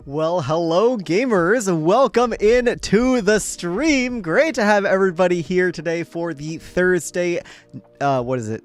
Well, hello gamers, welcome in to the stream. Great to have everybody here today for the Thursday, what is it,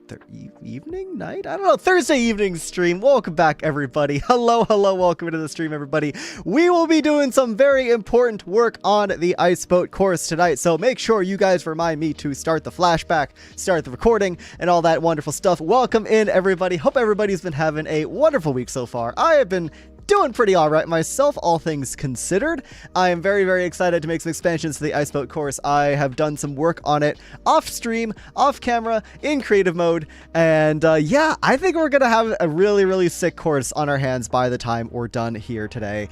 evening, night? I don't know, Thursday evening stream. Welcome back everybody. Hello, welcome into the stream everybody. We will be doing some very important work on the ice boat course tonight, so make sure you guys remind me to start the flashback, start the recording, and all that wonderful stuff. Welcome in everybody. Hope everybody's been having a wonderful week so far. I have been doing pretty alright myself, all things considered. I am very excited to make some expansions to the ice boat course. I have done some work on it off stream, off camera, in creative mode, and yeah, I think we're gonna have a really sick course on our hands by the time we're done here today.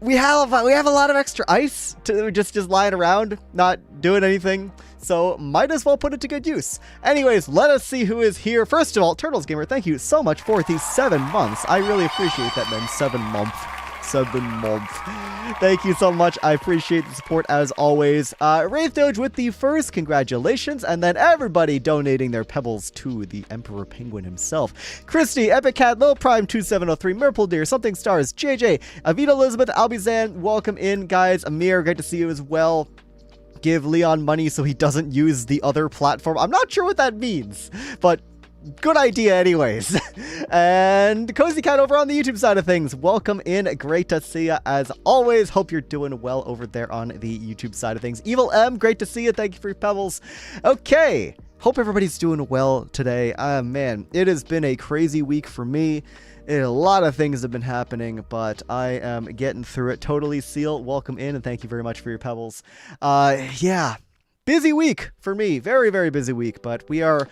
We have a lot of extra ice to just lying around, not doing anything, so might as well put it to good use. Anyways, let us see who is here. First of all, Turtles Gamer, thank you so much for the 7 months. I really appreciate that, man. 7 month. Thank you so much. I appreciate the support as always. Wraith Doge with the first, congratulations. And then everybody donating their pebbles to the Emperor Penguin himself. Christy, Epic Cat, Lil Prime 2703, Merple Deer, Something Stars, JJ, Avita Elizabeth, Albizan, welcome in, guys. Amir, great to see you as well. Give Leon money so he doesn't use the other platform. I'm not sure what that means, but good idea anyways. And Cozy Cat over on the YouTube side of things, welcome in, great to see you as always. Hope you're doing well over there on the YouTube side of things. Evil M, great to see you, thank you for your pebbles. Okay, hope everybody's doing well today. Man, it has been a crazy week for me. A lot of things have been happening, but I am getting through it. Totally Seal, welcome in, and thank you very much for your pebbles. Yeah, busy week for me, very busy week, but we are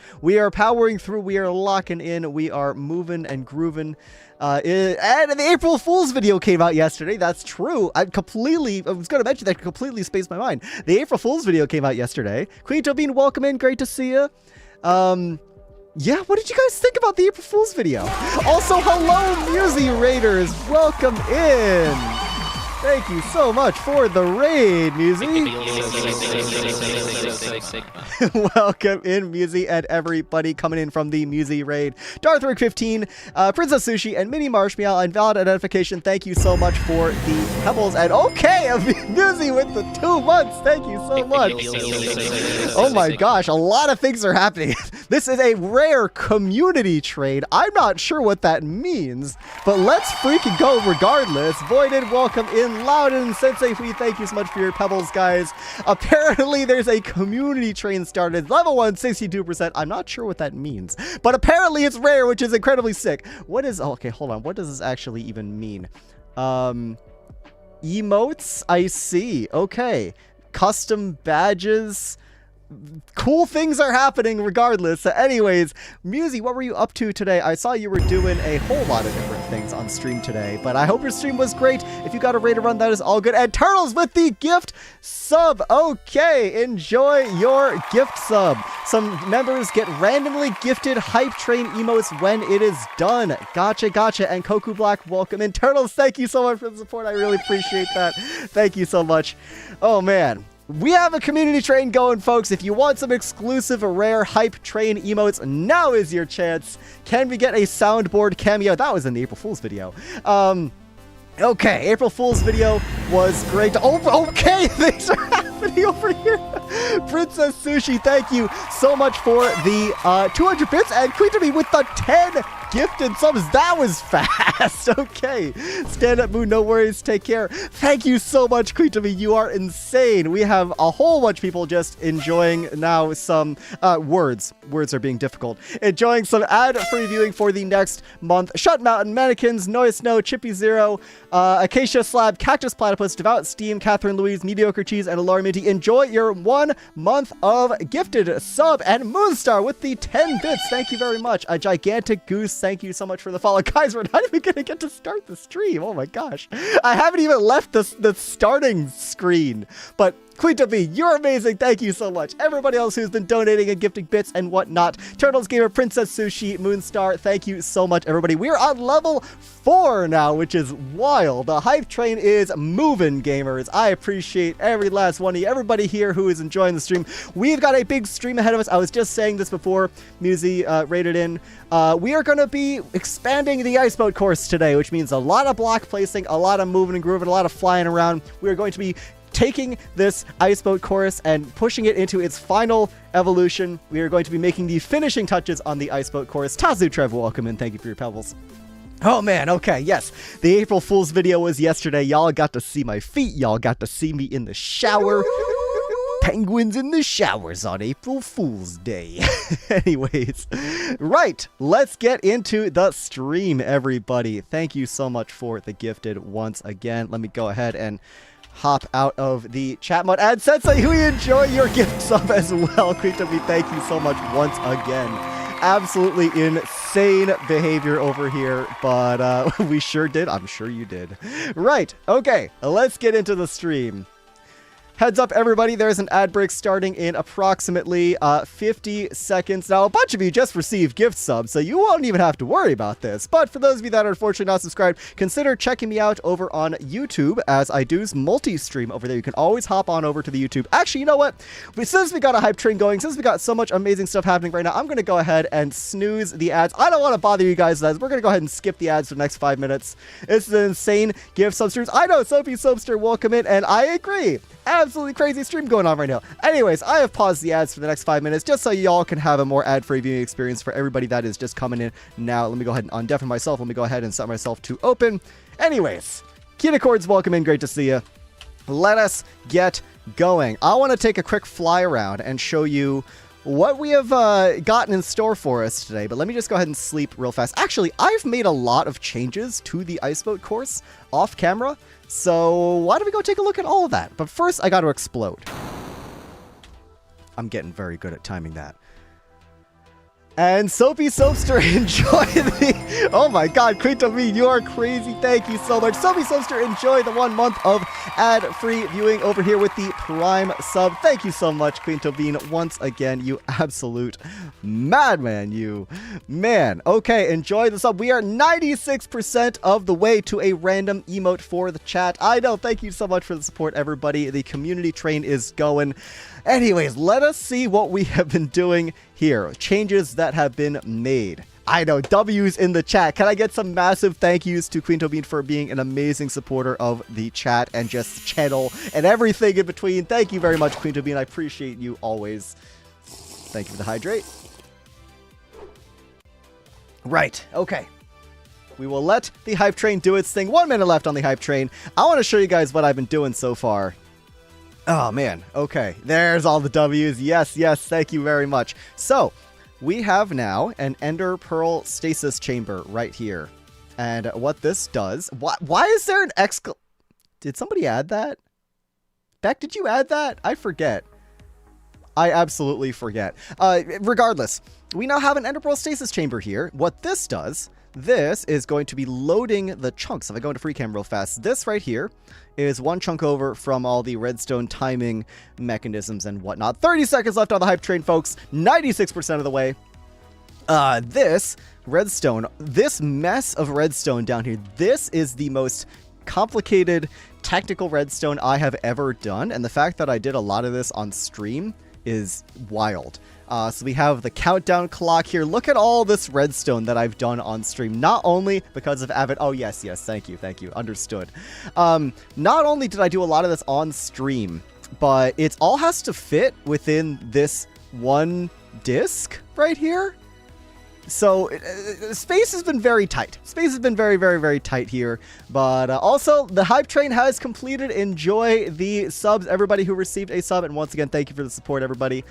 powering through. We are locking in. We are moving and grooving. And the April Fool's video came out yesterday. That's true. I was going to mention that, completely spaced my mind. The April Fool's video came out yesterday. Queen Tobin, welcome in. Great to see you. Yeah, what did you guys think about the April Fool's video? Also, hello, Musi Raiders. Welcome in. Thank you so much for the raid, Musi. Welcome in, Musi, and everybody coming in from the Musi raid. Darthrick 15, Princess Sushi, and Mini Marshmeow, and Valid Identification. Thank you so much for the pebbles. And okay, Musi with the 2 months. Thank you so much. Oh my gosh, a lot of things are happening. This is a rare community trade. I'm not sure what that means, but let's freaking go regardless. Voided, welcome in. Loudon, Sensei Fee, thank you so much for your pebbles, guys. Apparently, there's a community train started. Level 1, 62%. I'm not sure what that means, but apparently it's rare, which is incredibly sick. What is... Oh, okay, hold on. What does this actually even mean? Emotes? I see. Okay. Custom badges... Cool things are happening regardless. So anyways, Musi, what were you up to today? I saw you were doing a whole lot of different things on stream today, but I hope your stream was great. If you got a raid to run, that is all good. And Turtles with the gift sub. Okay, enjoy your gift sub. Some members get randomly gifted hype train emotes when it is done. Gotcha. And Koku Black, welcome in. Turtles, thank you so much for the support. I really appreciate that. Thank you so much. Oh man. We have a community train going, folks. If you want some exclusive rare hype train emotes, now is your chance. Can we get a soundboard cameo? That was in the April Fool's video. Okay, April Fool's video was great. Oh, okay, things are happening over here. Princess Sushi, thank you so much for the 200 bits, and Queen to me with the 10 gifted subs. That was fast. Okay, Stand Up Moon, no worries, take care. Thank you so much, Queen to me. You are insane. We have a whole bunch of people just enjoying now some words are being difficult. Enjoying some ad-free viewing for the next month. Shut Mountain, Mannequins, Noise Snow, Chippy Zero, Acacia Slab, Cactus Platypus, Devout Steam, Catherine Louise, Mediocre Cheese, and Alarm Minty. Enjoy your 1 month of gifted sub. And Moonstar with the 10 bits. Thank you very much. A Gigantic Goose, thank you so much for the follow. Guys, we're not even gonna get to start the stream. Oh my gosh. I haven't even left the starting screen. But Queen to be, you're amazing. Thank you so much. Everybody else who's been donating and gifting bits and whatnot. Turtles Gamer, Princess Sushi, Moonstar, thank you so much, everybody. We're on level 4 now, which is wild. The hype train is moving, gamers. I appreciate every last one of you, everybody here who is enjoying the stream. We've got a big stream ahead of us. I was just saying this before Musi rated in. We are going to be expanding the ice boat course today, which means a lot of block placing, a lot of moving and grooving, a lot of flying around. We are going to be taking this ice boat course and pushing it into its final evolution. We are going to be making the finishing touches on the ice boat course. Tazu Trev, welcome in. Thank you for your pebbles. Oh man, okay, yes. The April Fool's video was yesterday. Y'all got to see my feet. Y'all got to see me in the shower. Penguins in the showers on April Fool's Day. Anyways, right, let's get into the stream, everybody. Thank you so much for the gifted once again. Let me go ahead and hop out of the chat mode. And Sensei, we enjoy your gift sub as well. Queen, thank you so much once again. Absolutely insane behavior over here, but we sure did. I'm sure you did. Right, okay, let's get into the stream. Heads up, everybody, there's an ad break starting in approximately 50 seconds. Now, a bunch of you just received gift subs, so you won't even have to worry about this. But for those of you that are unfortunately not subscribed, consider checking me out over on YouTube, as I do multi-stream over there. You can always hop on over to the YouTube. Actually, you know what? Since we got a hype train going, since we got so much amazing stuff happening right now, I'm going to go ahead and snooze the ads. I don't want to bother you guys with that. We're going to go ahead and skip the ads for the next 5 minutes. It's an insane gift sub streams. I know, Sophie Soapster, welcome in, and I agree. Absolutely crazy stream going on right now. Anyways, I have paused the ads for the next 5 minutes just so y'all can have a more ad-free viewing experience for everybody that is just coming in now. Let me go ahead and undeafen myself. Let me go ahead and set myself to open. Anyways, Kita Cords, welcome in. Great to see you. Let us get going. I want to take a quick fly around and show you what we have gotten in store for us today, but let me just go ahead and sleep real fast. Actually, I've made a lot of changes to the ice boat course off camera, so why don't we go take a look at all of that? But first, I got to explode. I'm getting very good at timing that. And Soapy Soapster, enjoy the... Oh my god, Queen to me, you are crazy. Thank you so much. Soapy Soapster, enjoy the 1 month of ad-free viewing over here with the Prime sub. Thank you so much, Queen Tobin, once again. You absolute madman, you. Man, okay, enjoy the sub. We are 96% of the way to a random emote for the chat. I know, thank you so much for the support, everybody. The community train is going. Anyways, let us see what we have been doing here. Changes that have been made. I know, W's in the chat. Can I get some massive thank yous to Queen Tobin for being an amazing supporter of the chat and just channel and everything in between. Thank you very much, Queen Tobin. I appreciate you always. Thank you for the hydrate. Right, okay. We will let the hype train do its thing. 1 minute left on the hype train. I want to show you guys what I've been doing so far. Oh, man. Okay. There's all the W's. Yes, yes. Thank you very much. So, we have now an Ender Pearl Stasis Chamber right here. And what this does... Why is there an Did somebody add that? Beck, did you add that? I forget. I absolutely forget. Regardless, we now have an Ender Pearl Stasis Chamber here. What this does... This is going to be loading the chunks. If I go into free cam real fast, this right here is one chunk over from all the redstone timing mechanisms and whatnot. 30 seconds left on the hype train, folks. 96% of the way. This redstone, this mess of redstone down here, this is the most complicated technical redstone I have ever done. And the fact that I did a lot of this on stream is wild. So we have the countdown clock here. Look at all this redstone that I've done on stream. Not only because of Avid... Oh, yes, yes. Thank you. Thank you. Understood. Not only did I do a lot of this on stream, but it all has to fit within this one disc right here. So space has been very tight. Space has been very, very, very tight here. But also, the hype train has completed. Enjoy the subs, everybody who received a sub. And once again, thank you for the support, everybody.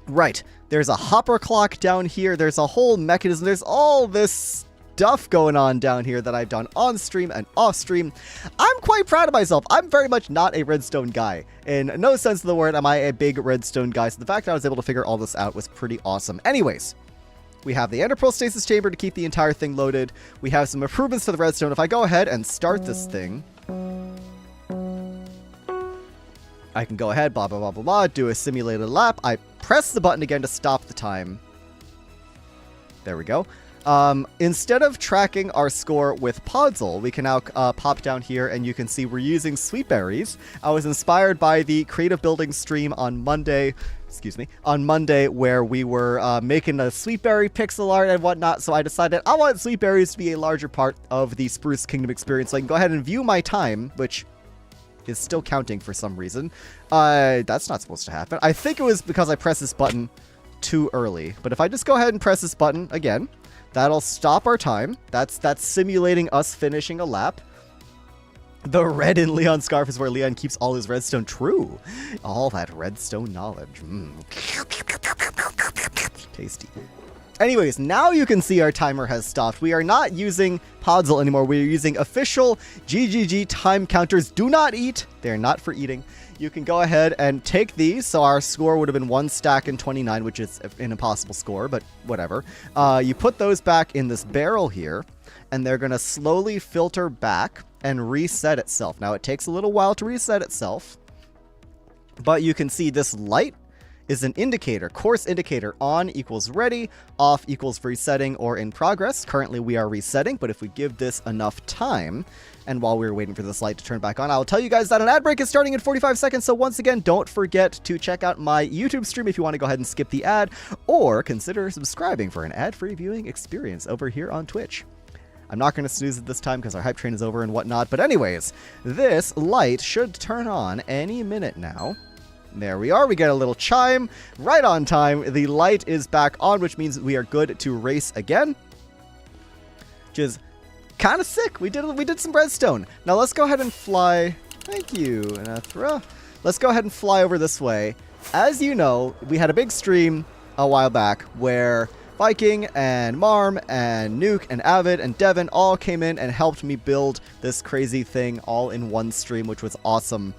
Right. There's a hopper clock down here. There's a whole mechanism. There's all this stuff going on down here that I've done on stream and off stream. I'm quite proud of myself. I'm very much not a redstone guy. In no sense of the word am I a big redstone guy. So the fact that I was able to figure all this out was pretty awesome. Anyways, we have the Ender Pearl Stasis Chamber to keep the entire thing loaded. We have some improvements to the redstone. If I go ahead and start this thing... I can go ahead, blah, blah, blah, blah, blah, do a simulated lap. I press the button again to stop the time. There we go. Instead of tracking our score with Podzol, we can now pop down here and you can see we're using sweet berries. I was inspired by the creative building stream on Monday, where we were making a sweet berry pixel art and whatnot, so I decided I want sweet berries to be a larger part of the Spruce Kingdom experience, so I can go ahead and view my time, which is still counting for some reason. That's not supposed to happen. I think it was because I pressed this button too early, but if I just go ahead and press this button again, that'll stop our time. That's simulating us finishing a lap. The red in Leon's scarf is where Leon keeps all his redstone. True. All that redstone knowledge. Tasty. Anyways, now you can see our timer has stopped. We are not using Podzol anymore. We are using official GGG time counters. Do not eat. They're not for eating. You can go ahead and take these. So our score would have been 1 stack and 29, which is an impossible score, but whatever. You put those back in this barrel here, and they're going to slowly filter back and reset itself. Now, it takes a little while to reset itself, but you can see this light is an indicator, course indicator. On equals ready, off equals resetting or in progress. Currently we are resetting, but if we give this enough time, and while we're waiting for this light to turn back on, I'll tell you guys that an ad break is starting in 45 seconds. So once again, don't forget to check out my YouTube stream if you want to go ahead and skip the ad, or consider subscribing for an ad-free viewing experience over here on Twitch. I'm not going to snooze it this time because our hype train is over and whatnot, but anyways, this light should turn on any minute now. There we are. We get a little chime right on time. The light is back on, which means we are good to race again, which is kind of sick. We did some redstone. Now let's go ahead and fly. Thank you, Anathra. Let's go ahead and fly over this way. As you know, we had a big stream a while back where Viking and Marm and Nuke and Avid and Devin all came in and helped me build this crazy thing all in one stream, which was awesome.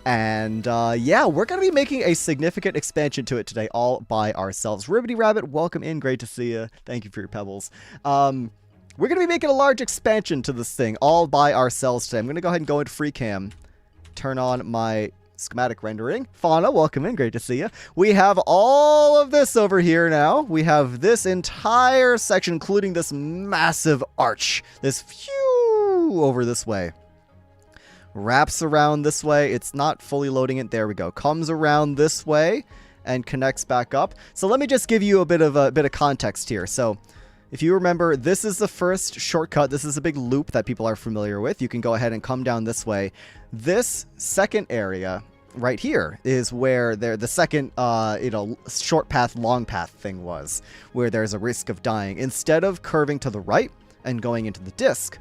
And yeah, we're going to be making a significant expansion to it today all by ourselves. Ribbity Rabbit, welcome in. Great to see you. Thank you for your pebbles. We're going to be making a large expansion to this thing all by ourselves today. I'm going to go ahead and go into free cam, turn on my schematic rendering. Fauna, welcome in. Great to see you. We have all of this over here now. We have this entire section, including this massive arch. This phew over this way. Wraps around this way. It's not fully loading it. There we go. Comes around this way and connects back up. So let me just give you a bit of context here. So if you remember, this is the first shortcut. This is a big loop that people are familiar with. You can go ahead and come down this way. This second area right here is where the second short path, long path thing was, where there's a risk of dying. Instead of curving to the right and going into the disc,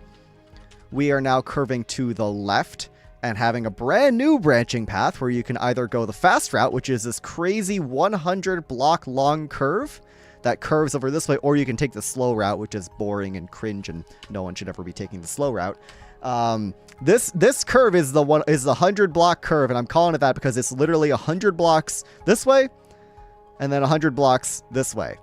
we are now curving to the left and having a brand new branching path where you can either go the fast route, which is this crazy 100 block long curve that curves over this way, or you can take the slow route, which is boring and cringe, and no one should ever be taking the slow route. This curve is the 100 block curve, and I'm calling it that because it's literally 100 blocks this way and then 100 blocks this way.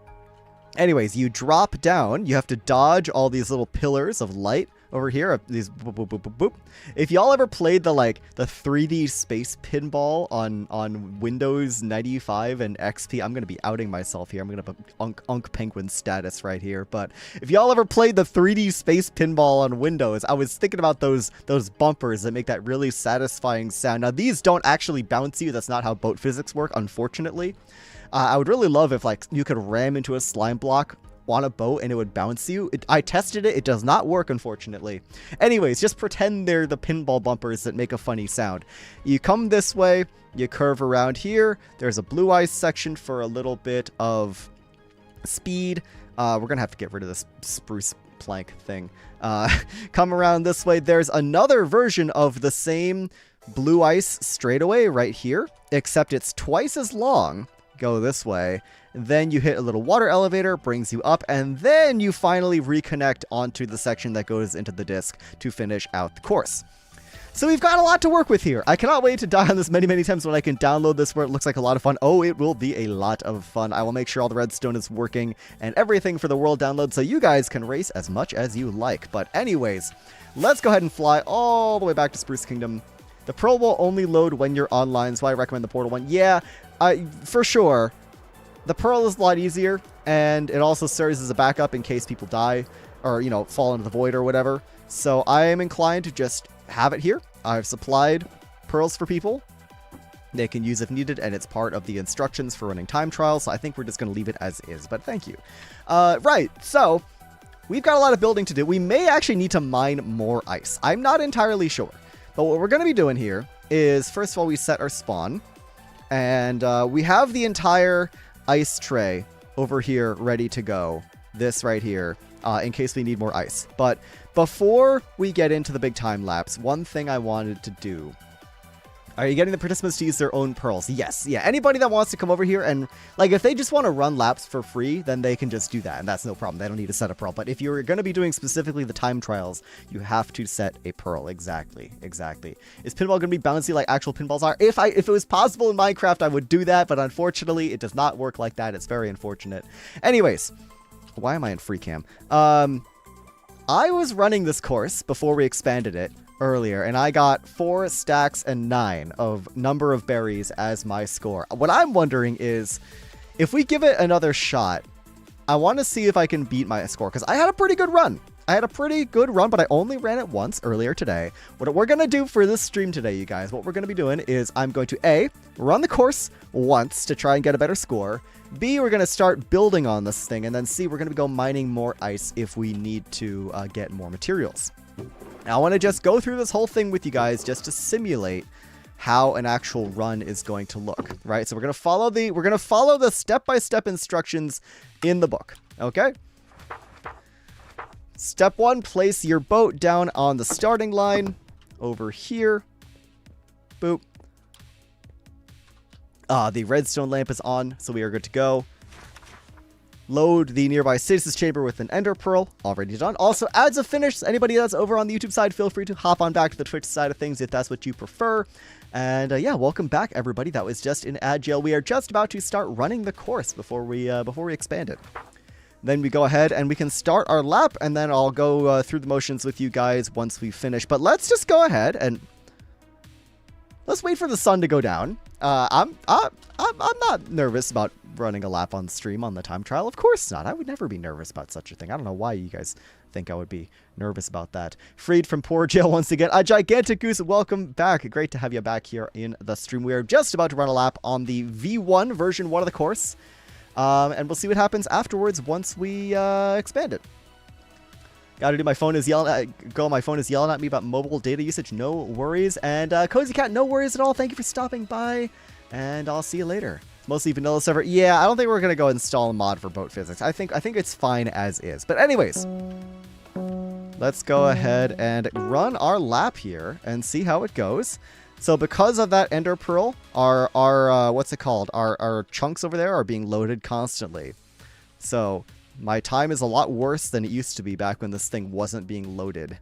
Anyways, you drop down, you have to dodge all these little pillars of light over here, these boop, boop, boop, boop, boop. If y'all ever played the 3D space pinball on Windows 95 and XP, I'm gonna be outing myself here. I'm gonna put Unk Penguin status right here. But if y'all ever played the 3D space pinball on Windows, I was thinking about those bumpers that make that really satisfying sound. Now these don't actually bounce you. That's not how boat physics work, unfortunately. I would really love if you could ram into a slime block on a boat and it would bounce you. I tested it. It does not work, unfortunately. Anyways, just pretend they're the pinball bumpers that make a funny sound. You come this way, you curve around here. There's a blue ice section for a little bit of speed. We're going to have to get rid of this spruce plank thing. Come around this way. There's another version of the same blue ice straightaway right here, except it's twice as long. Go this way. Then you hit a little water elevator, brings you up, and then you finally reconnect onto the section that goes into the disc to finish out the course. So we've got a lot to work with here. I cannot wait to die on this many, many times when I can download this where it looks like a lot of fun. Oh, it will be a lot of fun. I will make sure all the redstone is working and everything for the world download so you guys can race as much as you like. But anyways, let's go ahead and fly all the way back to Spruce Kingdom. The Pearl will only load when you're online, so I recommend the Portal one. Yeah, for sure. The Pearl is a lot easier, and it also serves as a backup in case people die or, you know, fall into the void or whatever. So I am inclined to just have it here. I've supplied pearls for people. They can use if needed, and it's part of the instructions for running time trials, so I think we're just going to leave it as is, but thank you. Right, so we've got a lot of building to do. We may actually need to mine more ice. I'm not entirely sure, but what we're going to be doing here is, first of all, we set our spawn, and we have the entire ice tray over here ready to go, this right here, in case we need more ice. But before we get into the big time lapse, one thing I wanted to do. Are you getting the participants to use their own pearls? Yes. Yeah. Anybody that wants to come over here and, like, if they just want to run laps for free, then they can just do that, and that's no problem. They don't need to set a pearl. But if you're going to be doing specifically the time trials, you have to set a pearl. Exactly. Exactly. Is pinball going to be bouncy like actual pinballs are? If it was possible in Minecraft, I would do that, but unfortunately, it does not work like that. It's very unfortunate. Anyways, why am I in free cam? I was running this course before we expanded it earlier, and I got 4 stacks and 9 of number of berries as my score. What I'm wondering is, if we give it another shot, I want to see if I can beat my score, because I had a pretty good run. But I only ran it once earlier today. What we're going to do for this stream today, you guys, what we're going to be doing is I'm going to A, run the course once to try and get a better score. B, we're going to start building on this thing, and then C, we're going to go mining more ice if we need to get more materials. Now, I want to just go through this whole thing with you guys just to simulate how an actual run is going to look, right? So we're going to follow the step-by-step instructions in the book, okay? Step 1, place your boat down on the starting line over here. Boop. The redstone lamp is on, so we are good to go. Load the nearby stasis chamber with an ender pearl. Already done. Also, ads have finished. Anybody that's over on the YouTube side, feel free to hop on back to the Twitch side of things if that's what you prefer. And yeah, welcome back, everybody. That was just an ad jail. We are just about to start running the course before we expand it. Then we go ahead and we can start our lap, and then I'll go through the motions with you guys once we finish. But let's just go ahead and let's wait for the sun to go down. I'm not nervous about running a lap on stream on the time trial. Of course not. I would never be nervous about such a thing. I don't know why you guys think I would be nervous about that. Freed from poor jail once again. A gigantic goose. Welcome back. Great to have you back here in the stream. We are just about to run a lap on the V1 version 1 of the course. And we'll see what happens afterwards once we expand it. Gotta do. My phone is yelling at me about mobile data usage. No worries. And Cozy Cat, no worries at all. Thank you for stopping by, and I'll see you later. It's mostly vanilla server. Yeah, I don't think we're gonna go install a mod for boat physics. I think it's fine as is. But anyways, let's go ahead and run our lap here and see how it goes. So because of that ender pearl, our what's it called? Our chunks over there are being loaded constantly. So my time is a lot worse than it used to be back when this thing wasn't being loaded.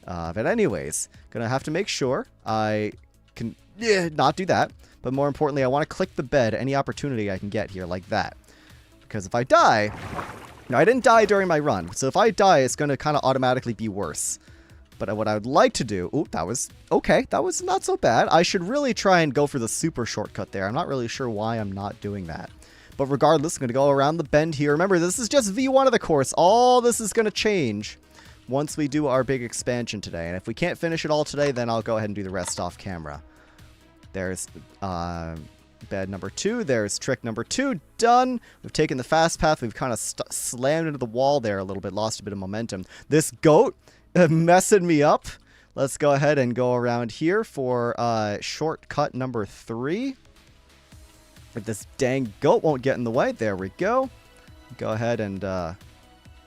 But anyways, gonna have to make sure I can not do that. But more importantly, I want to click the bed any opportunity I can get here like that. Because if I die, now I didn't die during my run. So if I die, it's gonna kind of automatically be worse. But what I would like to do... Ooh, that was... Okay, that was not so bad. I should really try and go for the super shortcut there. I'm not really sure why I'm not doing that. But regardless, I'm going to go around the bend here. Remember, this is just V1 of the course. All this is going to change once we do our big expansion today. And if we can't finish it all today, then I'll go ahead and do the rest off camera. There's bed number 2. There's trick number 2. Done. We've taken the fast path. We've kind of slammed into the wall there a little bit. Lost a bit of momentum. This goat... messing me up. Let's go ahead and go around here for shortcut number 3. If this dang goat won't get in the way. There we go. Go ahead and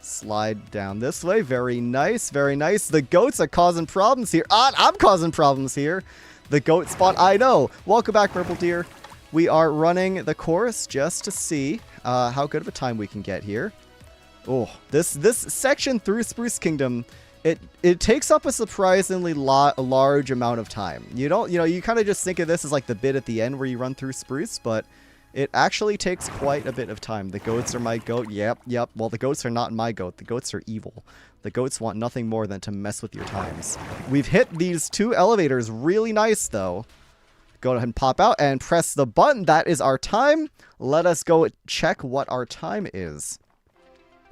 slide down this way. Very nice. Very nice. The goats are causing problems here. I'm causing problems here. The goat spot. I know. Welcome back, Purple Deer. We are running the course just to see how good of a time we can get here. Oh, this section through Spruce Kingdom... It takes up a surprisingly large amount of time. You kind of just think of this as like the bit at the end where you run through Spruce, but It actually takes quite a bit of time. The goats are my goat. Yep. Well, the goats are not my goat. The goats are evil. The goats want nothing more than to mess with your times. We've hit these 2 elevators really nice, though. Go ahead and pop out and press the button. That is our time. Let us go check what our time is.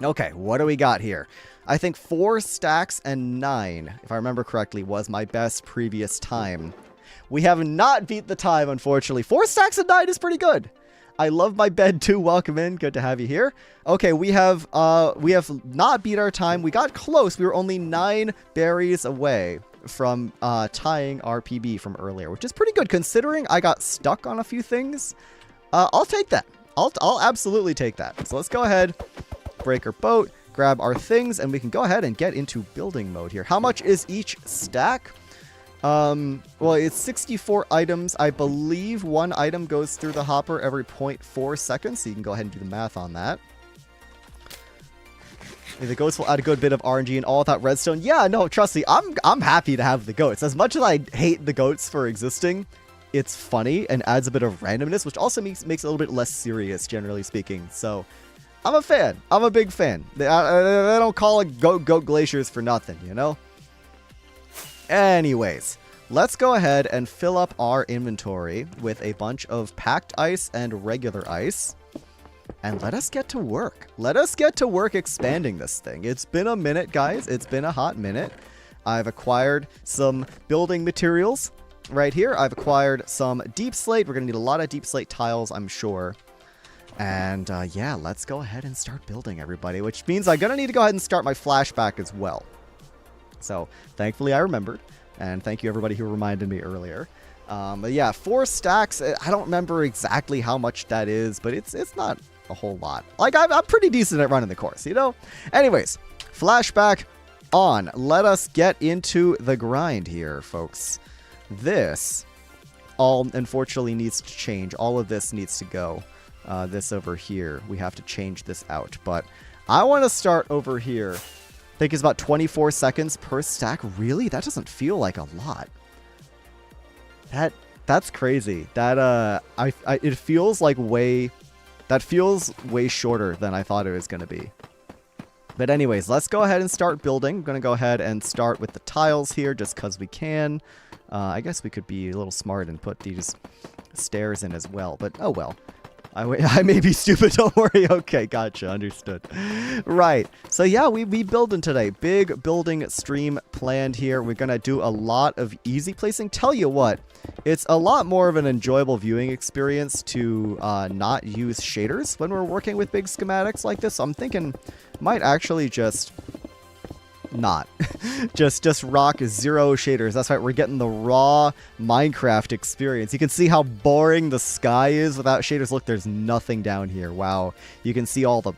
Okay, what do we got here? I think 4 stacks and 9, if I remember correctly, was my best previous time. We have not beat the time, unfortunately. 4 stacks and 9 is pretty good. I love my bed too. Welcome in. Good to have you here. Okay, we have not beat our time. We got close. We were only 9 berries away from tying our PB from earlier, which is pretty good considering I got stuck on a few things. I'll take that. I'll absolutely take that. So let's go ahead, break our boat, grab our things, and we can go ahead and get into building mode here. How much is each stack? Well, it's 64 items. I believe 1 item goes through the hopper every 0.4 seconds, so you can go ahead and do the math on that. The goats will add a good bit of RNG and all that redstone. Yeah, no, trust me, I'm happy to have the goats. As much as I hate the goats for existing, it's funny and adds a bit of randomness, which also makes it a little bit less serious, generally speaking. So I'm a fan. I'm a big fan. They don't call it goat glaciers for nothing, you know? Anyways, let's go ahead and fill up our inventory with a bunch of packed ice and regular ice. And let us get to work. Let us get to work expanding this thing. It's been a minute, guys. It's been a hot minute. I've acquired some building materials right here. I've acquired some deep slate. We're going to need a lot of deep slate tiles, I'm sure. And yeah, let's go ahead and start building, everybody, which means I'm going to need to go ahead and start my flashback as well. So thankfully I remembered, and thank you everybody who reminded me earlier. But yeah, 4 stacks. I don't remember exactly how much that is, but it's not a whole lot. Like, I'm pretty decent at running the course, you know? Anyways, flashback on. Let us get into the grind here, folks. This all, unfortunately, needs to change. All of this needs to go. This over here, we have to change this out. But I want to start over here. I think it's about 24 seconds per stack. Really? That doesn't feel like a lot. That's crazy. That it feels like way... That feels way shorter than I thought it was going to be. But anyways, let's go ahead and start building. I'm going to go ahead and start with the tiles here just because we can. I guess we could be a little smart and put these stairs in as well. But oh well. I may be stupid, don't worry. Okay, gotcha, understood. Right, so yeah, we building today. Big building stream planned here. We're gonna do a lot of easy placing. Tell you what, it's a lot more of an enjoyable viewing experience to not use shaders when we're working with big schematics like this. So I'm thinking might actually just not. just rock 0 shaders. That's right, we're getting the raw Minecraft experience. You can see how boring the sky is without shaders. Look, there's nothing down here. Wow. You can see all the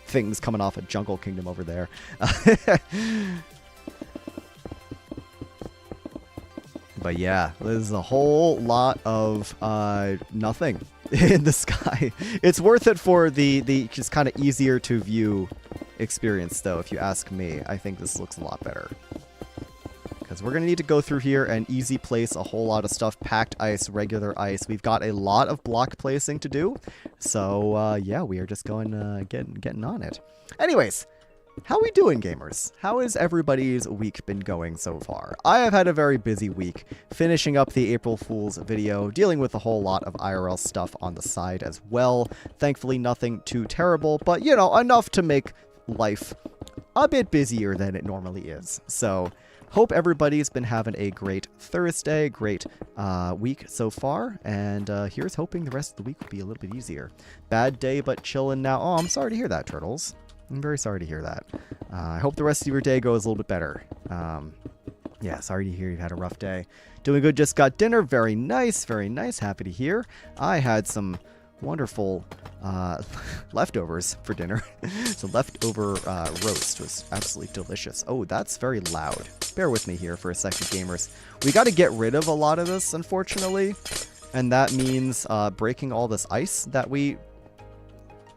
things coming off a Jungle Kingdom over there. But yeah, there's a whole lot of nothing in the sky. It's worth it for the just kind of easier to view experience, though, if you ask me. I think this looks a lot better. Because we're going to need to go through here and easy place a whole lot of stuff. Packed ice, regular ice. We've got a lot of block placing to do. So, yeah, we are just going getting on it. Anyways, how we doing, gamers? How has everybody's week been going so far? I have had a very busy week, finishing up the April Fool's video, dealing with a whole lot of IRL stuff on the side as well. Thankfully, nothing too terrible, but, you know, enough to make life a bit busier than it normally is. So, hope everybody's been having a great Thursday, great week so far, and here's hoping the rest of the week will be a little bit easier. Bad day, but chilling now. Oh, I'm sorry to hear that, Turtles. I'm very sorry to hear that. I hope the rest of your day goes a little bit better. Yeah, sorry to hear you've had a rough day. Doing good, just got dinner. Very nice, very nice. Happy to hear. I had some wonderful leftovers for dinner. So leftover roast was absolutely delicious. Oh, that's very loud. Bear with me here for a second, gamers. We got to get rid of a lot of this, unfortunately. And that means breaking all this ice that we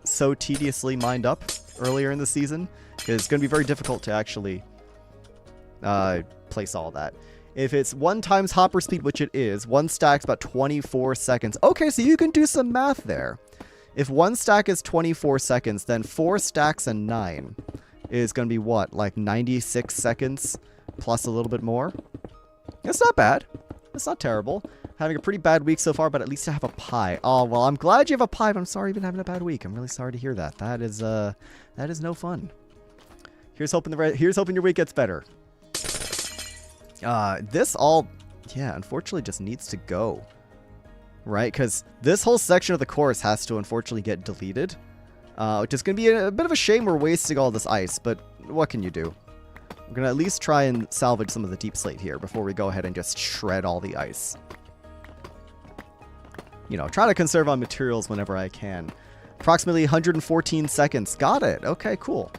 so tediously mined up earlier in the season. It's going to be very difficult to actually place all that. If it's 1 times hopper speed, which it is, 1 stack's about 24 seconds. Okay, so you can do some math there. If 1 stack is 24 seconds, then 4 stacks and 9 is going to be what? Like 96 seconds plus a little bit more? It's not bad. It's not terrible. Having a pretty bad week so far, but at least I have a pie. Oh, well, I'm glad you have a pie, but I'm sorry you've been having a bad week. I'm really sorry to hear that. That is no fun. Here's hoping your week gets better. This all, yeah, unfortunately just needs to go. Right? Because this whole section of the course has to unfortunately get deleted. Which is going to be a bit of a shame we're wasting all this ice, but what can you do? I'm going to at least try and salvage some of the deep slate here before we go ahead and just shred all the ice. You know, try to conserve on materials whenever I can. Approximately 114 seconds. Got it. Okay, cool.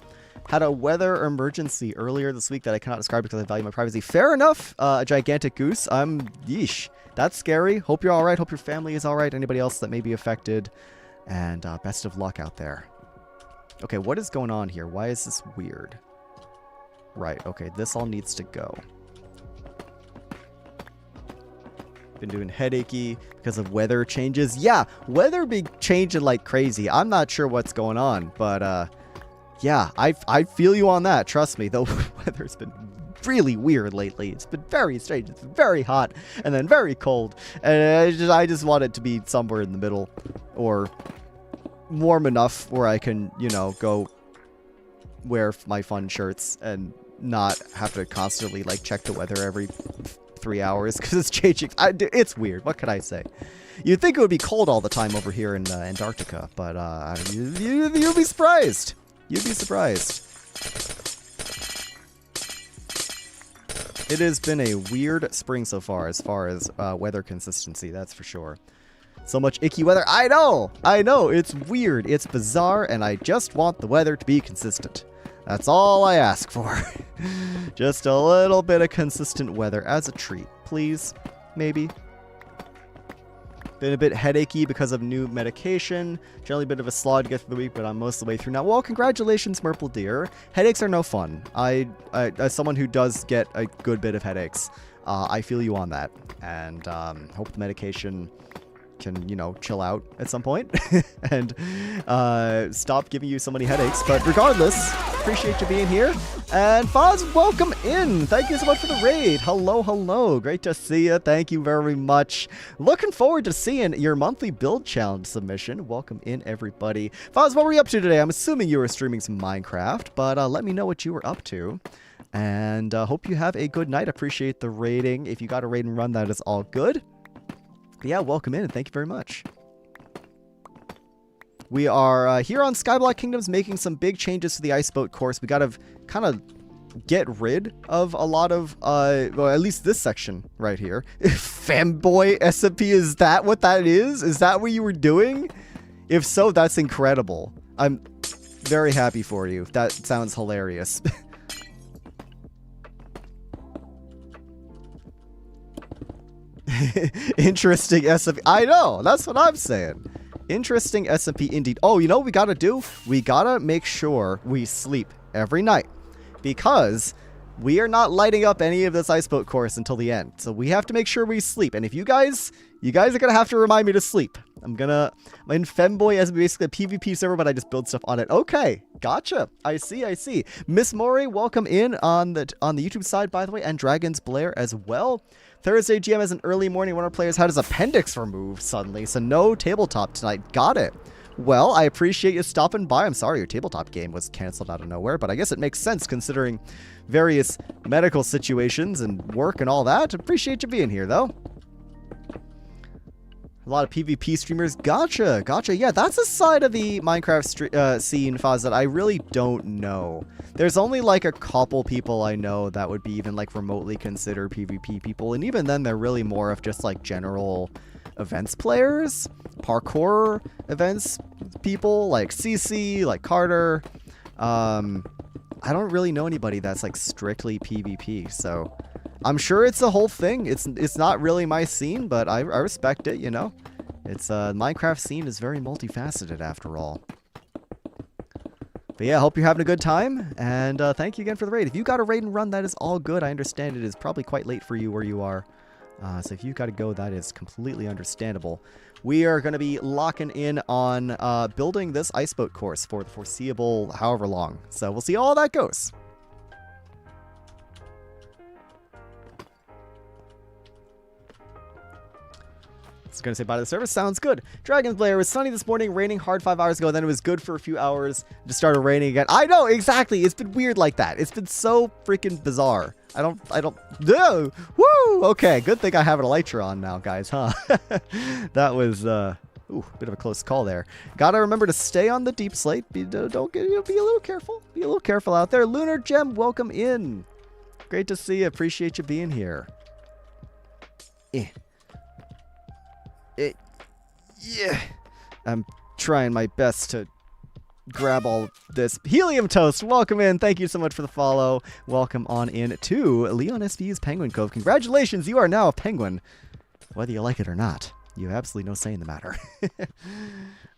Had a weather emergency earlier this week that I cannot describe because I value my privacy. Fair enough. A gigantic goose. Yeesh. That's scary. Hope you're alright. Hope your family is alright. Anybody else that may be affected. And best of luck out there. Okay, what is going on here? Why is this weird? Right, okay, this all needs to go. Been doing headachy because of weather changes. Yeah, weather be changing like crazy. I'm not sure what's going on, but yeah, I feel you on that. Trust me, the weather's been really weird lately. It's been very strange. It's been very hot and then very cold. And I just want it to be somewhere in the middle or warm enough where I can, you know, go wear my fun shirts and not have to constantly like check the weather every 3 hours because it's changing. It's weird. What can I say? You'd think it would be cold all the time over here in Antarctica, but you'd be surprised. You'd be surprised. It has been a weird spring so far as weather consistency, that's for sure. So much icky weather. I know, it's weird, it's bizarre, and I just want the weather to be consistent. That's all I ask for. Just a little bit of consistent weather as a treat, please, maybe. Been a bit headachy because of new medication. Generally a bit of a slog to get through the week, but I'm most of the way through now. Well, congratulations, Merple dear. Headaches are no fun. I as someone who does get a good bit of headaches, I feel you on that. And hope the medication can, you know, chill out at some point and stop giving you so many headaches. But regardless, appreciate you being here. And Foz, welcome in. Thank you so much for the raid. Hello, hello. Great to see you. Thank you very much. Looking forward to seeing your monthly build challenge submission. Welcome in, everybody. Foz, what were you up to today? I'm assuming you were streaming some Minecraft, but let me know what you were up to. And hope you have a good night. Appreciate the raiding. If you got a raid and run, that is all good. Yeah, welcome in and thank you very much. We are here on Skyblock Kingdoms making some big changes to the ice boat course. We gotta kind of get rid of a lot of, well, at least this section right here. Fanboy SMP, is that what that is? Is that what you were doing? If so, that's incredible. I'm very happy for you. That sounds hilarious. Interesting SMP. I know, that's what I'm saying. Interesting SMP indeed. Oh, you know what we gotta do? We gotta make sure we sleep every night because we are not lighting up any of this ice boat course until the end. So we have to make sure we sleep. And if you guys are gonna have to remind me to sleep. I'm in Femboy as basically a PvP server, but I just build stuff on it. Okay, gotcha. I see. Miss Mori, welcome in on the YouTube side, by the way, and Dragon's Blair as well. Thursday GM as an early morning. One of our players had his appendix removed suddenly, so no tabletop tonight. Got it. Well, I appreciate you stopping by. I'm sorry your tabletop game was canceled out of nowhere, but I guess it makes sense considering various medical situations and work and all that. Appreciate you being here, though. A lot of PvP streamers. Gotcha. Yeah, that's a side of the Minecraft scene, Foz, that I really don't know. There's only like a couple people I know that would be even like remotely considered PvP people, and even then they're really more of just like general events players, parkour events people, like CC, like Carter. I don't really know anybody that's like strictly PvP, so I'm sure it's a whole thing. It's not really my scene, but I respect it, you know. It's Minecraft scene is very multifaceted after all. But yeah, hope you're having a good time, and thank you again for the raid. If you got a raid and run, that is all good. I understand it is probably quite late for you where you are. So if you've got to go, that is completely understandable. We are going to be locking in on building this ice boat course for the foreseeable however long. So we'll see how all that goes. I was going to say bye to the service. Sounds good. Dragon's Blair, it was sunny this morning, raining hard 5 hours ago, then it was good for a few hours, just started raining again. I know, exactly. It's been weird like that. It's been so freaking bizarre. No! Woo! Okay, good thing I have an elytra on now, guys, huh? That was, ooh, bit of a close call there. Gotta remember to stay on the deep slate. Be a little careful. Be a little careful out there. Lunar Gem, welcome in. Great to see you. Appreciate you being here. Yeah, I'm trying my best to grab all of this. Helium Toast, welcome in. Thank you so much for the follow. Welcome on in to LeonSBU's Penguin Cove. Congratulations, you are now a penguin. Whether you like it or not, you have absolutely no say in the matter.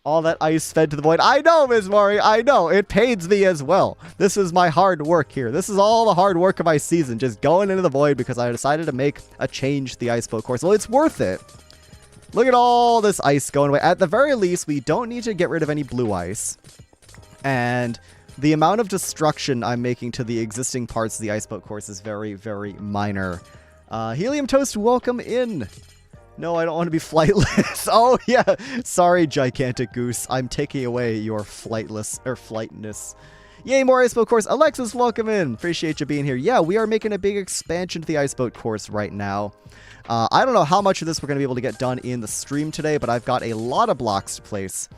All that ice fed to the void. I know, Ms. Maury, I know. It pains me as well. This is my hard work here. This is all the hard work of my season, just going into the void because I decided to make a change to the ice boat course. Well, it's worth it. Look at all this ice going away. At the very least, we don't need to get rid of any blue ice. And the amount of destruction I'm making to the existing parts of the ice boat course is very, very minor. Helium Toast, welcome in. No, I don't want to be flightless. Oh, yeah. Sorry, Gigantic Goose. I'm taking away your flightness. Yay, more ice boat course. Alexis, welcome in. Appreciate you being here. Yeah, we are making a big expansion to the ice boat course right now. I don't know how much of this we're going to be able to get done in the stream today, but I've got a lot of blocks to place,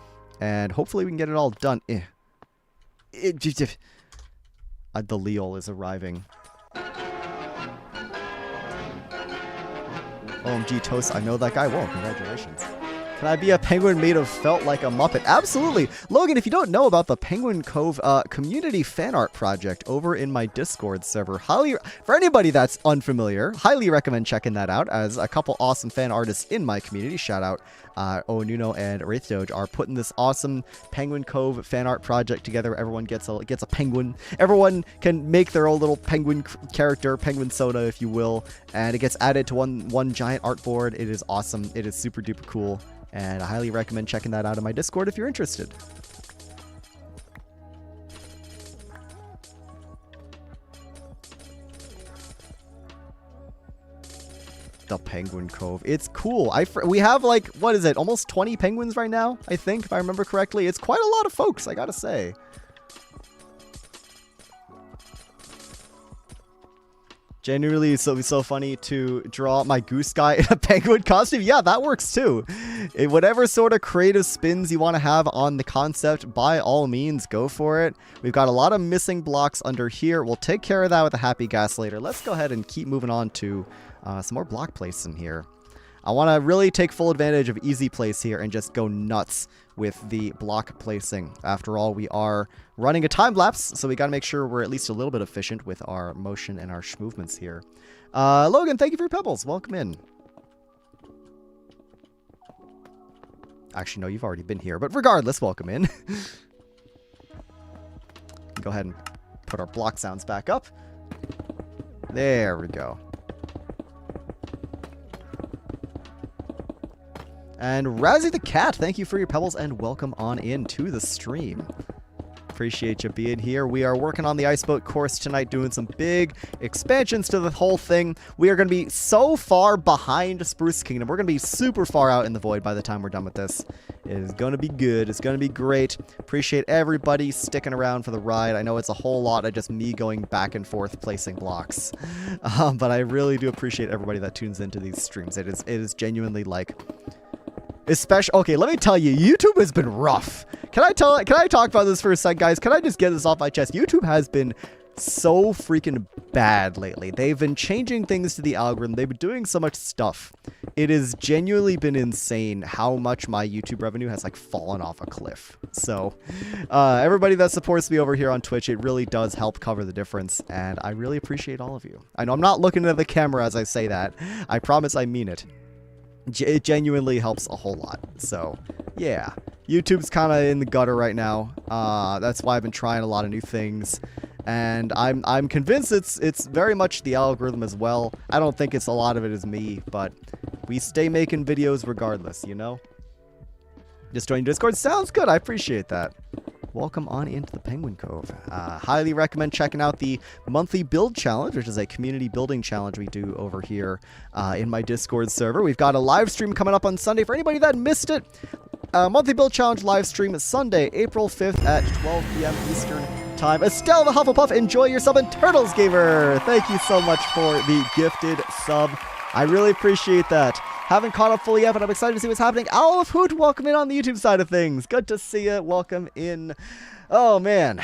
and hopefully we can get it all done. The Leol is arriving. OMG Toast, I know that guy well. Congratulations. Can I be a penguin made of felt like a Muppet? Absolutely. Logan, if you don't know about the Penguin Cove community fan art project over in my Discord server, for anybody that's unfamiliar, highly recommend checking that out, as a couple awesome fan artists in my community, shout out Onuno and Wraith Doge, are putting this awesome Penguin Cove fan art project together. Everyone gets a penguin. Everyone can make their own little penguin character, penguin soda, if you will, and it gets added to one giant artboard. It is awesome. It is super duper cool. And I highly recommend checking that out in my Discord if you're interested. The Penguin Cove. It's cool. We have like, what is it? Almost 20 penguins right now, I think, if I remember correctly. It's quite a lot of folks, I gotta say. Genuinely, so funny to draw my goose guy in a penguin costume. Yeah, that works too. Whatever sort of creative spins you want to have on the concept, by all means, go for it. We've got a lot of missing blocks under here. We'll take care of that with a happy gas later. Let's go ahead and keep moving on to some more block placing here. I want to really take full advantage of easy place here and just go nuts with the block placing. After all, we are running a time lapse, so we got to make sure we're at least a little bit efficient with our motion and our movements here. Logan, thank you for your pebbles. Welcome in. Actually, no, you've already been here, but regardless, welcome in. Go ahead and put our block sounds back up. There we go. And Razzie the Cat, thank you for your pebbles and welcome on in to the stream. Appreciate you being here. We are working on the ice boat course tonight, doing some big expansions to the whole thing. We are going to be so far behind Spruce Kingdom. We're going to be super far out in the void by the time we're done with this. It is going to be good. It's going to be great. Appreciate everybody sticking around for the ride. I know it's a whole lot of just me going back and forth placing blocks. But I really do appreciate everybody that tunes into these streams. It is genuinely like... Especially, okay, let me tell you, YouTube has been rough. Can I talk about this for a sec, guys? Can I just get this off my chest? YouTube has been so freaking bad lately. They've been changing things to the algorithm. They've been doing so much stuff. It has genuinely been insane how much my YouTube revenue has like fallen off a cliff. So, everybody that supports me over here on Twitch, it really does help cover the difference, and I really appreciate all of you. I know I'm not looking at the camera as I say that. I promise I mean it. It genuinely helps a whole lot. So, yeah. YouTube's kind of in the gutter right now. That's why I've been trying a lot of new things. And I'm convinced it's very much the algorithm as well. I don't think it's a lot of it is me, but we stay making videos regardless, you know? Just joining Discord sounds good. I appreciate that. Welcome on into the Penguin Cove. Highly recommend checking out the monthly build challenge, which is a community building challenge we do over here in my Discord server. We've got a live stream coming up on Sunday. For anybody that missed it, monthly build challenge live stream is Sunday, April 5th at 12 p.m. Eastern time. Estelle the Hufflepuff, enjoy your sub, and Turtles Gamer, thank you so much for the gifted sub. I really appreciate that. Haven't caught up fully yet, but I'm excited to see what's happening. Owl of Hoot, welcome in on the YouTube side of things. Good to see you. Welcome in. Oh, man.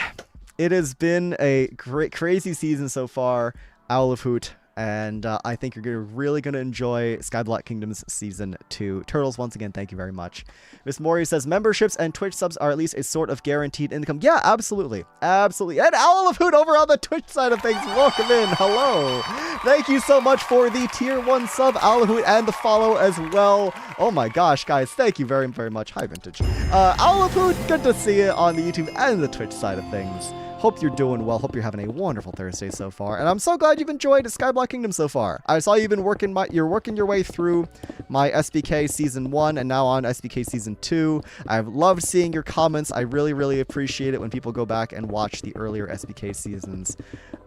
It has been a great, crazy season so far, Owl of Hoot. And I think you're really going to enjoy Skyblock Kingdoms Season 2. Turtles, once again, thank you very much. Miss Mori says, memberships and Twitch subs are at least a sort of guaranteed income. Yeah, absolutely. Absolutely. And Owl of Hoot over on the Twitch side of things. Welcome in. Hello. Thank you so much for the Tier 1 sub, Owl of Hoot, and the follow as well. Oh my gosh, guys. Thank you very, very much. Hi, Vintage. Owl of Hoot, good to see you on the YouTube and the Twitch side of things. Hope you're doing well. Hope you're having a wonderful Thursday so far. And I'm so glad you've enjoyed Skyblock Kingdom so far. I saw you've been working your way through my SBK Season 1 and now on SBK Season 2. I've loved seeing your comments. I really, really appreciate it when people go back and watch the earlier SBK seasons.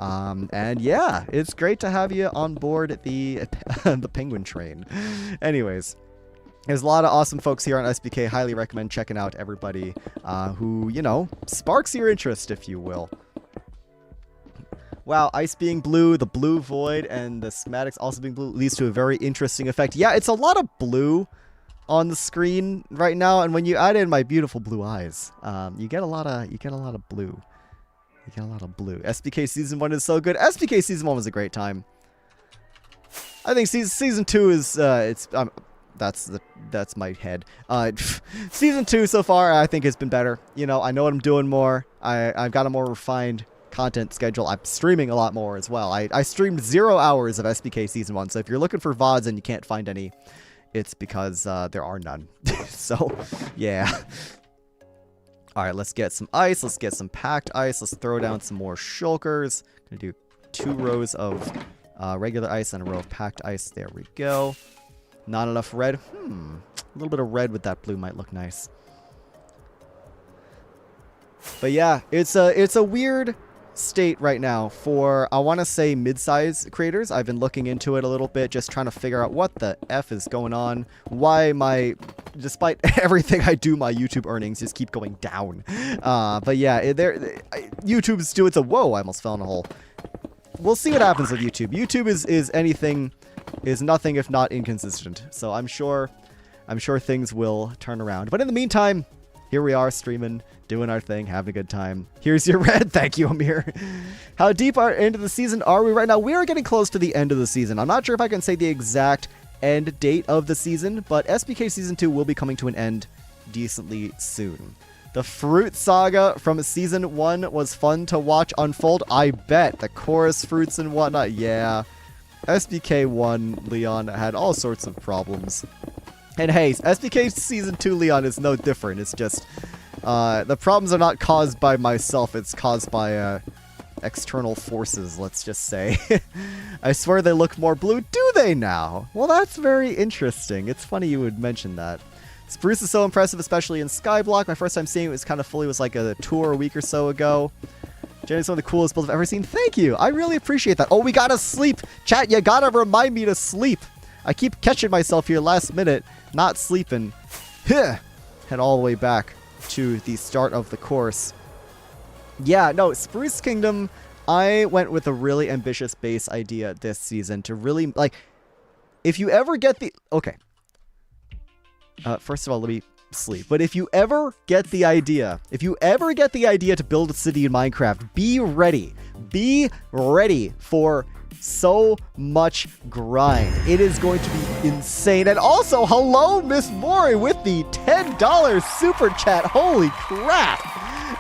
And yeah, it's great to have you on board the Penguin train. Anyways. There's a lot of awesome folks here on SBK. Highly recommend checking out everybody who, you know, sparks your interest, if you will. Wow, ice being blue, the blue void, and the schematics also being blue leads to a very interesting effect. Yeah, it's a lot of blue on the screen right now, and when you add in my beautiful blue eyes, you get a lot of blue. You get a lot of blue. SBK Season 1 is so good. SBK Season 1 was a great time. I think Season 2 is that's my head. Season 2 so far, I think has been better. You know, I know what I'm doing more. I've got a more refined content schedule. I'm streaming a lot more as well. I streamed 0 hours of SBK Season 1. So if you're looking for VODs and you can't find any, it's because there are none. So, yeah. All right, let's get some ice. Let's get some packed ice. Let's throw down some more shulkers. Gonna do 2 rows of regular ice and a row of packed ice. There we go. Not enough red. A little bit of red with that blue might look nice. But yeah, it's a weird state right now for, I want to say, mid-size creators. I've been looking into it a little bit, just trying to figure out what the F is going on. Why despite everything I do, my YouTube earnings just keep going down. But yeah, YouTube's doing whoa, I almost fell in a hole. We'll see what happens with YouTube. YouTube is nothing if not inconsistent. So I'm sure things will turn around. But in the meantime, here we are streaming, doing our thing, having a good time. Here's your red. Thank you, Amir. How deep into the season are we right now? We are getting close to the end of the season. I'm not sure if I can say the exact end date of the season, but SBK Season 2 will be coming to an end decently soon. The fruit saga from Season 1 was fun to watch unfold. I bet. The chorus fruits and whatnot. Yeah. SBK 1 Leon had all sorts of problems. And hey, SBK Season 2 Leon is no different. It's just, the problems are not caused by myself. It's caused by, external forces, let's just say. I swear they look more blue. Do they now? Well, that's very interesting. It's funny you would mention that. Spruce is so impressive, especially in Skyblock. My first time seeing it was kind of fully was like a tour a week or so ago. Jenny's one of the coolest builds I've ever seen. Thank you. I really appreciate that. Oh, we gotta sleep. Chat, you gotta remind me to sleep. I keep catching myself here last minute, not sleeping. Head all the way back to the start of the course. Yeah, no, Spruce Kingdom, I went with a really ambitious base idea this season to really, like, if you ever get the... Okay. First of all, let me sleep. But if you ever get the idea, to build a city in Minecraft, be ready. Be ready for so much grind. It is going to be insane. And also, hello, Miss Mori with the $10 super chat. Holy crap.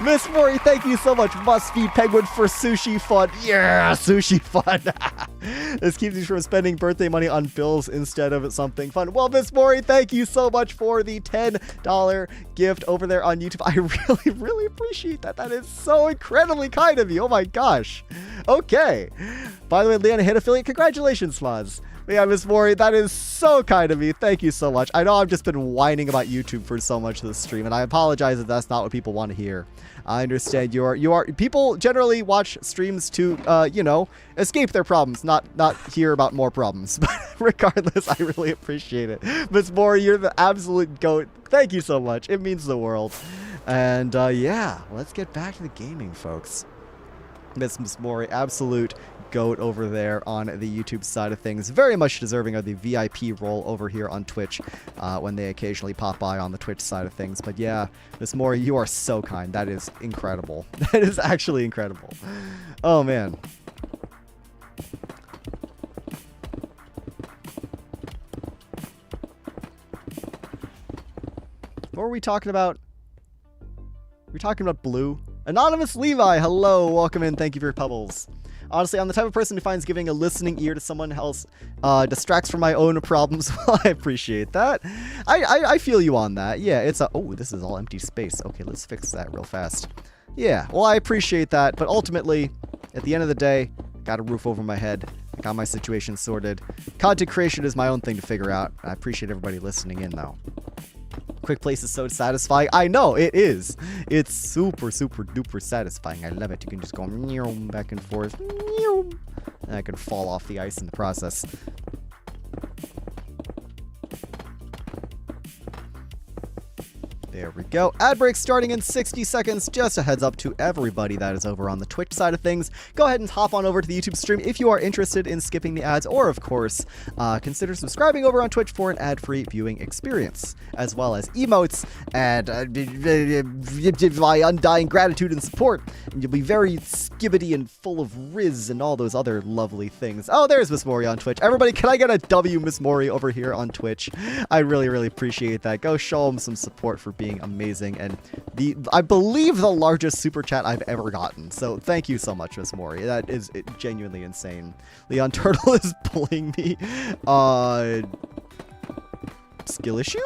Miss Mori, thank you so much. Must be Penguin for sushi fun. Yeah, sushi fun. This keeps you from spending birthday money on bills instead of something fun. Well, Miss Mori, thank you so much for the $10 gift over there on YouTube. I really, really appreciate that. That is so incredibly kind of you. Oh my gosh. Okay. By the way, Leon hit affiliate. Congratulations, Smaz. But yeah, Miss Mori, that is so kind of me. Thank you so much. I know I've just been whining about YouTube for so much of this stream, and I apologize if that's not what people want to hear. I understand people generally watch streams to, you know, escape their problems, not hear about more problems. But regardless, I really appreciate it. Miss Mori, you're the absolute GOAT. Thank you so much. It means the world. And yeah, let's get back to the gaming, folks. Miss Mori, absolute GOAT over there on the YouTube side of things. Very much deserving of the VIP role over here on Twitch when they occasionally pop by on the Twitch side of things. But yeah, Miss Mori, you are so kind. That is incredible. That is actually incredible. Oh, man. What were we talking about? We're talking about blue. Anonymous Levi, hello, welcome in, thank you for your pebbles. Honestly, I'm the type of person who finds giving a listening ear to someone else distracts from my own problems. Well, I appreciate that. I feel you on that. Yeah, it's a... Oh, this is all empty space. Okay, let's fix that real fast. Yeah, well, I appreciate that, but ultimately, at the end of the day, got a roof over my head. Got my situation sorted. Content creation is my own thing to figure out. I appreciate everybody listening in, though. Quick place is so satisfying. I know, it is. It's super, super duper satisfying. I love it. You can just go back and forth. And I can fall off the ice in the process. There we go. Ad break starting in 60 seconds. Just a heads up to everybody that is over on the Twitch side of things. Go ahead and hop on over to the YouTube stream if you are interested in skipping the ads, or of course, consider subscribing over on Twitch for an ad-free viewing experience, as well as emotes and my undying gratitude and support. And you'll be very skibbity and full of riz and all those other lovely things. Oh, there's Miss Mori on Twitch. Everybody, can I get a W Miss Mori over here on Twitch? I really, really appreciate that. Go show them some support for being amazing, and I believe the largest super chat I've ever gotten. So thank you so much, Miss Mori. That is genuinely insane. Leon Turtle is pulling me. Skill issue?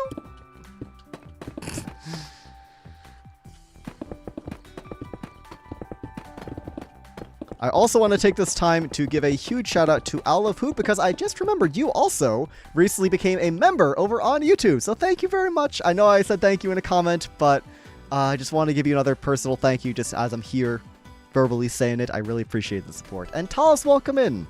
I also want to take this time to give a huge shout out to Owl of Hoot, because I just remembered you also recently became a member over on YouTube. So thank you very much. I know I said thank you in a comment, but I just want to give you another personal thank you just as I'm here verbally saying it. I really appreciate the support. And Talos, welcome in.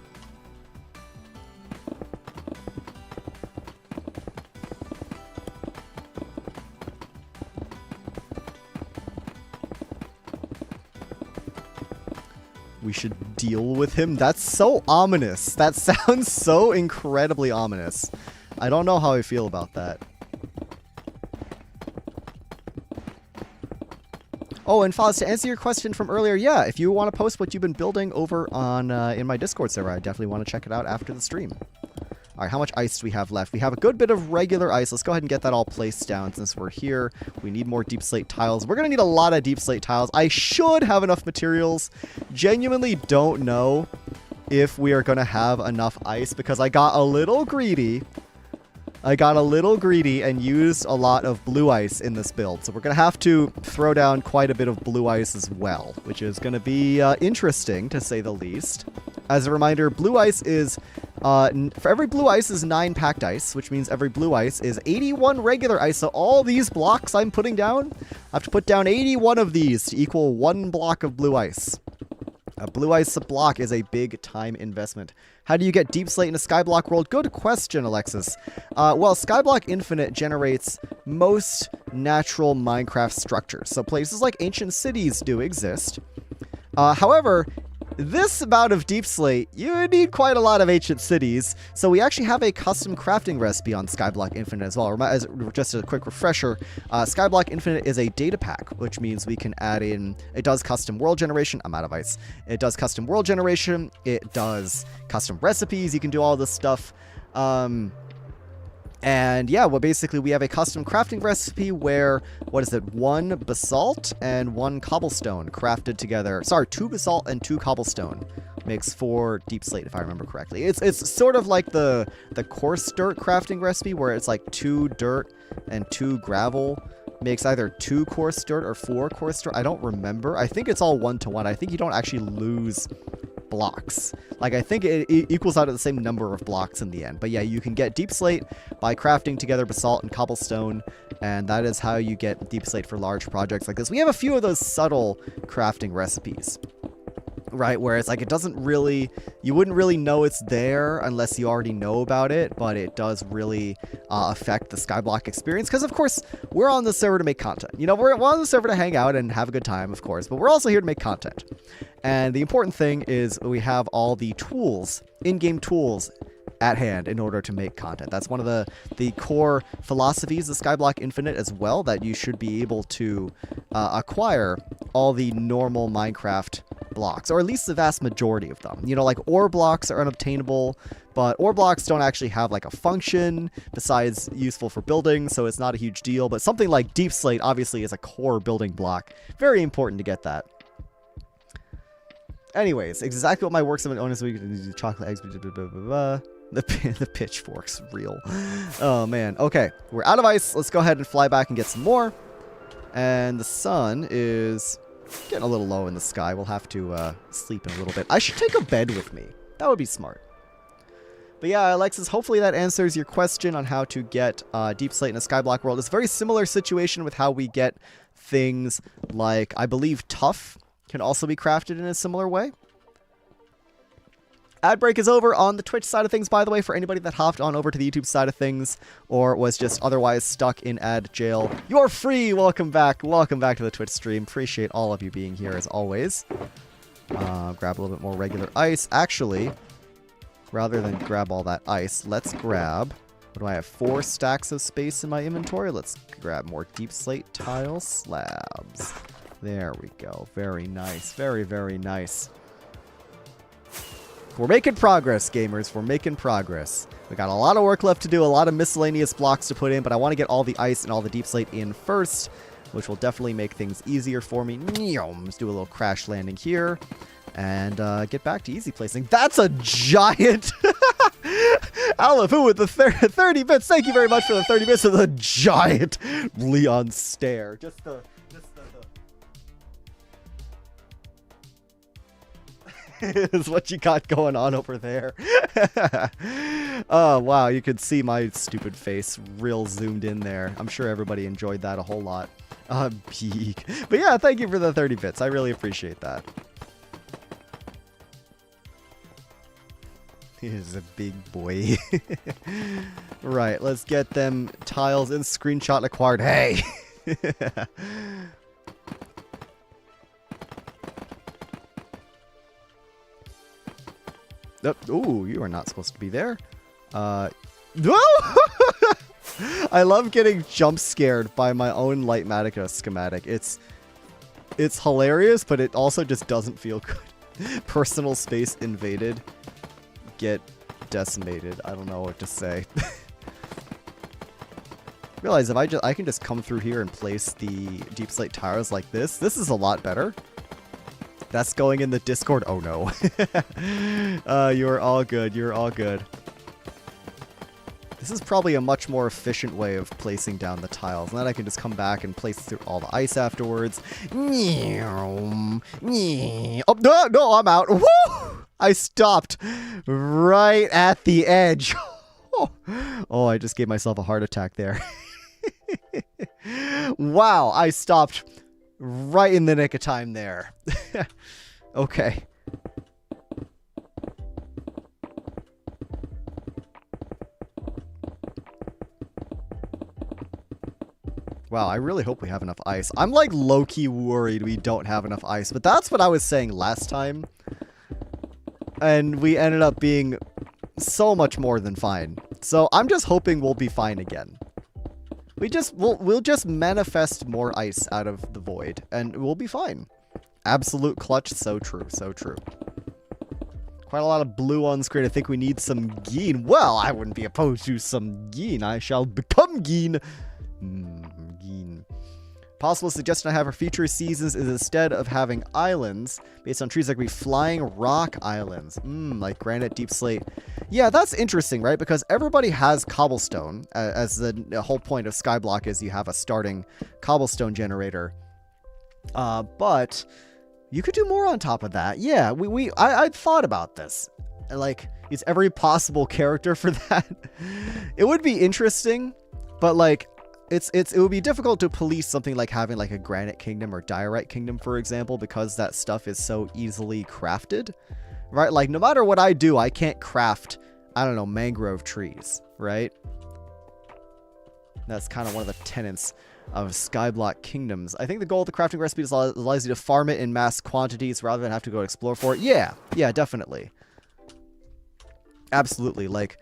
We should deal with him. That's so ominous. That sounds so incredibly ominous. I don't know how I feel about that. Oh, and Foz, to answer your question from earlier, yeah, if you want to post what you've been building over on in my Discord server, I definitely want to check it out after the stream. All right, how much ice do we have left? We have a good bit of regular ice. Let's go ahead and get that all placed down since we're here. We need more deep slate tiles. We're going to need a lot of deep slate tiles. I should have enough materials. Genuinely don't know if we are going to have enough ice because I got a little greedy. And used a lot of blue ice in this build. So we're going to have to throw down quite a bit of blue ice as well, which is going to be interesting to say the least. As a reminder, blue ice is, for every blue ice is 9 packed ice, which means every blue ice is 81 regular ice. So all these blocks I'm putting down, I have to put down 81 of these to equal 1 block of blue ice. A blue ice block is a big time investment. How do you get deep slate in a Skyblock world? Good question, Alexis. Well, Skyblock Infinite generates most natural Minecraft structures. So places like ancient cities do exist. However, this amount of deep slate, you need quite a lot of ancient cities. So we actually have a custom crafting recipe on Skyblock Infinite as well. As just a quick refresher, Skyblock Infinite is a data pack, which means we can add in, it does custom world generation. I'm out of ice. It does custom world generation. It does custom recipes. You can do all this stuff. And yeah, well, basically we have a custom crafting recipe where, what is it, 1 basalt and 1 cobblestone crafted together. Sorry, 2 basalt and 2 cobblestone makes 4 deep slate, if I remember correctly. It's sort of like the coarse dirt crafting recipe where it's like 2 dirt and 2 gravel makes either 2 coarse dirt or 4 coarse dirt. I don't remember. I think it's all 1-to-1. I think you don't actually lose blocks. Like, I think it equals out at the same number of blocks in the end. But yeah, you can get deep slate by crafting together basalt and cobblestone, and that is how you get deep slate for large projects like this. We have a few of those subtle crafting recipes, right, where it's like it doesn't really, you wouldn't really know it's there unless you already know about it, but it does really affect the Skyblock experience, because of course we're on the server to make content. You know, we're on the server to hang out and have a good time, of course, but we're also here to make content. And the important thing is we have all the tools, in-game tools, at hand in order to make content. That's one of the core philosophies of Skyblock Infinite as well, that you should be able to acquire all the normal Minecraft blocks, or at least the vast majority of them. You know, like ore blocks are unobtainable, but ore blocks don't actually have like a function besides useful for building, so it's not a huge deal. But something like deep slate obviously is a core building block. Very important to get that. Anyways, exactly what my works of an onus week, chocolate eggs, blah, blah, blah, blah. The pitchfork's real. Oh man. Okay, we're out of ice. Let's go ahead and fly back and get some more. And the sun is getting a little low in the sky. We'll have to sleep in a little bit. I should take a bed with me. That would be smart. But yeah, Alexis, hopefully that answers your question on how to get deep slate in a Skyblock world. It's a very similar situation with how we get things like, I believe, tough can also be crafted in a similar way. Ad break is over on the Twitch side of things, by the way, for anybody that hopped on over to the YouTube side of things or was just otherwise stuck in ad jail. You're free! Welcome back. Welcome back to the Twitch stream. Appreciate all of you being here as always. Grab a little bit more regular ice. Actually, rather than grab all that ice, let's grab... What do I have? 4 stacks of space in my inventory. Let's grab more deep slate tile slabs. There we go. Very nice. Very, very nice. We're making progress, gamers. We're making progress. We got a lot of work left to do, a lot of miscellaneous blocks to put in, but I want to get all the ice and all the deep slate in first, which will definitely make things easier for me. Let's do a little crash landing here and get back to easy placing. That's a giant... Alafu with the 30 bits. Thank you very much for the 30 bits of the giant Leon stare. Just the is what you got going on over there. Oh, wow. You could see my stupid face real zoomed in there. I'm sure everybody enjoyed that a whole lot. Peak. But yeah, thank you for the 30 bits. I really appreciate that. He is a big boy. Right, let's get them tiles in screenshot acquired. Hey! Ooh, you are not supposed to be there. I love getting jump scared by my own Lightmatica schematic. It's hilarious, but it also just doesn't feel good. Personal space invaded. Get decimated. I don't know what to say. Realize if I can just come through here and place the deep slate tiles like this. This is a lot better. That's going in the Discord. Oh no. You're all good. You're all good. This is probably a much more efficient way of placing down the tiles. And then I can just come back and place through all the ice afterwards. Oh, no, I'm out. Woo! I stopped right at the edge. Oh, I just gave myself a heart attack there. Wow, I stopped right in the nick of time there. Okay. Wow, I really hope we have enough ice. I'm like low-key worried we don't have enough ice, but that's what I was saying last time. And we ended up being so much more than fine. So I'm just hoping we'll be fine again. We'll just manifest more ice out of the void, and we'll be fine. Absolute clutch, so true, so true. Quite a lot of blue on screen. I think we need some geen. Well, I wouldn't be opposed to some geen. I shall become geen. Geen. Possible suggestion I have for future seasons is instead of having islands based on trees, like be flying rock islands. Like granite, deep slate. Yeah, that's interesting, right? Because everybody has cobblestone. As the whole point of Skyblock is you have a starting cobblestone generator. But you could do more on top of that. Yeah, I thought about this. Like, is every possible character for that? It would be interesting, but like, it would be difficult to police something like having like a granite kingdom or diorite kingdom, for example, because that stuff is so easily crafted, right? Like, no matter what I do, I can't craft, I don't know, mangrove trees, right? That's kind of one of the tenets of Skyblock Kingdoms. I think the goal of the crafting recipe allows you to farm it in mass quantities rather than have to go explore for it. Yeah, definitely. Absolutely. Like,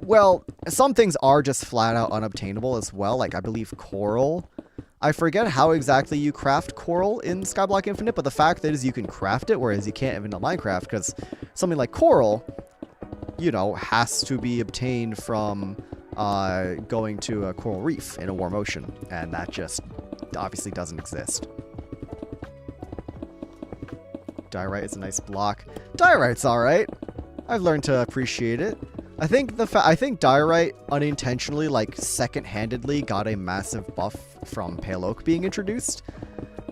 well, some things are just flat out unobtainable as well. Like, I believe coral. I forget how exactly you craft coral in Skyblock Infinite, but the fact is you can craft it, whereas you can't in vanilla Minecraft, because something like coral, you know, has to be obtained from going to a coral reef in a warm ocean, and that just obviously doesn't exist. Diorite is a nice block. Diorite's alright. I've learned to appreciate it. I think diorite unintentionally, like second-handedly, got a massive buff from pale oak being introduced.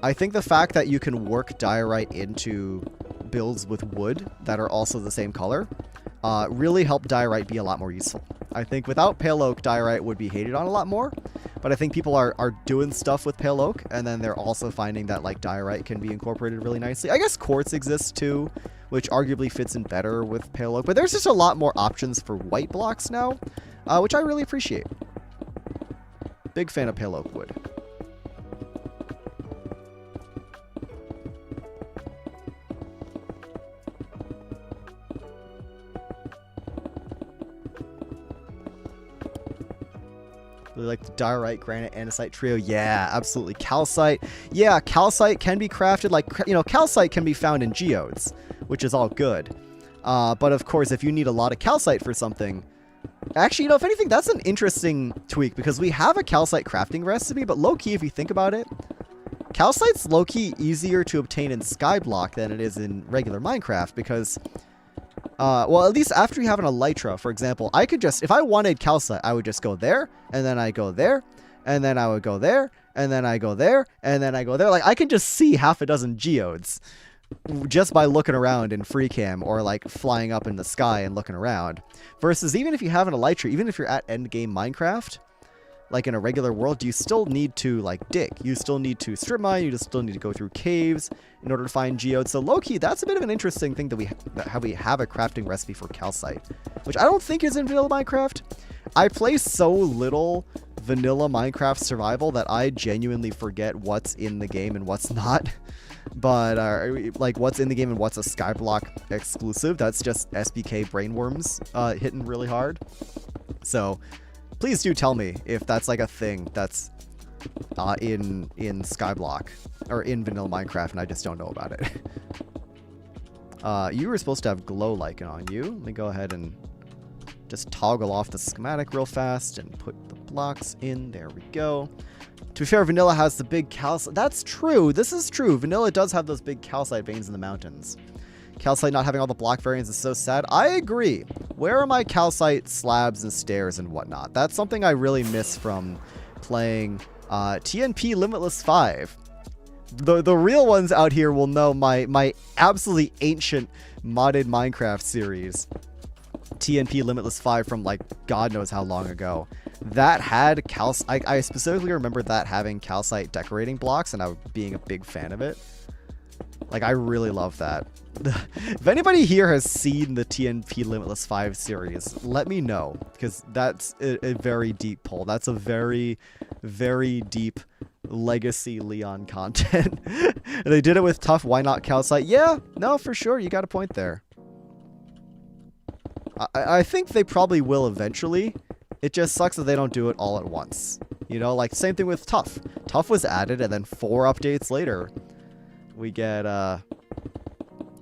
I think the fact that you can work diorite into builds with wood that are also the same color really helped diorite be a lot more useful. I think without pale oak, diorite would be hated on a lot more, but I think people are doing stuff with pale oak, and then they're also finding that like diorite can be incorporated really nicely. I guess quartz exists too, which arguably fits in better with pale oak, but there's just a lot more options for white blocks now, which I really appreciate. Big fan of pale oak wood. Really like the diorite, granite, andesite trio. Yeah, absolutely. Calcite. Yeah, calcite can be crafted. Like, you know, calcite can be found in geodes, which is all good. But of course, if you need a lot of calcite for something, actually, you know, if anything, that's an interesting tweak, because we have a calcite crafting recipe, but low-key, if you think about it, calcite's low-key easier to obtain in Skyblock than it is in regular Minecraft, because well, at least after you have an elytra, for example, I could just, if I wanted calcite, I would just go there, and then I go there, and then I would go there, and then I go there, and then I go there. Like, I can just see half a dozen geodes just by looking around in free cam, or like flying up in the sky and looking around. Versus even if you have an elytra, even if you're at endgame Minecraft, like in a regular world, you still need to like dig. You still need to strip mine. You just still need to go through caves in order to find geodes. So low-key, that's a bit of an interesting thing that we have a crafting recipe for calcite, which I don't think is in vanilla Minecraft. I play so little vanilla Minecraft survival that I genuinely forget what's in the game and what's not. But like what's in the game and what's a Skyblock exclusive. That's just SBK brainworms hitting really hard. So please do tell me if that's like a thing that's in Skyblock or in vanilla Minecraft and I just don't know about it. You were supposed to have glow lichen on you. Let me go ahead and just toggle off the schematic real fast and put the blocks in. There we go. To be fair, vanilla has the big calcite. That's true. This is true. Vanilla does have those big calcite veins in the mountains. Calcite not having all the block variants is so sad. I agree. Where are my calcite slabs and stairs and whatnot? That's something I really miss from playing TNP Limitless 5. The real ones out here will know my absolutely ancient modded Minecraft series. TNP Limitless 5 from like God knows how long ago. That had I specifically remember that having calcite decorating blocks, and I being a big fan of it. Like, I really love that. If anybody here has seen the TNP Limitless 5 series, let me know, because that's a very deep pull. That's a very, very deep legacy Leon content. And they did it with tough, why not calcite? Yeah, no, for sure, you got a point there. I think they probably will eventually. It just sucks that they don't do it all at once. You know, like, same thing with Tough. Tough was added, and then 4 updates later, we get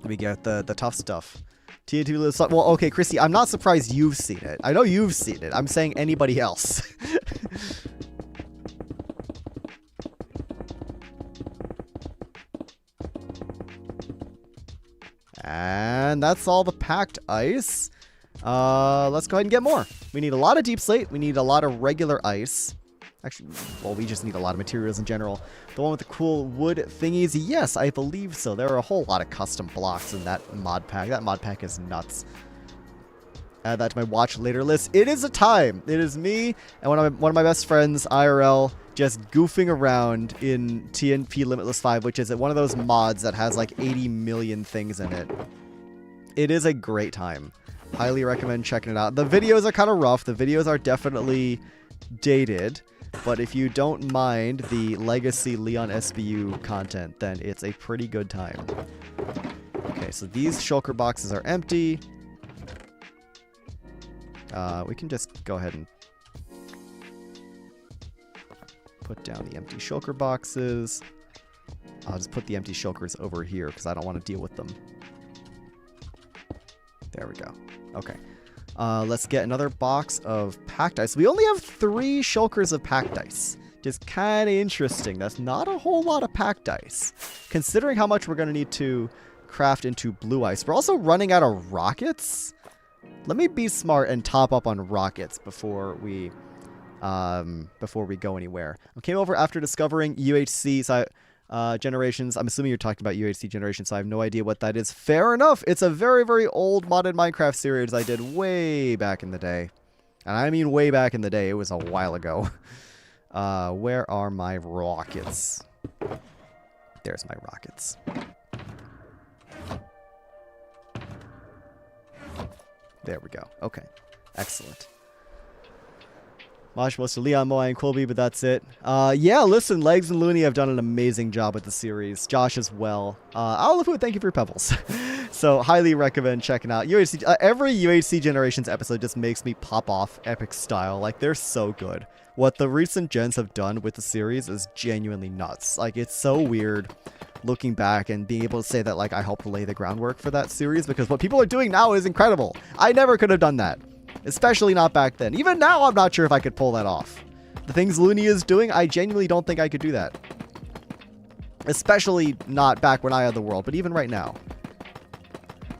We get the tough stuff. TNT lives. Well, okay, Chrissy, I'm not surprised you've seen it. I know you've seen it. I'm saying anybody else. And that's all the packed ice. Let's go ahead and get more. We need a lot of deep slate. We need a lot of regular ice. Actually, well, we just need a lot of materials in general. The one with the cool wood thingies, yes, I believe so. There are a whole lot of custom blocks in that mod pack. That mod pack is nuts. Add that to my watch later list. It is a time. It is me and one of my best friends, IRL, just goofing around in TNP Limitless 5, which is one of those mods that has like 80 million things in it. It is a great time. Highly recommend checking it out. The videos are kind of rough. The videos are definitely dated. But if you don't mind the legacy LeonSBU content, then it's a pretty good time. Okay, so these shulker boxes are empty. We can just go ahead and put down the empty shulker boxes. I'll just put the empty shulkers over here because I don't want to deal with them. There we go. Okay. Let's get another box of packed ice. We only have 3 shulkers of packed ice. Just kind of interesting. That's not a whole lot of packed ice, considering how much we're going to need to craft into blue ice. We're also running out of rockets. Let me be smart and top up on rockets before we go anywhere. I came over after discovering UHC generations. I'm assuming you're talking about UHC generations, so I have no idea what that is. Fair enough. It's a very, very old modded Minecraft series I did way back in the day. And I mean way back in the day. It was a while ago. Where are my rockets? There's my rockets. There we go. Okay. Excellent. Mosh most to Leon, Moai, and Quilby, but that's it. Yeah, listen, Legs and Looney have done an amazing job with the series. Josh as well. Olive, thank you for your pebbles. So, highly recommend checking out UHC. Every UHC Generations episode just makes me pop off epic style. Like, they're so good. What the recent gens have done with the series is genuinely nuts. Like, it's so weird looking back and being able to say that, like, I helped lay the groundwork for that series, because what people are doing now is incredible. I never could have done that. Especially not back then. Even now, I'm not sure if I could pull that off. The things Looney is doing, I genuinely don't think I could do that. Especially not back when I had the world, but even right now.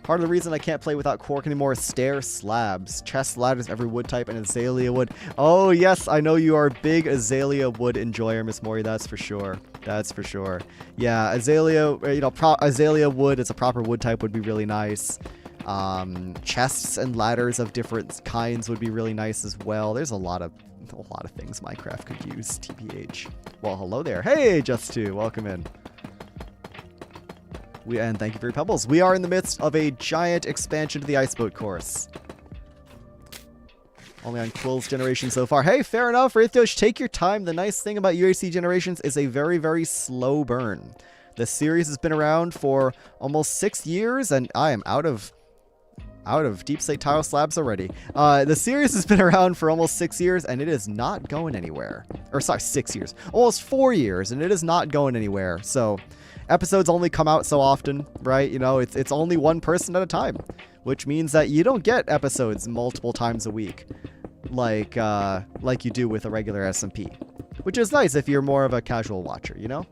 Part of the reason I can't play without cork anymore is stair slabs. Chest ladders, every wood type, and azalea wood. Oh, yes, I know you are a big azalea wood enjoyer, Miss Mori. That's for sure. That's for sure. Yeah, azalea, azalea wood, it's a proper wood type, would be really nice. Chests and ladders of different kinds would be really nice as well. There's a lot of things Minecraft could use, TBH. Well, hello there. Hey, Just2, welcome in. And thank you for your pebbles. We are in the midst of a giant expansion to the Iceboat course. Only on Quill's generation so far. Hey, fair enough, Wraithdosh, take your time. The nice thing about UHC Generations is a very, very slow burn. The series has been around for almost 6 years, and I am out of deep slate tile slabs already. The series has been around for almost 6 years, and it is not going anywhere. Or sorry, 6 years. Almost 4 years, and it is not going anywhere. So, episodes only come out so often, right? You know, it's only one person at a time, which means that you don't get episodes multiple times a week, like you do with a regular SMP, which is nice if you're more of a casual watcher, you know?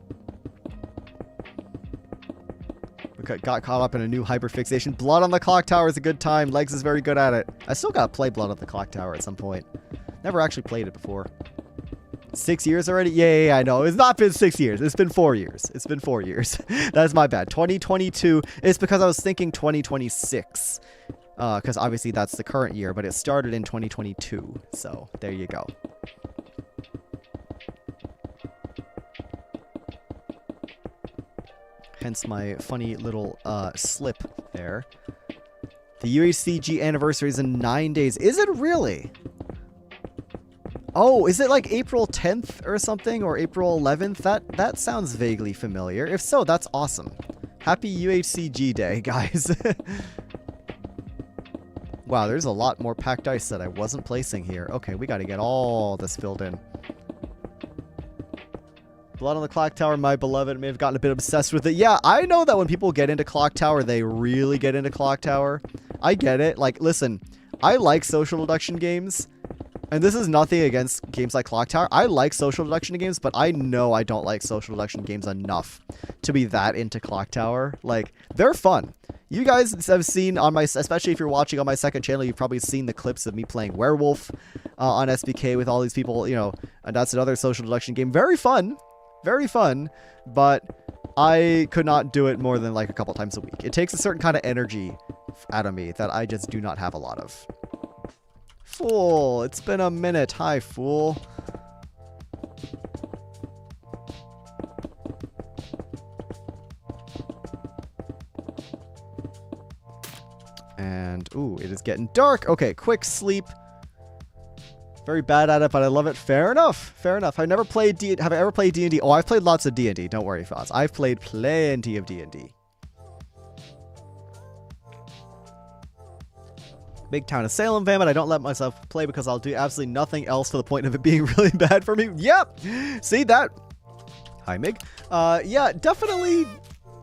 Got caught up in a new hyperfixation. Blood on the Clock Tower is a good time. Legs is very good at it. I still gotta play Blood on the Clock Tower at some point. Never actually played it before. 6 years already? Yeah, I know. It's not been 6 years. It's been 4 years. It's been 4 years. That's my bad. 2022. It's because I was thinking 2026. Because obviously that's the current year, but it started in 2022. So, there you go. Hence my funny little slip there. The UHCG anniversary is in 9 days. Is it really? Oh, is it like April 10th or something? Or April 11th? That sounds vaguely familiar. If so, that's awesome. Happy UHCG day, guys. Wow, there's a lot more packed ice that I wasn't placing here. Okay, we got to get all this filled in. Blood on the Clock Tower, my beloved, may have gotten a bit obsessed with it. Yeah, I know that when people get into Clock Tower, they really get into Clock Tower. I get it. Like, listen, I like social deduction games. And this is nothing against games like Clock Tower. I like social deduction games, but I know I don't like social deduction games enough to be that into Clock Tower. Like, they're fun. You guys have seen on my, especially if you're watching on my second channel, you've probably seen the clips of me playing Werewolf on SBK with all these people, you know, and that's another social deduction game. Very fun, but I could not do it more than like a couple times a week. It takes a certain kind of energy out of me that I just do not have a lot of. Fool, it's been a minute. Hi, fool. And, ooh, it is getting dark. Okay, quick sleep. Very bad at it, but I love it. Fair enough. Fair enough. I've never played have I ever played D&D? Oh, I've played lots of D&D. Don't worry, Foz. I've played plenty of D&D. Big Town of Salem fan, but I don't let myself play because I'll do absolutely nothing else to the point of it being really bad for me. Yep. See that? Hi, Mig. Yeah, definitely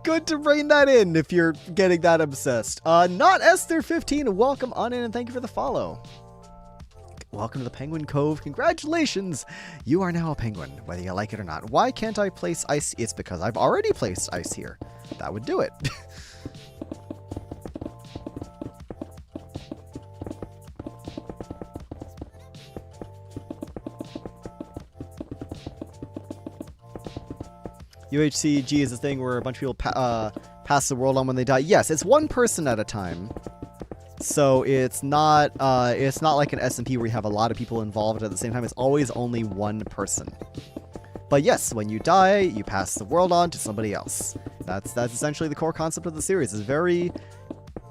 good to rein that in if you're getting that obsessed. Not Esther15. Welcome on in and thank you for the follow. Welcome to the Penguin Cove. Congratulations. You are now a penguin, whether you like it or not. Why can't I place ice? It's because I've already placed ice here. That would do it. UHCG is a thing where a bunch of people pass the world on when they die. Yes, it's one person at a time. So it's not like an SMP where you have a lot of people involved at the same time. It's always only one person. But yes, when you die, you pass the world on to somebody else. That's essentially the core concept of the series. It's very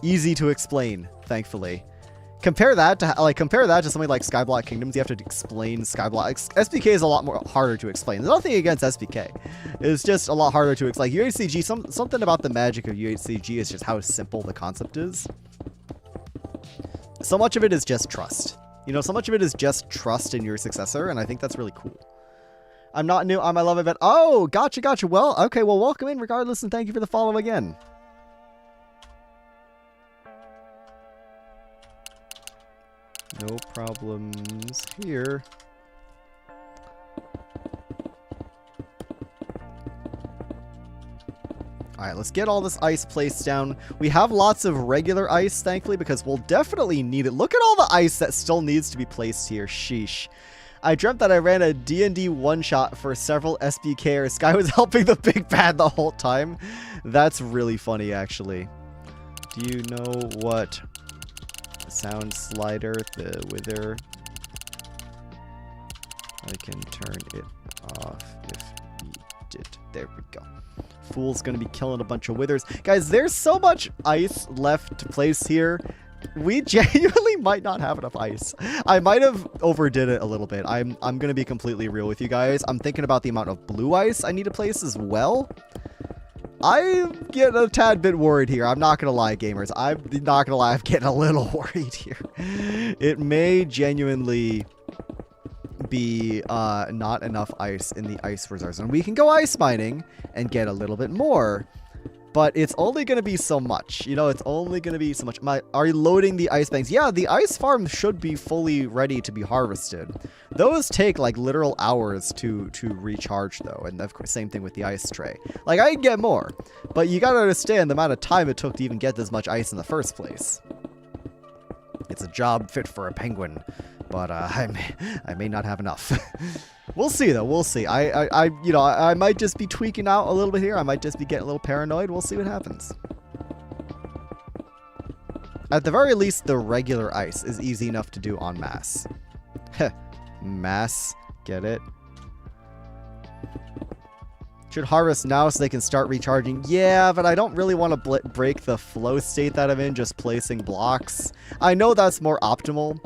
easy to explain, thankfully. Compare that to something like Skyblock Kingdoms. You have to explain Skyblock. SBK is a lot more harder to explain. There's nothing against SBK. It's just a lot harder to explain. Like UHCG, something about the magic of UHCG is just how simple the concept is. So much of it is just trust. You know, so much of it is just trust in your successor, and I think that's really cool. I'm not new on my love event. Oh, gotcha. Well, okay, well, welcome in regardless, and thank you for the follow again. No problems here. Alright, let's get all this ice placed down. We have lots of regular ice, thankfully, because we'll definitely need it. Look at all the ice that still needs to be placed here. Sheesh. I dreamt that I ran a D&D one-shot for several SBKers. Sky was helping the big bad the whole time. That's really funny, actually. Do you know what sound slider, the wither? I can turn it off if needed. There we go. Fool's gonna be killing a bunch of withers. Guys, there's so much ice left to place here. We genuinely might not have enough ice. I might have overdid it a little bit. I'm gonna be completely real with you guys. I'm thinking about the amount of blue ice I need to place as well. I get a tad bit worried here. I'm not gonna lie, gamers. I'm not gonna lie, I'm getting a little worried here. It may genuinely be not enough ice in the ice reserves. And we can go ice mining and get a little bit more. But it's only going to be so much. You know, it's only going to be so much. Are you loading the ice banks? Yeah, the ice farm should be fully ready to be harvested. Those take like literal hours to recharge though. And of course, same thing with the ice tray. Like I can get more, but you got to understand the amount of time it took to even get this much ice in the first place. It's a job fit for a penguin, but I may not have enough. We'll see though. We'll see. You know, I might just be tweaking out a little bit here. I might just be getting a little paranoid. We'll see what happens. At the very least, the regular ice is easy enough to do en masse. Mass, get it? Should harvest now so they can start recharging. Yeah, but I don't really want to break the flow state that I'm in just placing blocks. I know that's more optimal,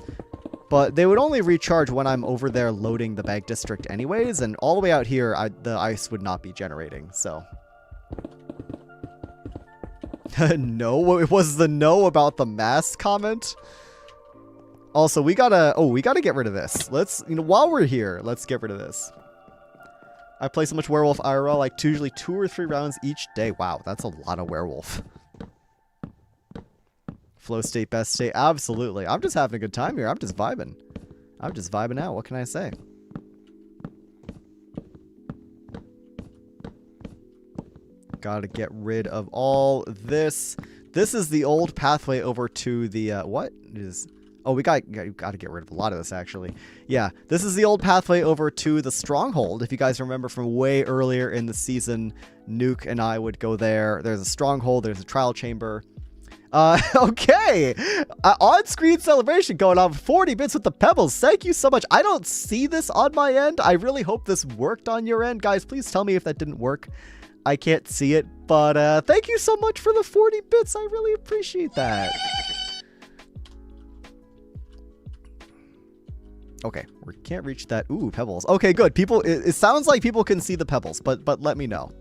but they would only recharge when I'm over there loading the bag district anyways, and all the way out here, the ice would not be generating, so. No? It was the no about the mass comment? Also, we gotta get rid of this. Let's, you know, while we're here, let's get rid of this. I play so much werewolf IRL, like usually 2 or 3 rounds each day. Wow, that's a lot of werewolf. Flow state, best state, absolutely. I'm just having a good time here. I'm just vibing. I'm just vibing out. What can I say? Gotta get rid of all this. This is the old pathway over to the, what is... Oh, we got to get rid of a lot of this, actually. Yeah, this is the old pathway over to the stronghold. If you guys remember from way earlier in the season, Nuke and I would go there. There's a stronghold. There's a trial chamber. Okay. On-screen celebration going on. 40 bits with the pebbles. Thank you so much. I don't see this on my end. I really hope this worked on your end. Guys, please tell me if that didn't work. I can't see it, but thank you so much for the 40 bits. I really appreciate that. Okay, we can't reach that. Ooh, pebbles. Okay, good. People, it sounds like people can see the pebbles, but let me know.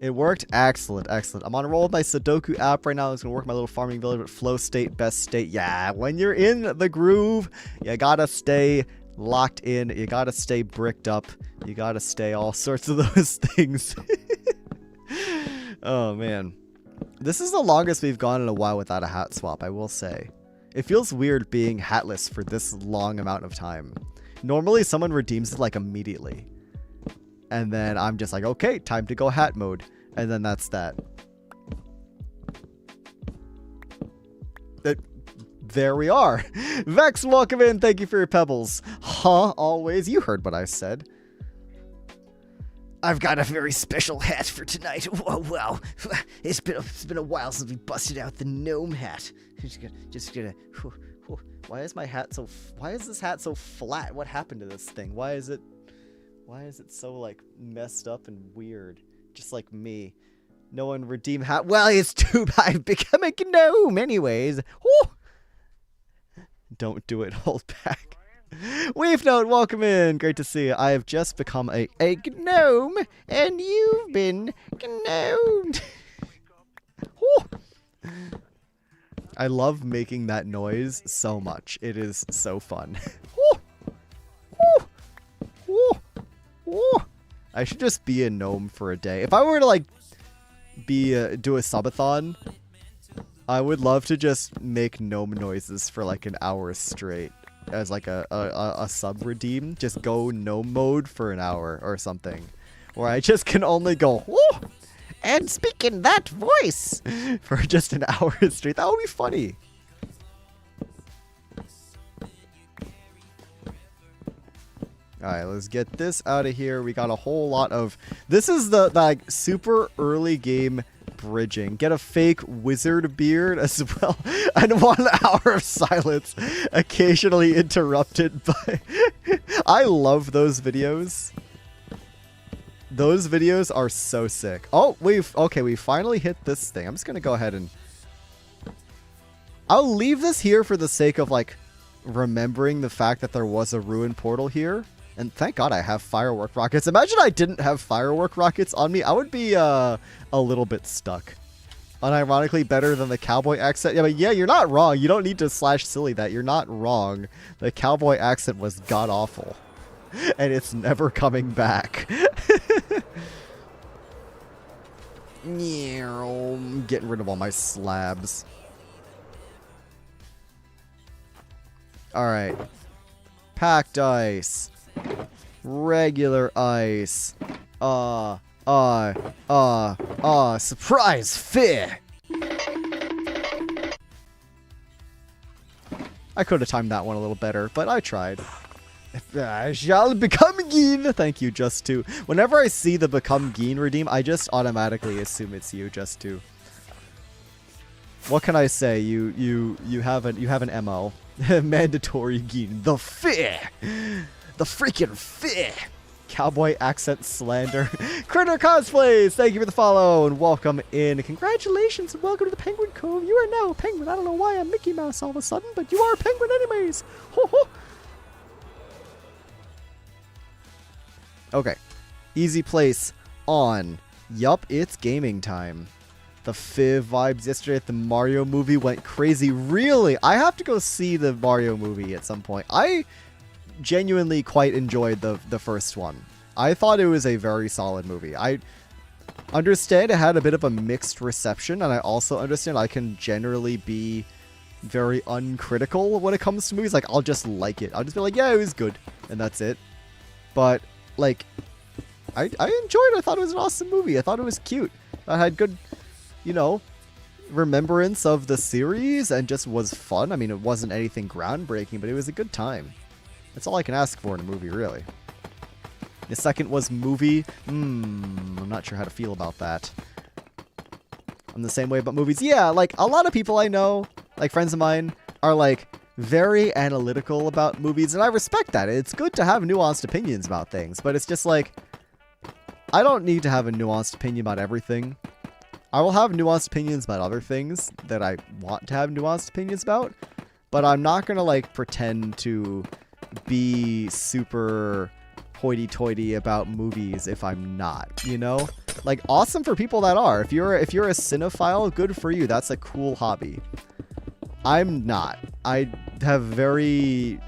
It worked. Excellent, excellent. I'm on a roll with my Sudoku app right now. It's gonna work my little farming village with flow state, best state. Yeah, when you're in the groove, you gotta stay locked in. You gotta stay bricked up. You gotta stay all sorts of those things. Oh man, this is the longest we've gone in a while without a hat swap, I will say. It feels weird being hatless for this long amount of time. Normally someone redeems it like immediately. And then I'm just like, okay, time to go hat mode. And then that's that. There we are. Vex, welcome in. Thank you for your pebbles. Huh? Always. You heard what I said. I've got a very special hat for tonight. Whoa, wow. It's been a while since we busted out the gnome hat. Just gonna. Why is this hat so flat? What happened to this thing? Why is it so like messed up and weird? Just like me. No one redeem hat. Well, it's too bad I've become a gnome anyways. Woo! Don't do it. Hold back. Weave Note, welcome in. Great to see you. I have just become a gnome, and you've been gnomed. I love making that noise so much. It is so fun. I should just be a gnome for a day. If I were to like do a subathon, I would love to just make gnome noises for like an hour straight as like a sub redeem. Just go gnome mode for an hour or something, where I just can only go whoo, and speak in that voice for just an hour straight. That would be funny. Alright, let's get this out of here. We got a whole lot of... This is the like super early game bridging. Get a fake wizard beard as well. And 1 hour of silence occasionally interrupted by... I love those videos. Those videos are so sick. Oh, we finally hit this thing. I'm just gonna go ahead and... I'll leave this here for the sake of like remembering the fact that there was a ruined portal here. And thank God I have firework rockets. Imagine I didn't have firework rockets on me. I would be a little bit stuck. Unironically better than the cowboy accent. Yeah, but yeah, you're not wrong. You don't need to slash silly that. You're not wrong. The cowboy accent was god-awful. And it's never coming back. I'm getting rid of all my slabs. Alright. Packed ice. Regular ice. Surprise fear. I could have timed that one a little better, but I tried. I shall become Geen. Thank you, Just2. Whenever I see the become Geen redeem, I just automatically assume it's you, Just2. What can I say? You have an MO. Mandatory Geen. The fear. The freaking fear. Cowboy accent slander. Critter Cosplays, thank you for the follow and welcome in. Congratulations and welcome to the Penguin Cove. You are now a penguin. I don't know why I'm Mickey Mouse all of a sudden, but you are a penguin anyways. Ho ho. Okay. Easy place on. Yup, it's gaming time. The Fiv vibes yesterday at the Mario movie went crazy. Really? I have to go see the Mario movie at some point. I genuinely quite enjoyed the first one. I thought it was a very solid movie. I understand it had a bit of a mixed reception, and I also understand I can generally be very uncritical when it comes to movies. Like, I'll just like it. I'll just be like, yeah, it was good, and that's it. But, like, I enjoyed it. I thought it was an awesome movie. I thought it was cute. I had good, you know, remembrance of the series, and just was fun. I mean, it wasn't anything groundbreaking, but it was a good time. That's all I can ask for in a movie, really. The second was movie. I'm not sure how to feel about that. I'm the same way about movies. Yeah, like, a lot of people I know, like friends of mine, are like very analytical about movies, and I respect that. It's good to have nuanced opinions about things, but it's just like, I don't need to have a nuanced opinion about everything. I will have nuanced opinions about other things that I want to have nuanced opinions about, but I'm not gonna like pretend to be super hoity-toity about movies if I'm not, you know? Like, awesome for people that are. If you're a cinephile, good for you. That's a cool hobby. I'm not. I have very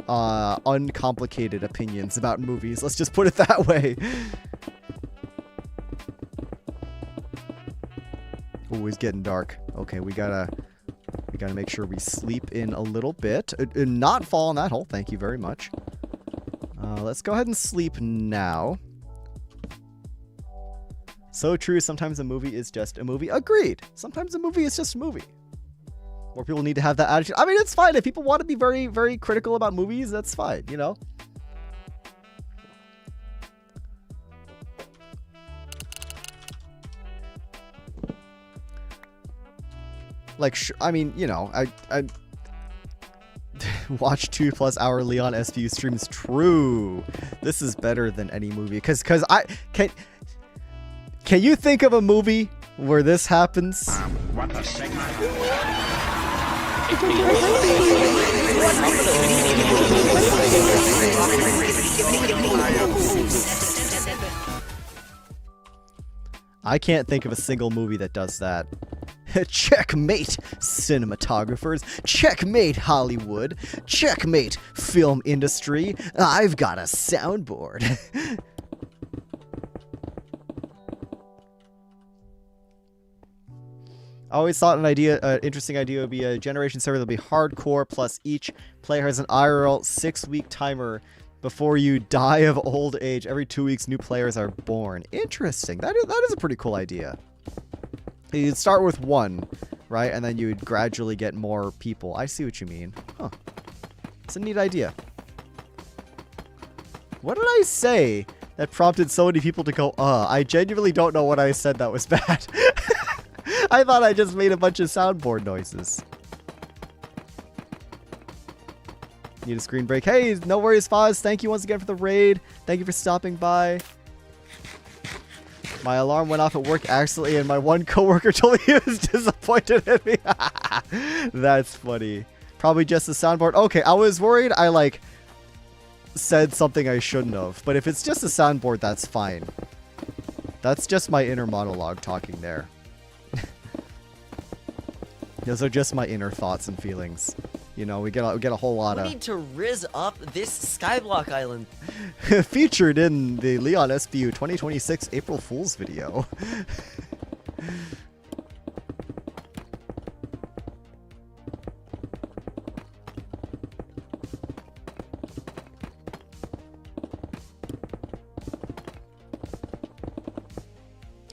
uncomplicated opinions about movies. Let's just put it that way. Oh, it's getting dark. Okay, we gotta make sure we sleep in a little bit and not fall in that hole. Thank you very much. Let's go ahead and sleep now. So true. Sometimes a movie is just a movie. Agreed. Sometimes a movie is just a movie. More people need to have that attitude. I mean, it's fine. If people want to be very, very critical about movies, that's fine, you know? Like, I mean, you know, I watch 2+ hour LeonSBU streams. True. This is better than any movie. Because I... Can you think of a movie where this happens? What the segment? I can't think of a single movie that does that. Checkmate, cinematographers. Checkmate, Hollywood. Checkmate, film industry. I've got a soundboard. I always thought an interesting idea would be a generation server that'll be hardcore, plus each player has an IRL 6-week timer before you die of old age. Every 2 weeks, new players are born. Interesting. That is a pretty cool idea. You'd start with 1, right? And then you'd gradually get more people. I see what you mean. Huh. It's a neat idea. What did I say that prompted so many people to go, I genuinely don't know what I said that was bad. I thought I just made a bunch of soundboard noises. Need a screen break. Hey, no worries, Foz. Thank you once again for the raid. Thank you for stopping by. My alarm went off at work accidentally, and my one coworker told me he was disappointed in me. That's funny. Probably just the soundboard. Okay, I was worried I, like, said something I shouldn't have. But if it's just a soundboard, that's fine. That's just my inner monologue talking there. Those are just my inner thoughts and feelings. You know, we get a whole lot of... We need to rizz up this Skyblock Island. Featured in the LeonSBU 2026 April Fool's video.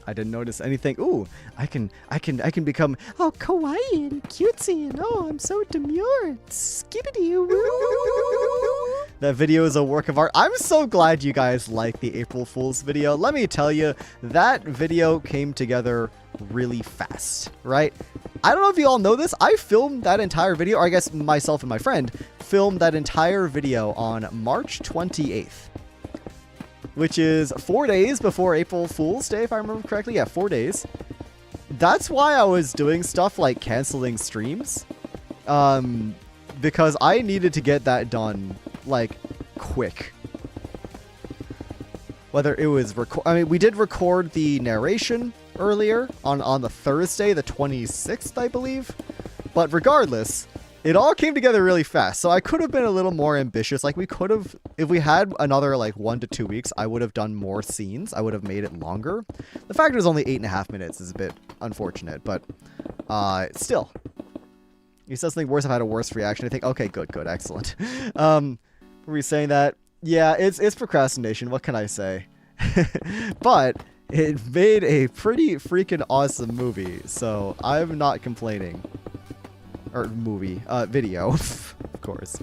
I didn't notice anything. Ooh, I can become oh kawaii and cutesy and oh I'm so demure. Skibbity woo. That video is a work of art. I'm so glad you guys like the April Fool's video. Let me tell you, that video came together really fast, right? I don't know if you all know this. I filmed that entire video, or I guess myself and my friend filmed that entire video on March 28th. Which is 4 days before April Fool's Day, if I remember correctly. Yeah, 4 days. That's why I was doing stuff like canceling streams. Because I needed to get that done, like, quick. Whether it was... I mean, we did record the narration earlier on the Thursday, the 26th, I believe. But regardless, it all came together really fast. So I could have been a little more ambitious. Like we could have, if we had another like 1 to 2 weeks, I would have done more scenes. I would have made it longer. The fact it was only 8.5 minutes is a bit unfortunate, but still. He says something worse. I've had a worse reaction. I think, okay, good, excellent. Were we saying that? Yeah, it's procrastination. What can I say? But it made a pretty freaking awesome movie, so I'm not complaining. Or movie, video, of course.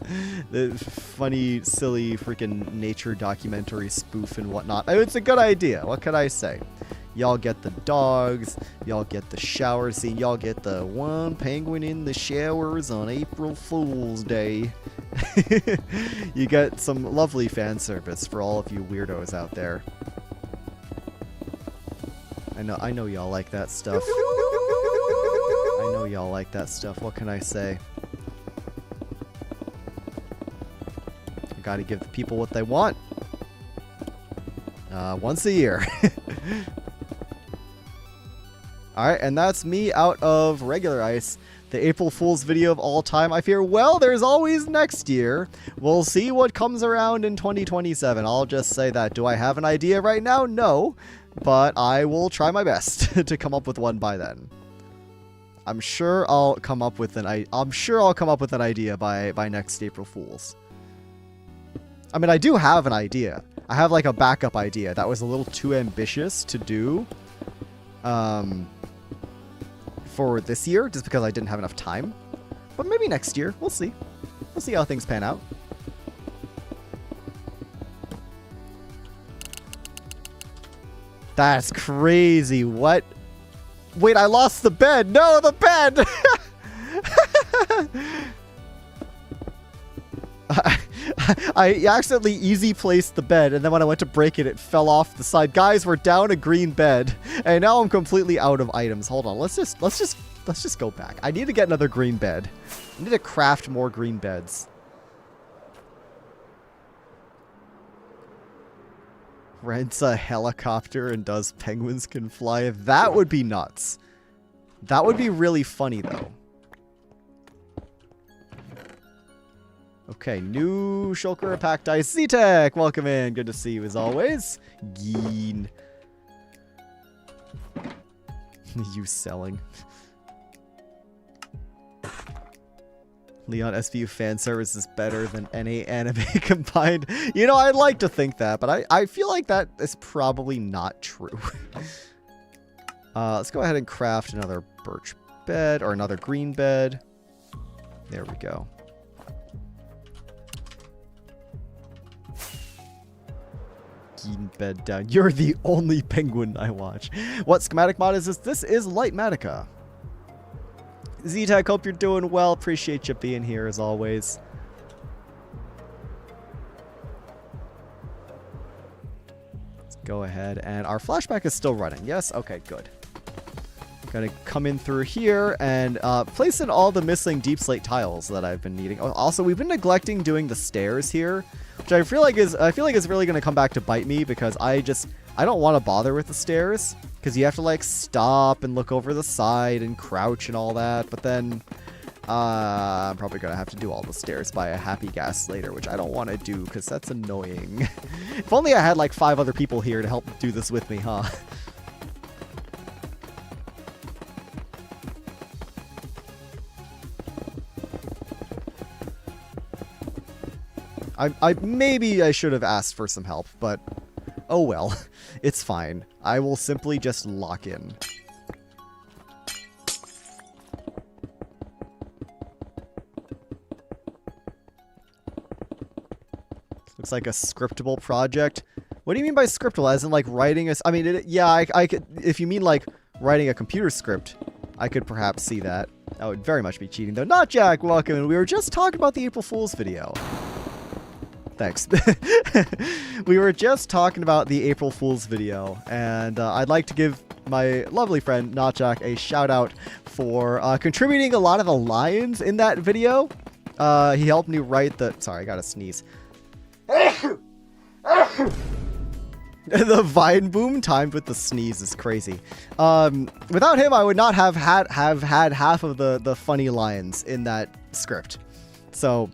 The funny, silly, freaking nature documentary spoof and whatnot. It's a good idea. What can I say? Y'all get the dogs. Y'all get the shower scene. Y'all get the one penguin in the showers on April Fool's Day. You get some lovely fan service for all of you weirdos out there. I know y'all like that stuff. I know y'all like that stuff. What can I say? I gotta give the people what they want. Once a year. Alright, and that's me out of regular ice. The April Fool's video of all time. I fear, well, there's always next year. We'll see what comes around in 2027. I'll just say that. Do I have an idea right now? No. But I will try my best to come up with one by then. I'm sure I'll come up with an idea by next April Fool's. I mean, I do have an idea. I have like a backup idea that was a little too ambitious to do for this year, just because I didn't have enough time. But maybe next year. We'll see. We'll see how things pan out. That's crazy. What? Wait, I lost the bed. No, the bed! I accidentally easy placed the bed, and then when I went to break it, it fell off the side. Guys, we're down a green bed, and now I'm completely out of items. Hold on, let's just go back. I need to get another green bed. I need to craft more green beds. Rents a helicopter and does penguins can fly. That would be nuts. That would be really funny, though. Okay, new Shulker Pack Dice. Z-Tech, welcome in. Good to see you as always. Geen. You selling. LeonSBU fan service is better than any anime combined. You know, I'd like to think that, but I feel like that is probably not true. Let's go ahead and craft another birch bed, or another green bed. There we go. Bed down. You're the only penguin I watch. What schematic mod is this? This is Lightmatica. Z-Tech, hope you're doing well. Appreciate you being here as always. Let's go ahead, and our flashback is still running. Yes? Okay, good. Gonna come in through here and place in all the missing deep slate tiles that I've been needing. Oh, also, we've been neglecting doing the stairs here, which I feel like is really gonna come back to bite me, because I don't want to bother with the stairs, because you have to like stop and look over the side and crouch and all that. But then I'm probably gonna have to do all the stairs by a happy gas later, which I don't want to do because that's annoying. If only I had like 5 other people here to help do this with me, huh? Maybe I should have asked for some help, but oh well. It's fine. I will simply just lock in. Looks like a scriptable project. What do you mean by scriptable? As in like writing a... I mean, yeah, I could... If you mean like writing a computer script, I could perhaps see that. That would very much be cheating, though. Not Jack, welcome. And we were just talking about the April Fool's video. Thanks. We were just talking about the April Fool's video, and I'd like to give my lovely friend Notjack a shout out for contributing a lot of the lines in that video. He helped me write the... Sorry, I gotta sneeze. The vine boom timed with the sneeze is crazy. Without him, I would not have had half of the funny lines in that script. So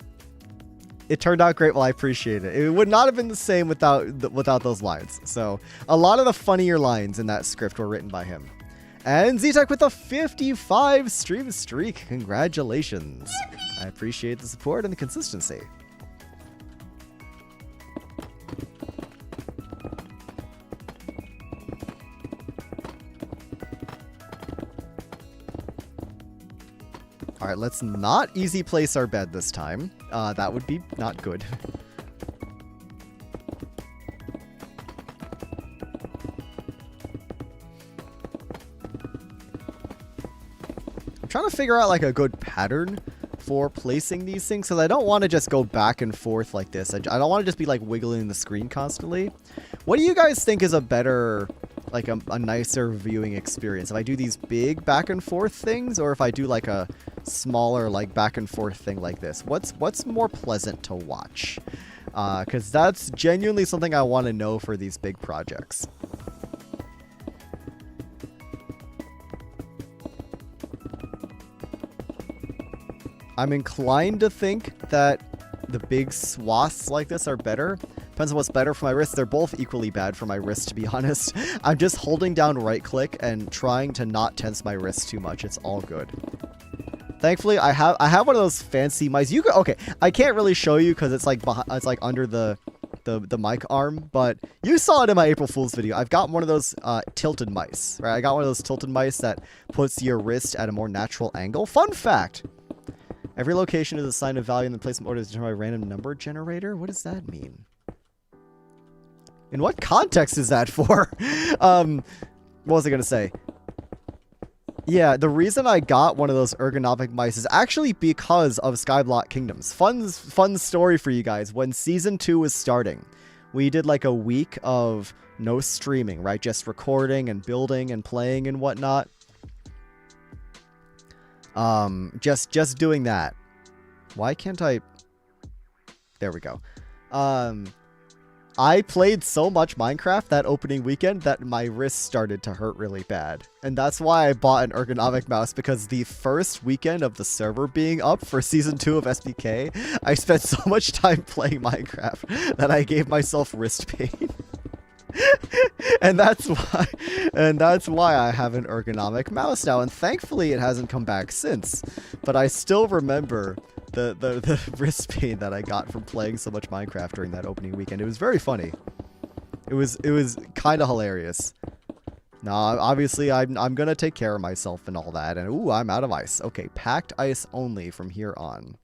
it turned out great. Well, I appreciate it. It would not have been the same without those lines. So a lot of the funnier lines in that script were written by him. And Z-Tech with a 55 stream streak. Congratulations. I appreciate the support and the consistency. All right, let's not easy place our bed this time. That would be not good. I'm trying to figure out like a good pattern for placing these things because I don't want to just go back and forth like this. I don't want to just be like wiggling the screen constantly. What do you guys think is a better, like a nicer viewing experience? If I do these big back and forth things, or if I do like a smaller like back and forth thing like this? What's more pleasant to watch? Because that's genuinely something I want to know for these big projects. I'm inclined to think that the big swaths like this are better. Depends on what's better for my wrist. They're both equally bad for my wrist, to be honest. I'm just holding down right click and trying to not tense my wrist too much. It's all good. Thankfully, I have one of those fancy mice. Okay, I can't really show you because it's like under the mic arm, but you saw it in my April Fool's video. I've got one of those tilted mice, right? I got one of those tilted mice that puts your wrist at a more natural angle. Fun fact. Every location is assigned a value in the placement order is determined by a random number generator. What does that mean? In what context is that for? What was I going to say? Yeah, the reason I got one of those ergonomic mice is actually because of Skyblock Kingdoms. Fun story for you guys. When Season 2 was starting, we did like a week of no streaming, right? Just recording and building and playing and whatnot. Just doing that. Why can't I? There we go. I played so much Minecraft that opening weekend that my wrists started to hurt really bad. And that's why I bought an ergonomic mouse, because the first weekend of the server being up for Season 2 of SBK, I spent so much time playing Minecraft that I gave myself wrist pain. and that's why I have an ergonomic mouse now, and thankfully it hasn't come back since. But I still remember the wrist pain that I got from playing so much Minecraft during that opening weekend. It was very funny. It was kind of hilarious. Now, obviously, I'm gonna take care of myself and all that. And ooh, I'm out of ice. Okay, packed ice only from here on.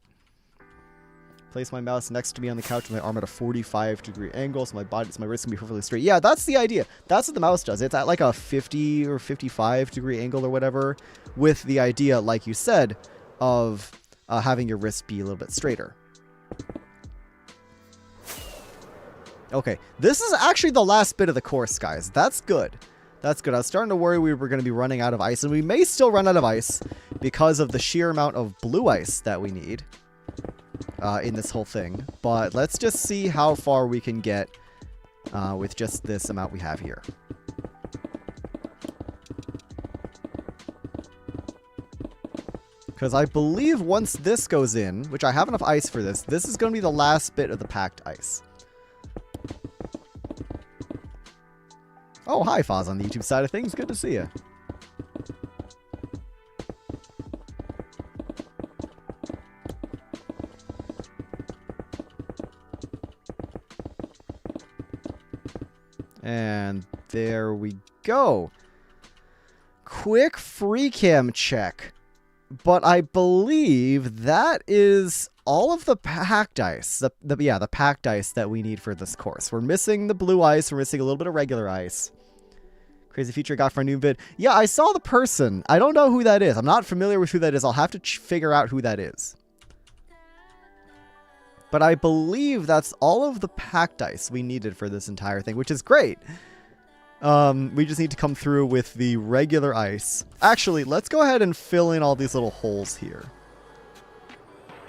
Place my mouse next to me on the couch with my arm at a 45-degree angle, so my wrist can be perfectly straight. Yeah, that's the idea. That's what the mouse does. It's at like a 50 or 55-degree angle or whatever, with the idea, like you said, of having your wrist be a little bit straighter. Okay, this is actually the last bit of the course, guys. That's good. That's good. I was starting to worry we were going to be running out of ice, and we may still run out of ice because of the sheer amount of blue ice that we need in this whole thing. But let's just see how far we can get with just this amount we have here. Because I believe once this goes in, which I have enough ice for this, this is going to be the last bit of the packed ice. Oh, hi, Foz on the YouTube side of things. Good to see you. And there we go. Quick free cam check. But I believe that is all of the packed ice. The packed ice that we need for this course. We're missing the blue ice. We're missing a little bit of regular ice. Crazy feature I got for a new vid. Yeah, I saw the person. I don't know who that is. I'm not familiar with who that is. I'll have to figure out who that is. But I believe that's all of the packed ice we needed for this entire thing, which is great. We just need to come through with the regular ice. Actually, let's go ahead and fill in all these little holes here.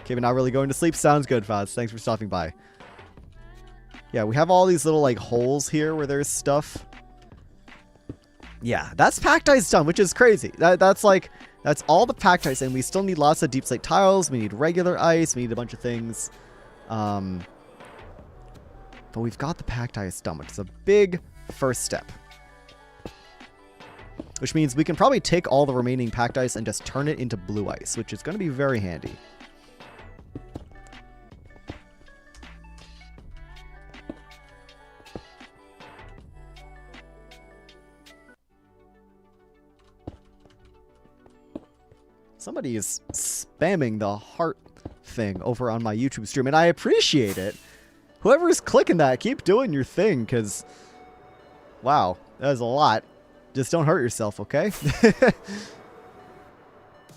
Okay, but not really going to sleep. Sounds good, Faz. Thanks for stopping by. Yeah, we have all these little, like, holes here where there's stuff. Yeah, that's packed ice done, which is crazy. That's like That's all the packed ice, and we still need lots of deep slate tiles. We need regular ice. We need a bunch of things. But we've got the packed ice done, which is a big first step. Which means we can probably take all the remaining packed ice and just turn it into blue ice, which is going to be very handy. Somebody is spamming the heart thing over on my YouTube stream, and I appreciate it. Whoever's clicking that, keep doing your thing, because, wow, that is a lot. Just don't hurt yourself, okay? The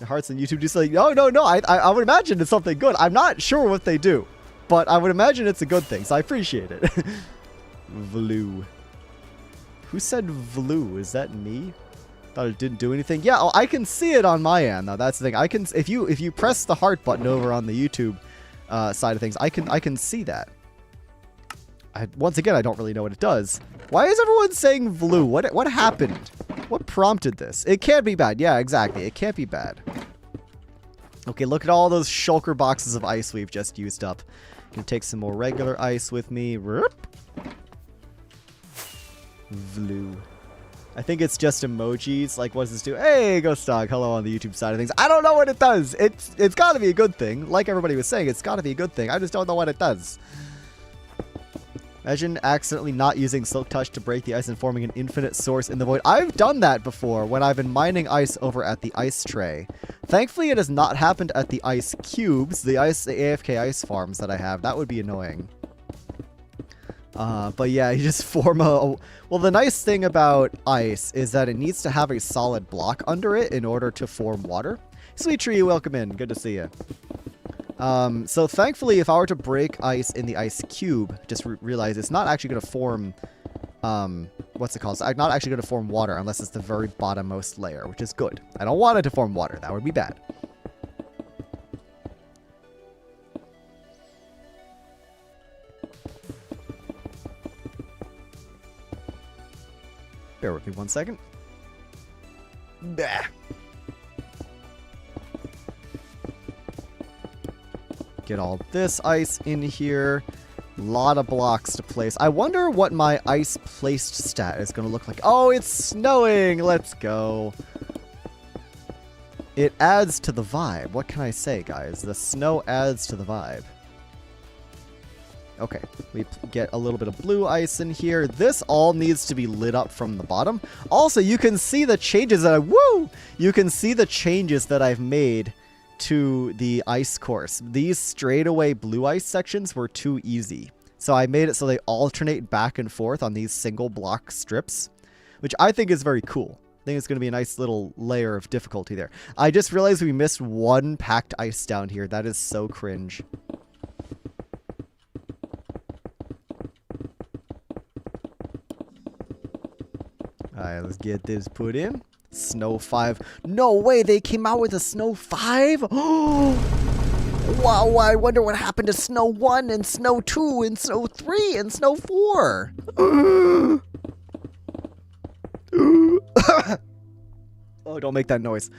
hearts on YouTube just like, no, I would imagine it's something good. I'm not sure what they do, but I would imagine it's a good thing, so I appreciate it. Vlue. Who said Vlue? Is that me? Thought it didn't do anything. Yeah, I can see it on my end though. That's the thing. I can if you press the heart button over on the YouTube side of things, I can see that. Once again, I don't really know what it does. Why is everyone saying Vlue? What happened? What prompted this? It can't be bad. Yeah, exactly. It can't be bad. Okay, look at all those shulker boxes of ice we've just used up. Gonna take some more regular ice with me. Vlue. I think it's just emojis. Like, what does this do? Hey, Ghost Dog. Hello on the YouTube side of things. I don't know what it does. It's got to be a good thing. Like everybody was saying, it's got to be a good thing. I just don't know what it does. Imagine accidentally not using Silk Touch to break the ice and forming an infinite source in the void. I've done that before when I've been mining ice over at the ice tray. Thankfully, it has not happened at the ice cubes, the AFK ice farms that I have. That would be annoying. But yeah, you just form well, the nice thing about ice is that it needs to have a solid block under it in order to form water. Sweet Tree, welcome in. Good to see you. So thankfully, if I were to break ice in the ice cube, just realize it's not actually going to form, what's it called? It's not actually going to form water unless it's the very bottommost layer, which is good. I don't want it to form water. That would be bad. Bear with me 1 second. Bah. Get all this ice in here. A lot of blocks to place. I wonder what my ice placed stat is going to look like. Oh, it's snowing. Let's go. It adds to the vibe. What can I say, guys? The snow adds to the vibe. Okay, we get a little bit of blue ice in here. This all needs to be lit up from the bottom. Also, you can see the changes that You can see the changes that I've made to the ice course. These straightaway blue ice sections were too easy. So I made it so they alternate back and forth on these single block strips, which I think is very cool. I think it's going to be a nice little layer of difficulty there. I just realized we missed one packed ice down here. That is so cringe. Alright, let's get this put in. Snow 5. No way, they came out with a Snow 5? Oh, wow, I wonder what happened to Snow 1 and Snow 2 and Snow 3 and Snow 4. Oh, don't make that noise.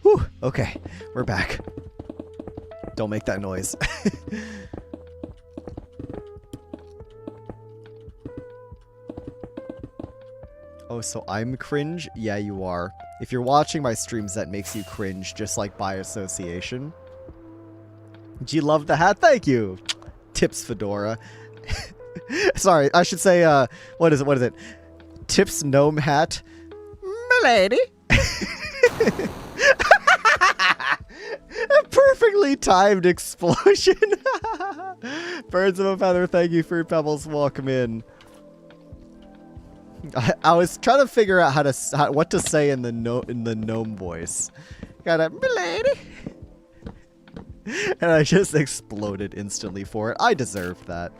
Whew, okay, we're back. Don't make that noise. Oh, so I'm cringe? Yeah, you are. If you're watching my streams, that makes you cringe, just like by association. Do you love the hat? Thank you. Tips Fedora. Sorry, I should say, what is it? Tips Gnome Hat. Milady. A perfectly timed explosion. Birds of a feather, thank you, Fruit Pebbles, welcome in. I was trying to figure out what to say in the gnome voice. Got a milady. And I just exploded instantly for it. I deserved that.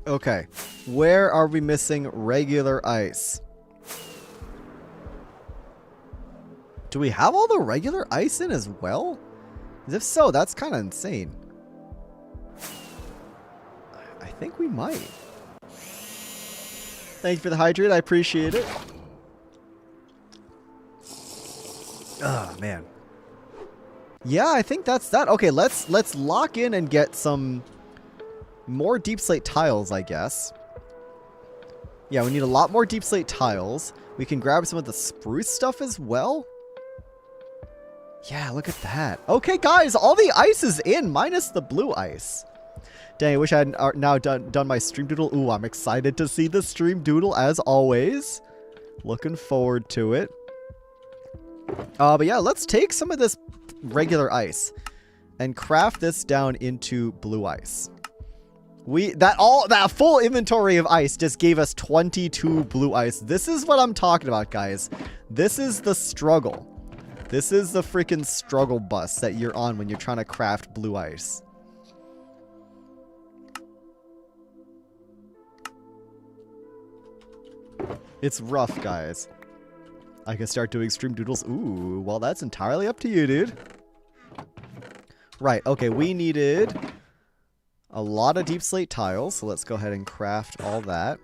Okay, where are we missing regular ice? Do we have all the regular ice in as well? If so, that's kind of insane. think we might. Thank you for the hydrate. I appreciate it. Oh, man. Yeah, I think that's that. Okay, let's lock in and get some more deep slate tiles, I guess. Yeah, we need a lot more deep slate tiles. We can grab some of the spruce stuff as well. Yeah, look at that. Okay, guys, all the ice is in, minus the blue ice. Dang, I wish I had now done my stream doodle. Ooh, I'm excited to see the stream doodle as always. Looking forward to it. But yeah, let's take some of this regular ice and craft this down into blue ice. That full inventory of ice just gave us 22 blue ice. This is what I'm talking about, guys. This is the struggle. This is the freaking struggle bus that you're on when you're trying to craft blue ice. It's rough, guys. I can start doing stream doodles. Ooh, well, that's entirely up to you, dude. Right, okay, we needed a lot of deep slate tiles, so let's go ahead and craft all that.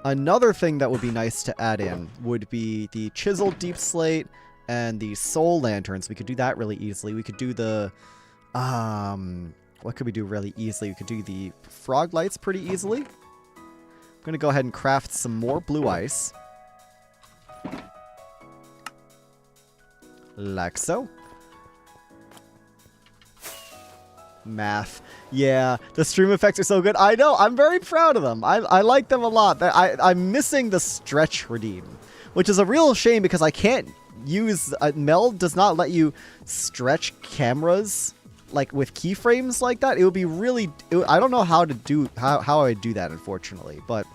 Another thing that would be nice to add in would be the chiseled deep slate and the soul lanterns. We could do that really easily. We could do the, what could we do really easily? We could do the frog lights pretty easily. I'm going to go ahead and craft some more blue ice. Like so. Math. Yeah, the stream effects are so good. I know, I'm very proud of them. I like them a lot. I'm missing the stretch redeem, which is a real shame because I can't use... Meld does not let you stretch cameras like with keyframes like that. It would be really... I don't know how to do... How I do that, unfortunately. But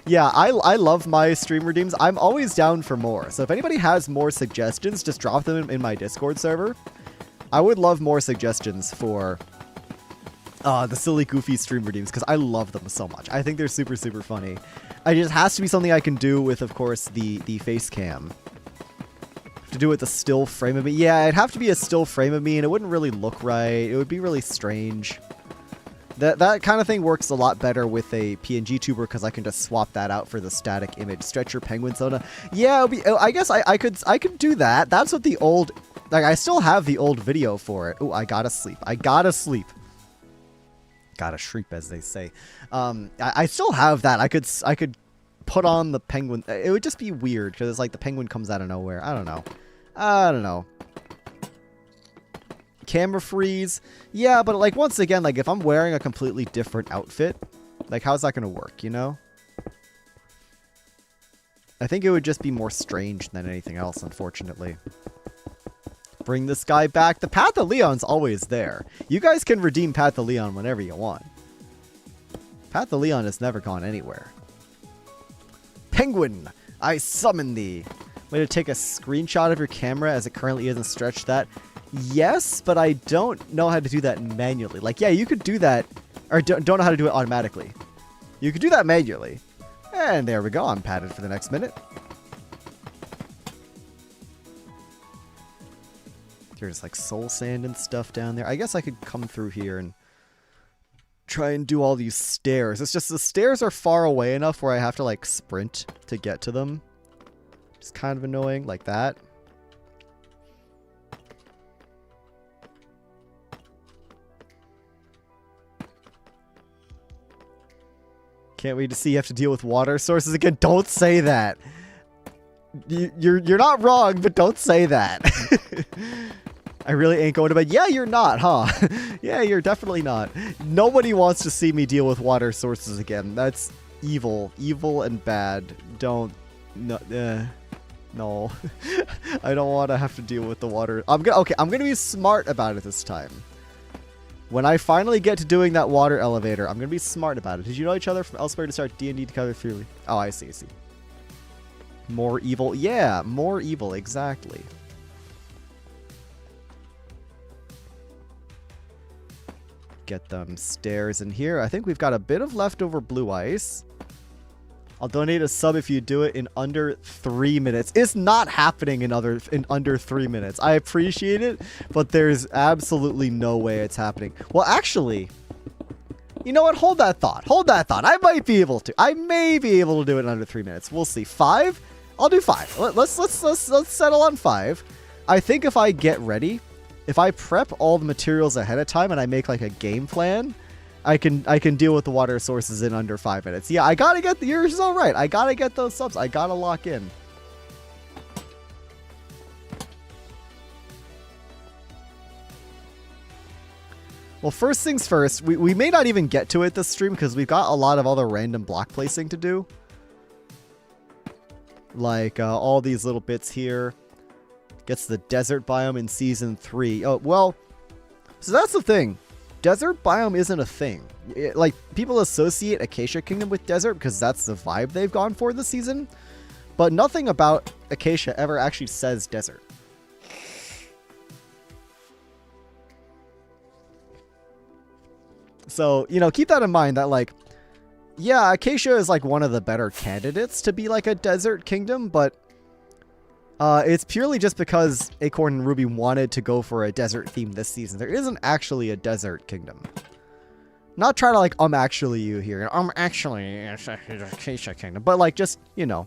yeah, I love my stream redeems. I'm always down for more. So if anybody has more suggestions, just drop them in my Discord server. I would love more suggestions for... the silly, goofy stream redeems, because I love them so much. I think they're super, super funny. It just has to be something I can do with, of course, the face cam. To do with the still frame of me. Yeah, it'd have to be a still frame of me, and it wouldn't really look right. It would be really strange. That kind of thing works a lot better with a PNG tuber, because I can just swap that out for the static image. Stretcher penguin soda. Yeah, I guess I could do that. That's what the old... Like, I still have the old video for it. Oh, I gotta sleep. I gotta sleep. Gotta shriek, as they say. I still have that. I could put on the penguin. It would just be weird because it's like the penguin comes out of nowhere. I don't know. Camera freeze. Yeah, but like once again, like if I'm wearing a completely different outfit, like how's that gonna work? You know? I think it would just be more strange than anything else, unfortunately. Bring this guy back. The Path of Leon's always there. You guys can redeem Path of Leon whenever you want. Path of Leon has never gone anywhere. Penguin, I summon thee. Way to take a screenshot of your camera as it currently is and stretch that. Yes, but I don't know how to do that manually. Like, yeah, you could do that, or don't know how to do it automatically. You could do that manually. And there we go. I'm padded for the next minute. There's like soul sand and stuff down there. I guess I could come through here and try and do all these stairs. It's just the stairs are far away enough where I have to like sprint to get to them. It's kind of annoying, like that. Can't wait to see you have to deal with water sources again. Don't say that. You're not wrong, but don't say that. I really ain't going to bed. Yeah, you're not, huh? Yeah, you're definitely not. Nobody wants to see me deal with water sources again. That's evil. Evil and bad. Don't... No. No. I don't want to have to deal with the water. Okay, I'm gonna be smart about it this time. When I finally get to doing that water elevator, I'm gonna be smart about it. Did you know each other from elsewhere to start D&D together freely? Oh, I see. More evil. Yeah, more evil. Exactly. Get them stairs in here. I think we've got a bit of leftover blue ice. I'll donate a sub if you do it in under 3 minutes. It's not happening in under 3 minutes. I appreciate it, but there's absolutely no way it's happening. Well, actually, You know what? Hold that thought. Hold that thought. I might be able to. I may be able to do it in under 3 minutes. We'll see. 5? I'll do 5. Let's settle on 5. I think if I get ready, if I prep all the materials ahead of time and I make like a game plan, I can deal with the water sources in under 5 minutes. Yeah, I gotta get yours all right. I gotta get those subs. I gotta lock in. Well, first things first, we may not even get to it this stream because we've got a lot of other random block placing to do. Like all these little bits here. Gets the desert biome in season 3. Oh, well, so that's the thing. Desert biome isn't a thing. Like, people associate Acacia Kingdom with desert because that's the vibe they've gone for this season. But nothing about Acacia ever actually says desert. So, you know, keep that in mind that, like, yeah, Acacia is, like, one of the better candidates to be, like, a desert kingdom, but it's purely just because Acorn and Ruby wanted to go for a desert theme this season. There isn't actually a desert kingdom. Not trying to, like, actually you here. Actually, Acacia Kingdom. But, like, just, you know.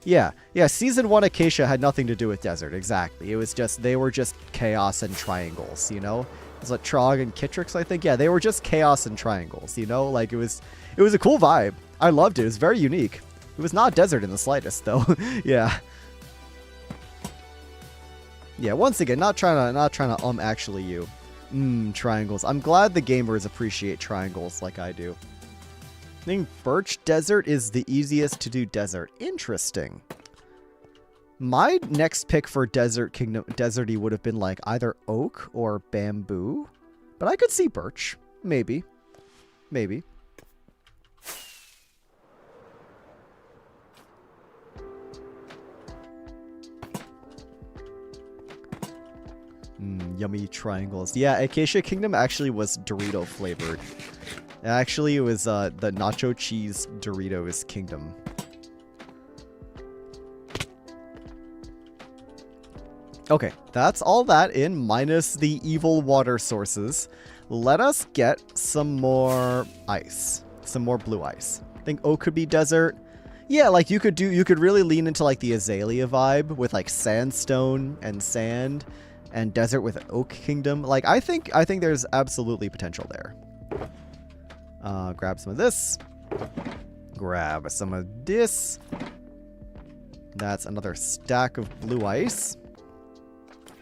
Yeah, season 1 Acacia had nothing to do with desert, exactly. It was just, they were just chaos and triangles, you know? Was it Trog and Kitrix, I think? Yeah, they were just chaos and triangles, you know? Like, it was a cool vibe. I loved it. It was very unique. It was not desert in the slightest, though. Yeah. Yeah, once again, not trying to actually you. Triangles. I'm glad the gamers appreciate triangles like I do. I think Birch Desert is the easiest to do desert. Interesting. My next pick for Desert Kingdom, deserty would have been like either oak or bamboo. But I could see birch. Maybe. Maybe. Yummy triangles. Yeah, Acacia Kingdom actually was Dorito flavored. Actually, it was the nacho cheese Doritos Kingdom. Okay, that's all that in, minus the evil water sources. Let us get some more ice. Some more blue ice. I think oak could be desert. Yeah, like you could really lean into like the azalea vibe with like sandstone and sand and desert with oak kingdom. Like I think there's absolutely potential there. Grab some of this. Grab some of this. That's another stack of blue ice.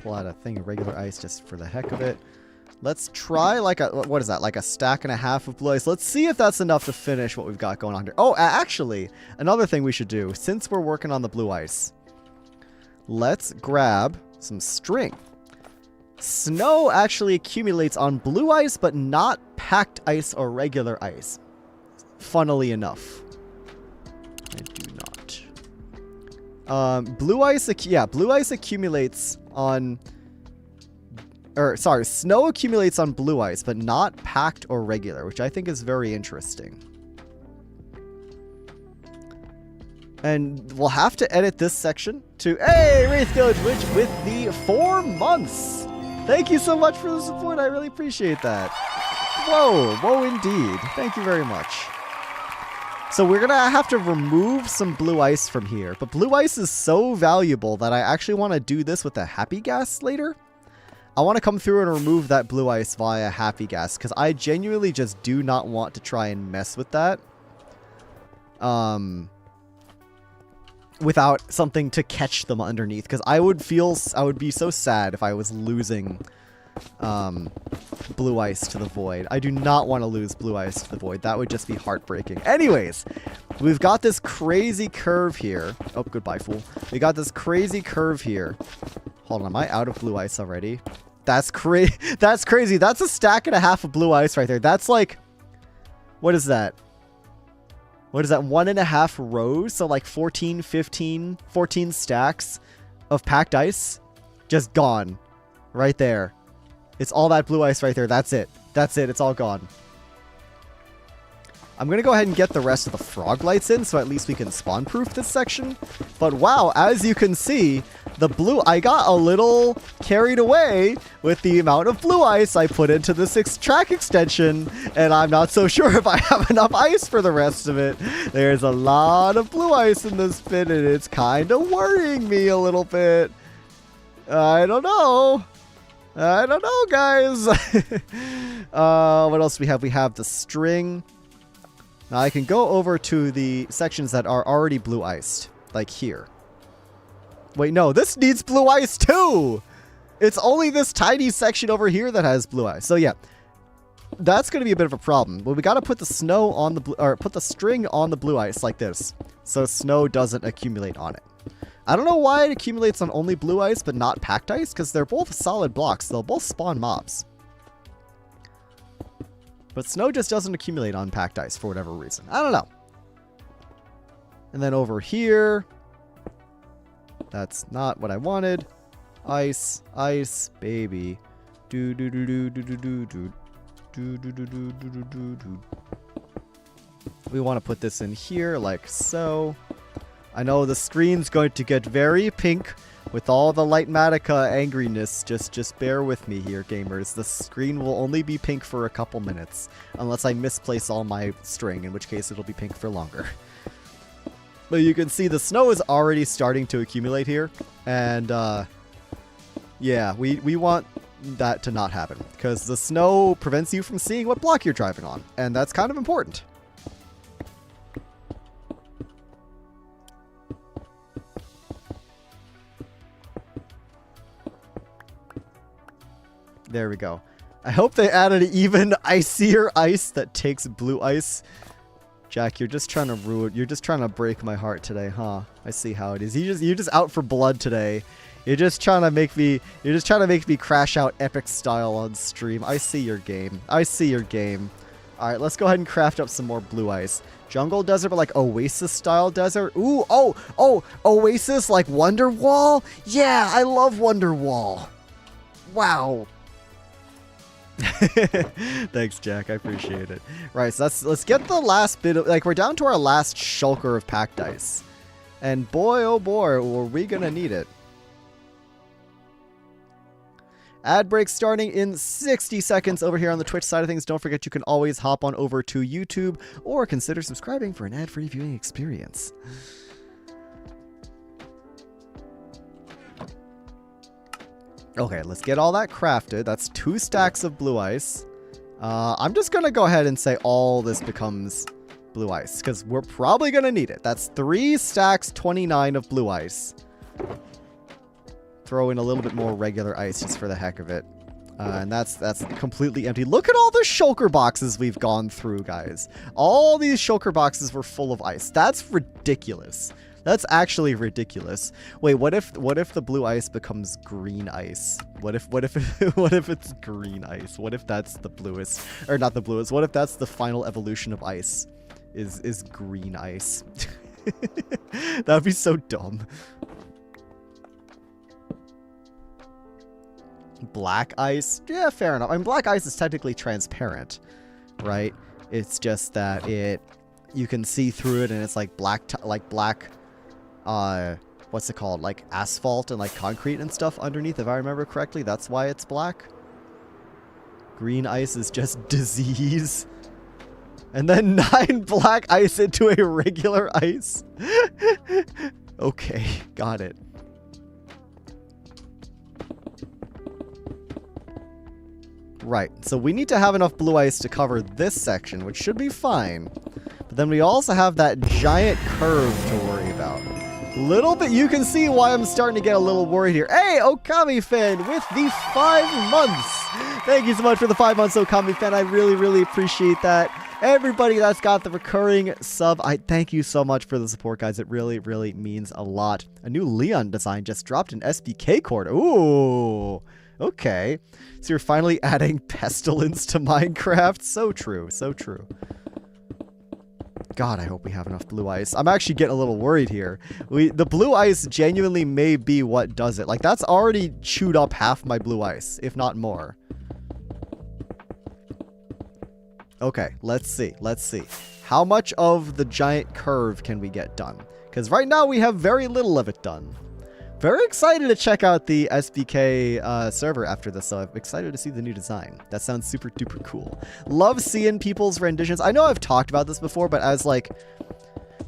Pull out a thing of regular ice just for the heck of it. Let's try like a, what is that? Like a stack and a half of blue ice. Let's see if that's enough to finish what we've got going on here. Oh, actually, another thing we should do, since we're working on the blue ice, let's grab some string. Snow actually accumulates on blue ice, but not packed ice or regular ice. Funnily enough. I do not. Blue ice accumulates on... snow accumulates on blue ice, but not packed or regular, which I think is very interesting. And we'll have to edit this section to, hey, Wraith Village Witch with the 4 months. Thank you so much for the support. I really appreciate that. Whoa, indeed. Thank you very much. So we're going to have to remove some blue ice from here. But blue ice is so valuable that I actually want to do this with a happy gas later. I want to come through and remove that blue ice via happy gas because I genuinely just do not want to try and mess with that. Without something to catch them underneath, because I would be so sad if I was losing blue ice to the void. I do not want to lose blue ice to the void. That would just be heartbreaking. Anyways, we've got this crazy curve here. Oh, goodbye, fool. We got this crazy curve here. Hold on, am I out of blue ice already? That's crazy. That's crazy. That's a stack and a half of blue ice right there. That's like, what is that? What is that? 1.5 rows? So like 14 stacks of packed ice just gone right there. It's all that blue ice right there. That's it. That's it. It's all gone. I'm going to go ahead and get the rest of the frog lights in so at least we can spawn proof this section. But wow, as you can see, I got a little carried away with the amount of blue ice I put into this track extension, and I'm not so sure if I have enough ice for the rest of it. There's a lot of blue ice in this pit, and it's kind of worrying me a little bit. I don't know. Guys. What else do we have? We have the string. Now I can go over to the sections that are already blue iced, like here. Wait, no, this needs blue ice too. It's only this tiny section over here that has blue ice. So yeah, that's going to be a bit of a problem. Well, we got to put the snow on the put the string on the blue ice like this, so snow doesn't accumulate on it. I don't know why it accumulates on only blue ice but not packed ice, because they're both solid blocks. They'll both spawn mobs. But snow just doesn't accumulate on packed ice for whatever reason. I don't know. And then over here, that's not what I wanted. Ice, ice, baby. Do do do do do do do do do do do do do do do. We want to put this in here like so. I know the screen's going to get very pink with all the Lightmatica angriness. Just bear with me here, gamers. The screen will only be pink for a couple minutes, unless I misplace all my string, in which case it'll be pink for longer. But you can see the snow is already starting to accumulate here, and yeah, we want that to not happen, because the snow prevents you from seeing what block you're driving on, and that's kind of important. There we go. I hope they added even icier ice that takes blue ice. Jack, you're just trying to break my heart today, huh? I see how it is. You're just out for blood today. You're just trying to make me crash out epic style on stream. I see your game. All right, let's go ahead and craft up some more blue ice. Jungle desert, but like Oasis style desert. Ooh, oh, Oasis like Wonderwall? Yeah, I love Wonderwall. Wow. Thanks, Jack. I appreciate it. Right, so let's get the last bit of, like, we're down to our last shulker of packed ice. And boy, oh boy, are we gonna need it. Ad break starting in 60 seconds over here on the Twitch side of things. Don't forget you can always hop on over to YouTube or consider subscribing for an ad-free viewing experience. Okay, let's get all that crafted. That's 2 stacks of blue ice. I'm just going to go ahead and say all this becomes blue ice, because we're probably going to need it. That's 3 stacks, 29 of blue ice. Throw in a little bit more regular ice just for the heck of it. And that's completely empty. Look at all the shulker boxes we've gone through, guys. All these shulker boxes were full of ice. That's ridiculous. That's actually ridiculous. Wait, what if the blue ice becomes green ice? What if it's green ice? What if that's the bluest, or not the bluest? What if that's the final evolution of ice? Is green ice? That'd be so dumb. Black ice? Yeah, fair enough. I mean, black ice is technically transparent, right? It's just that you can see through it, and it's like black, what's it called? Like asphalt and like concrete and stuff underneath, if I remember correctly. That's why it's black. Green ice is just disease. And then 9 black ice into a regular ice. Okay, got it. Right, so we need to have enough blue ice to cover this section, which should be fine. But then we also have that giant curve to worry about. Little bit, you can see why I'm starting to get a little worried here. Hey, Okami fan with the 5 months. Thank you so much for the 5 months, Okami fan. I really, really appreciate that. Everybody that's got the recurring sub, I thank you so much for the support, guys. It really, really means a lot. A new Leon design just dropped an SBK cord. Ooh, okay. So you're finally adding pestilence to Minecraft. So true, so true. God, I hope we have enough blue ice. I'm actually getting a little worried here. The blue ice genuinely may be what does it. Like, that's already chewed up half my blue ice, if not more. Okay, let's see. Let's see. How much of the giant curve can we get done? Because right now we have very little of it done. Very excited to check out the SBK server after this, so I'm excited to see the new design. That sounds super duper cool. Love seeing people's renditions. I know I've talked about this before, but as like,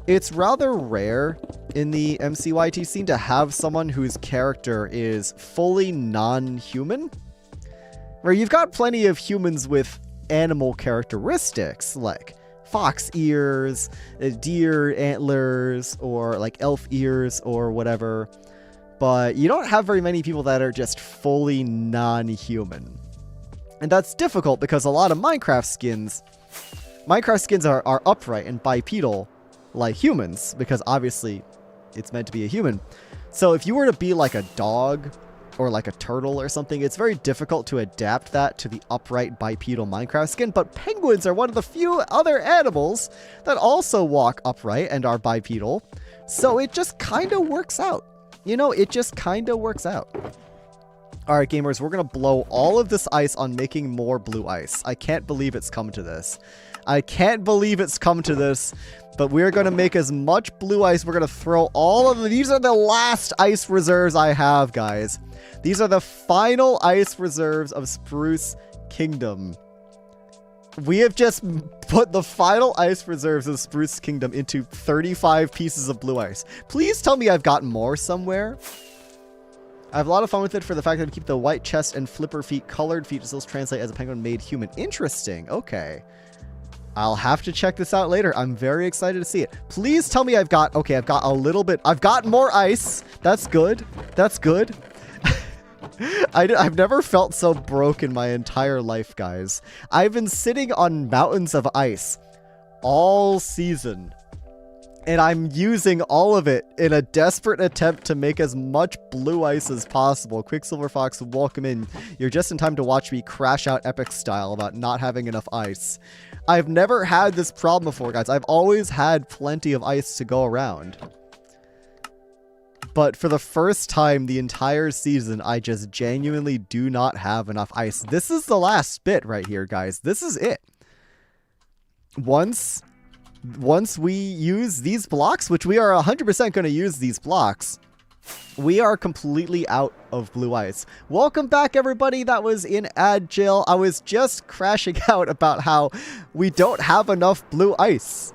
it's rather rare in the MCYT scene to have someone whose character is fully non-human. Where you've got plenty of humans with animal characteristics, like fox ears, deer antlers, or like elf ears, or whatever. But you don't have very many people that are just fully non-human. And that's difficult because a lot of Minecraft skins are upright and bipedal like humans, because obviously it's meant to be a human. So if you were to be like a dog or like a turtle or something, it's very difficult to adapt that to the upright bipedal Minecraft skin. But penguins are one of the few other animals that also walk upright and are bipedal. So it just kind of works out. You know, it just kind of works out. All right, gamers, we're going to blow all of this ice on making more blue ice. I can't believe it's come to this. I can't believe it's come to this. But we're going to make as much blue ice. We're going to throw all of these are the last ice reserves I have, guys. These are the final ice reserves of Spruce Kingdom. We have just put the final ice reserves of Spruce Kingdom into 35 pieces of blue ice. Please tell me I've got more somewhere. I have a lot of fun with it for the fact that we keep the white chest and flipper feet colored feet to still translate as a penguin made human. Interesting. Okay. I'll have to check this out later. I'm very excited to see it. Please tell me I've got a little bit. I've got more ice. That's good. That's good. I've never felt so broke in my entire life, guys. I've been sitting on mountains of ice all season, and I'm using all of it in a desperate attempt to make as much blue ice as possible. Quicksilver Fox, welcome in. You're just in time to watch me crash out epic style about not having enough ice. I've never had this problem before, guys. I've always had plenty of ice to go around. But for the first time the entire season, I just genuinely do not have enough ice. This is the last bit right here, guys. This is it. Once we use these blocks, which we are 100% going to use these blocks, we are completely out of blue ice. Welcome back, everybody that was in ad jail. I was just crashing out about how we don't have enough blue ice.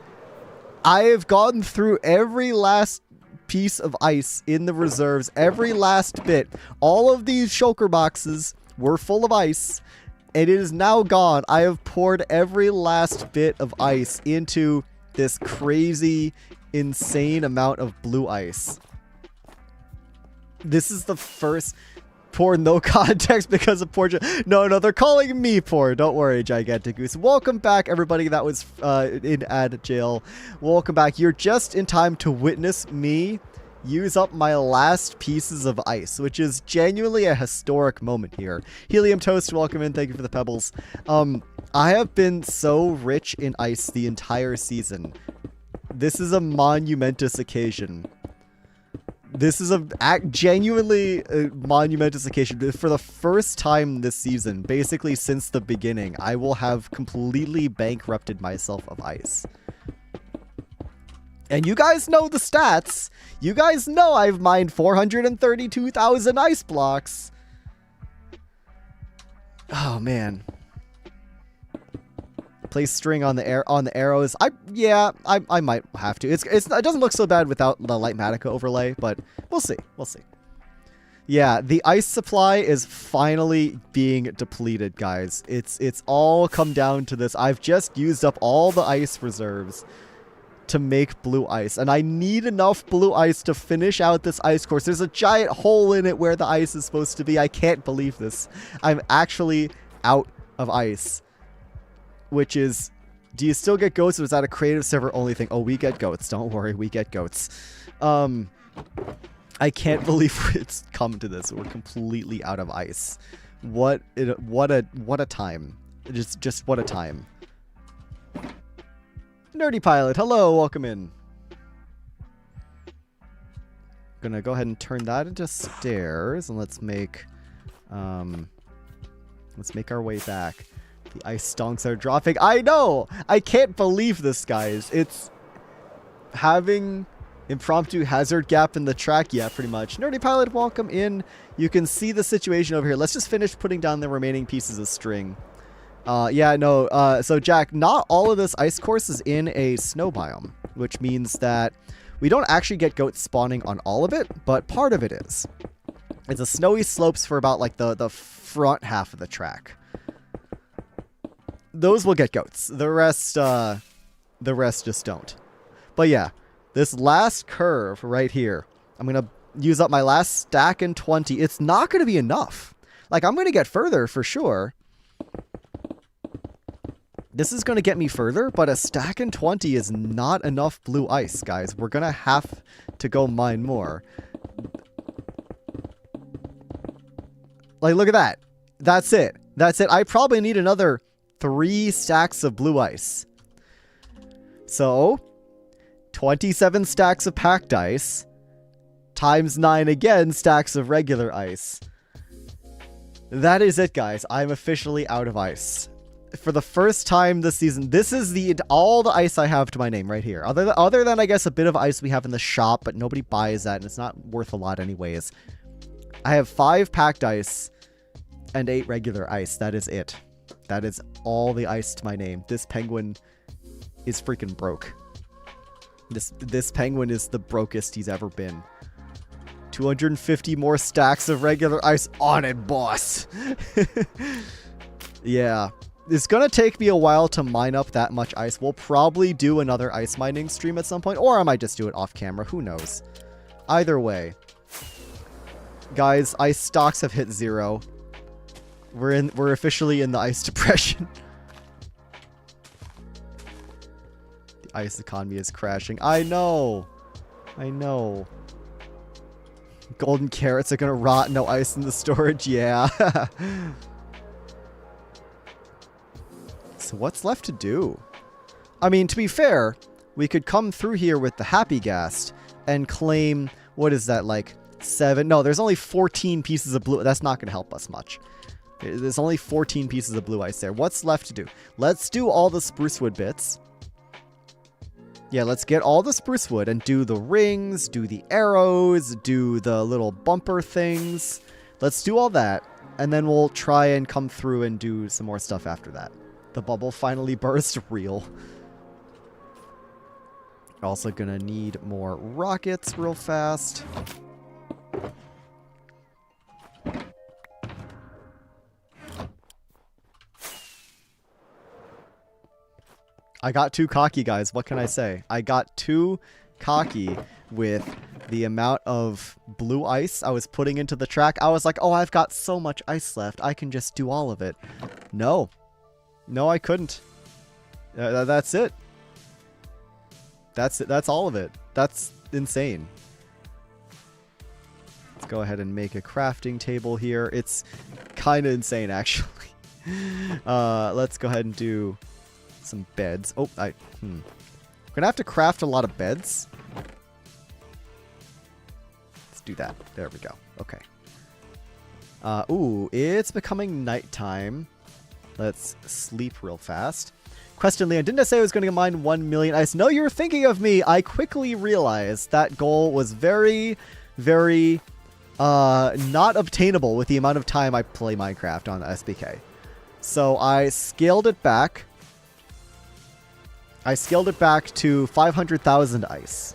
I have gone through every last piece of ice in the reserves, every last bit. All of these shulker boxes were full of ice, and it is now gone. I have poured every last bit of ice into this crazy, insane amount of blue ice. This is the first poor, no context because of poor. No, they're calling me poor. Don't worry, Gigantic Goose. Welcome back, everybody that was in ad jail. Welcome back. You're just in time to witness me use up my last pieces of ice, which is genuinely a historic moment here. Helium Toast, welcome in. Thank you for the pebbles. I have been so rich in ice the entire season. This is a monumentous occasion. This is a genuinely monumentous occasion. For the first time this season, basically since the beginning, I will have completely bankrupted myself of ice. And you guys know the stats. You guys know I've mined 432,000 ice blocks. Oh, man. Place string on the arrows. I might have to. It doesn't look so bad without the Lightmatica overlay, but we'll see. We'll see. Yeah, the ice supply is finally being depleted, guys. It's all come down to this. I've just used up all the ice reserves to make blue ice, and I need enough blue ice to finish out this ice course. There's a giant hole in it where the ice is supposed to be. I can't believe this. I'm actually out of ice. Which is, do you still get goats, or is that a creative server only thing? Oh, we get goats. Don't worry, we get goats. I can't believe it's come to this. We're completely out of ice. What a time. Just what a time. Nerdy Pilot, hello, welcome in. Gonna go ahead and turn that into stairs, and let's make our way back. The ice stonks are dropping. I know! I can't believe this, guys. It's having Impromptu hazard gap in the track. Yeah, pretty much. Nerdy Pilot, welcome in. You can see the situation over here. Let's just finish putting down the remaining pieces of string. Yeah, no. So, Jack, not all of this ice course is in a snow biome, which means that we don't actually get goats spawning on all of it, but part of it is. It's a snowy slopes for about, like, the front half of the track. Those will get goats. The rest just don't. But, yeah. This last curve right here, I'm going to use up my last stack in 20. It's not going to be enough. Like, I'm going to get further for sure. This is going to get me further, but a stack in 20 is not enough blue ice, guys. We're going to have to go mine more. Like, look at that. That's it. That's it. I probably need another 3 stacks of blue ice. So 27 stacks of packed ice times 9 again stacks of regular ice. That is it, guys. I'm officially out of ice. For the first time this season, this is all the ice I have to my name right here. Other than, I guess, a bit of ice we have in the shop, but nobody buys that, and it's not worth a lot anyways. I have 5 packed ice and 8 regular ice. That is it. That is all the ice to my name. This penguin is freaking broke. This penguin is the brokest he's ever been. 250 more stacks of regular ice on it, boss. Yeah. It's going to take me a while to mine up that much ice. We'll probably do another ice mining stream at some point, or I might just do it off camera. Who knows? Either way. Guys, ice stocks have hit 0. We're officially in the ice depression. The ice economy is crashing. I know. I know. Golden carrots are gonna rot. No ice in the storage. Yeah. So what's left to do? I mean, to be fair, we could come through here with the Happy Ghast and claim, what is that, like 7? No, there's only 14 pieces of blue. That's not gonna help us much. There's only 14 pieces of blue ice there. What's left to do? Let's do all the spruce wood bits. Yeah, let's get all the spruce wood and do the rings, do the arrows, do the little bumper things. Let's do all that, and then we'll try and come through and do some more stuff after that. The bubble finally burst. Real. Also gonna need more rockets real fast. I got too cocky, guys. What can I say? I got too cocky with the amount of blue ice I was putting into the track. I was like, oh, I've got so much ice left. I can just do all of it. No. No, I couldn't. That's it. That's it. That's all of it. That's insane. Let's go ahead and make a crafting table here. It's kind of insane, actually. Let's go ahead and do some beds. Oh, I'm gonna have to craft a lot of beds. Let's do that. There we go. Okay. Ooh, it's becoming nighttime. Let's sleep real fast. Question, Leon, didn't I say I was going to mine 1 million ice? No, you were thinking of me. I quickly realized that goal was very, very not obtainable with the amount of time I play Minecraft on the SBK. So I scaled it back. I scaled it back to 500,000 ice.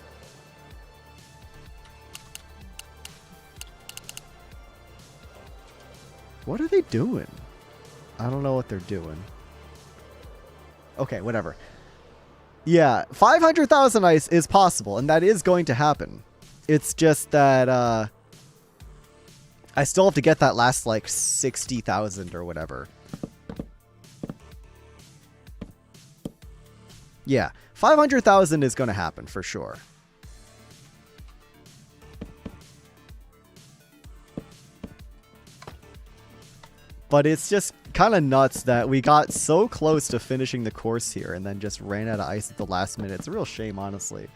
What are they doing? I don't know what they're doing. Okay, whatever. Yeah, 500,000 ice is possible, and that is going to happen. It's just that I still have to get that last, like, 60,000 or whatever. Yeah, 500,000 is going to happen for sure. But it's just kind of nuts that we got so close to finishing the course here and then just ran out of ice at the last minute. It's a real shame, honestly.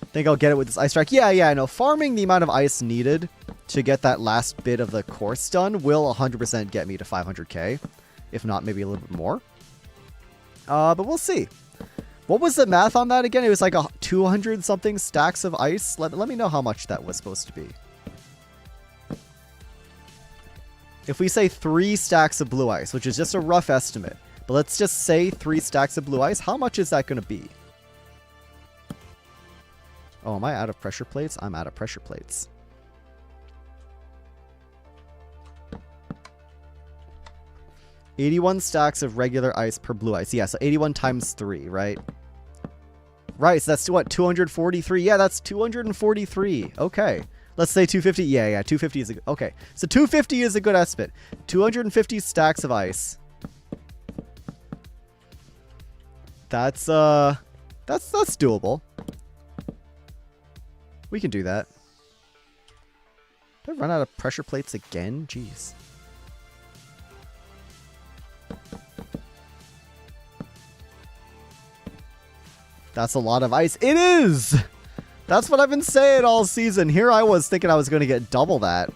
I think I'll get it with this ice strike. Yeah, I know. Farming the amount of ice needed to get that last bit of the course done will 100% get me to 500k. If not, maybe a little bit more. But we'll see. What was the math on that again? It was like 200 something stacks of ice. Let me know how much that was supposed to be. If we say 3 stacks of blue ice, which is just a rough estimate, but let's just say 3 stacks of blue ice, how much is that going to be? Oh, am I out of pressure plates? I'm out of pressure plates. $81 stacks of regular ice per blue ice. Yeah, so 81 times 3, right? Right, so that's what, 243? Yeah, that's 243. Okay. Let's say 250. Yeah, 250 is a good... Okay, so 250 is a good estimate. 250 stacks of ice. That's doable. We can do that. Did I run out of pressure plates again? Jeez. That's a lot of ice. It is! That's what I've been saying all season. Here I was thinking I was going to get double that.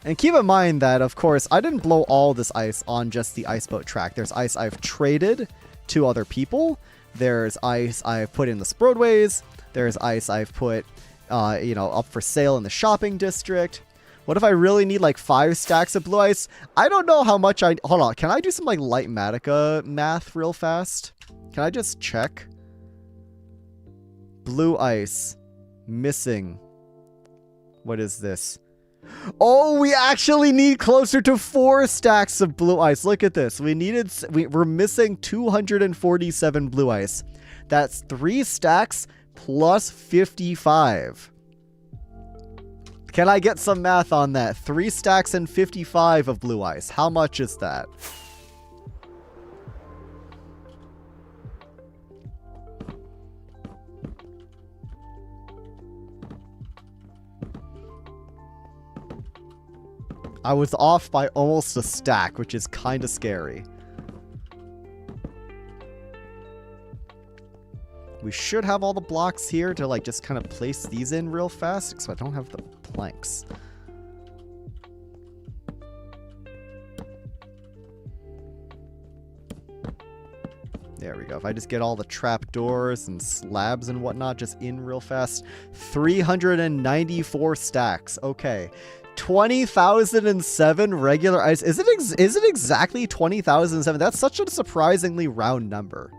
And keep in mind that, of course, I didn't blow all this ice on just the ice boat track. There's ice I've traded to other people. There's ice I've put in the Sproadways. There's ice I've put, up for sale in the shopping district. What if I really need like 5 stacks of blue ice? I don't know how much I... Hold on. Can I do some like light Matica math real fast? Can I just check? Blue ice. Missing. What is this? Oh, we actually need closer to 4 stacks of blue ice. Look at this. We're missing 247 blue ice. That's 3 stacks plus 55. Can I get some math on that? 3 stacks and 55 of blue ice. How much is that? I was off by almost a stack, which is kind of scary. We should have all the blocks here to like just kind of place these in real fast, so I don't have the planks. There we go. If I just get all the trapdoors and slabs and whatnot just in real fast. 394 stacks. Okay. 20,007 regular ice. Is it exactly 20,007? That's such a surprisingly round number.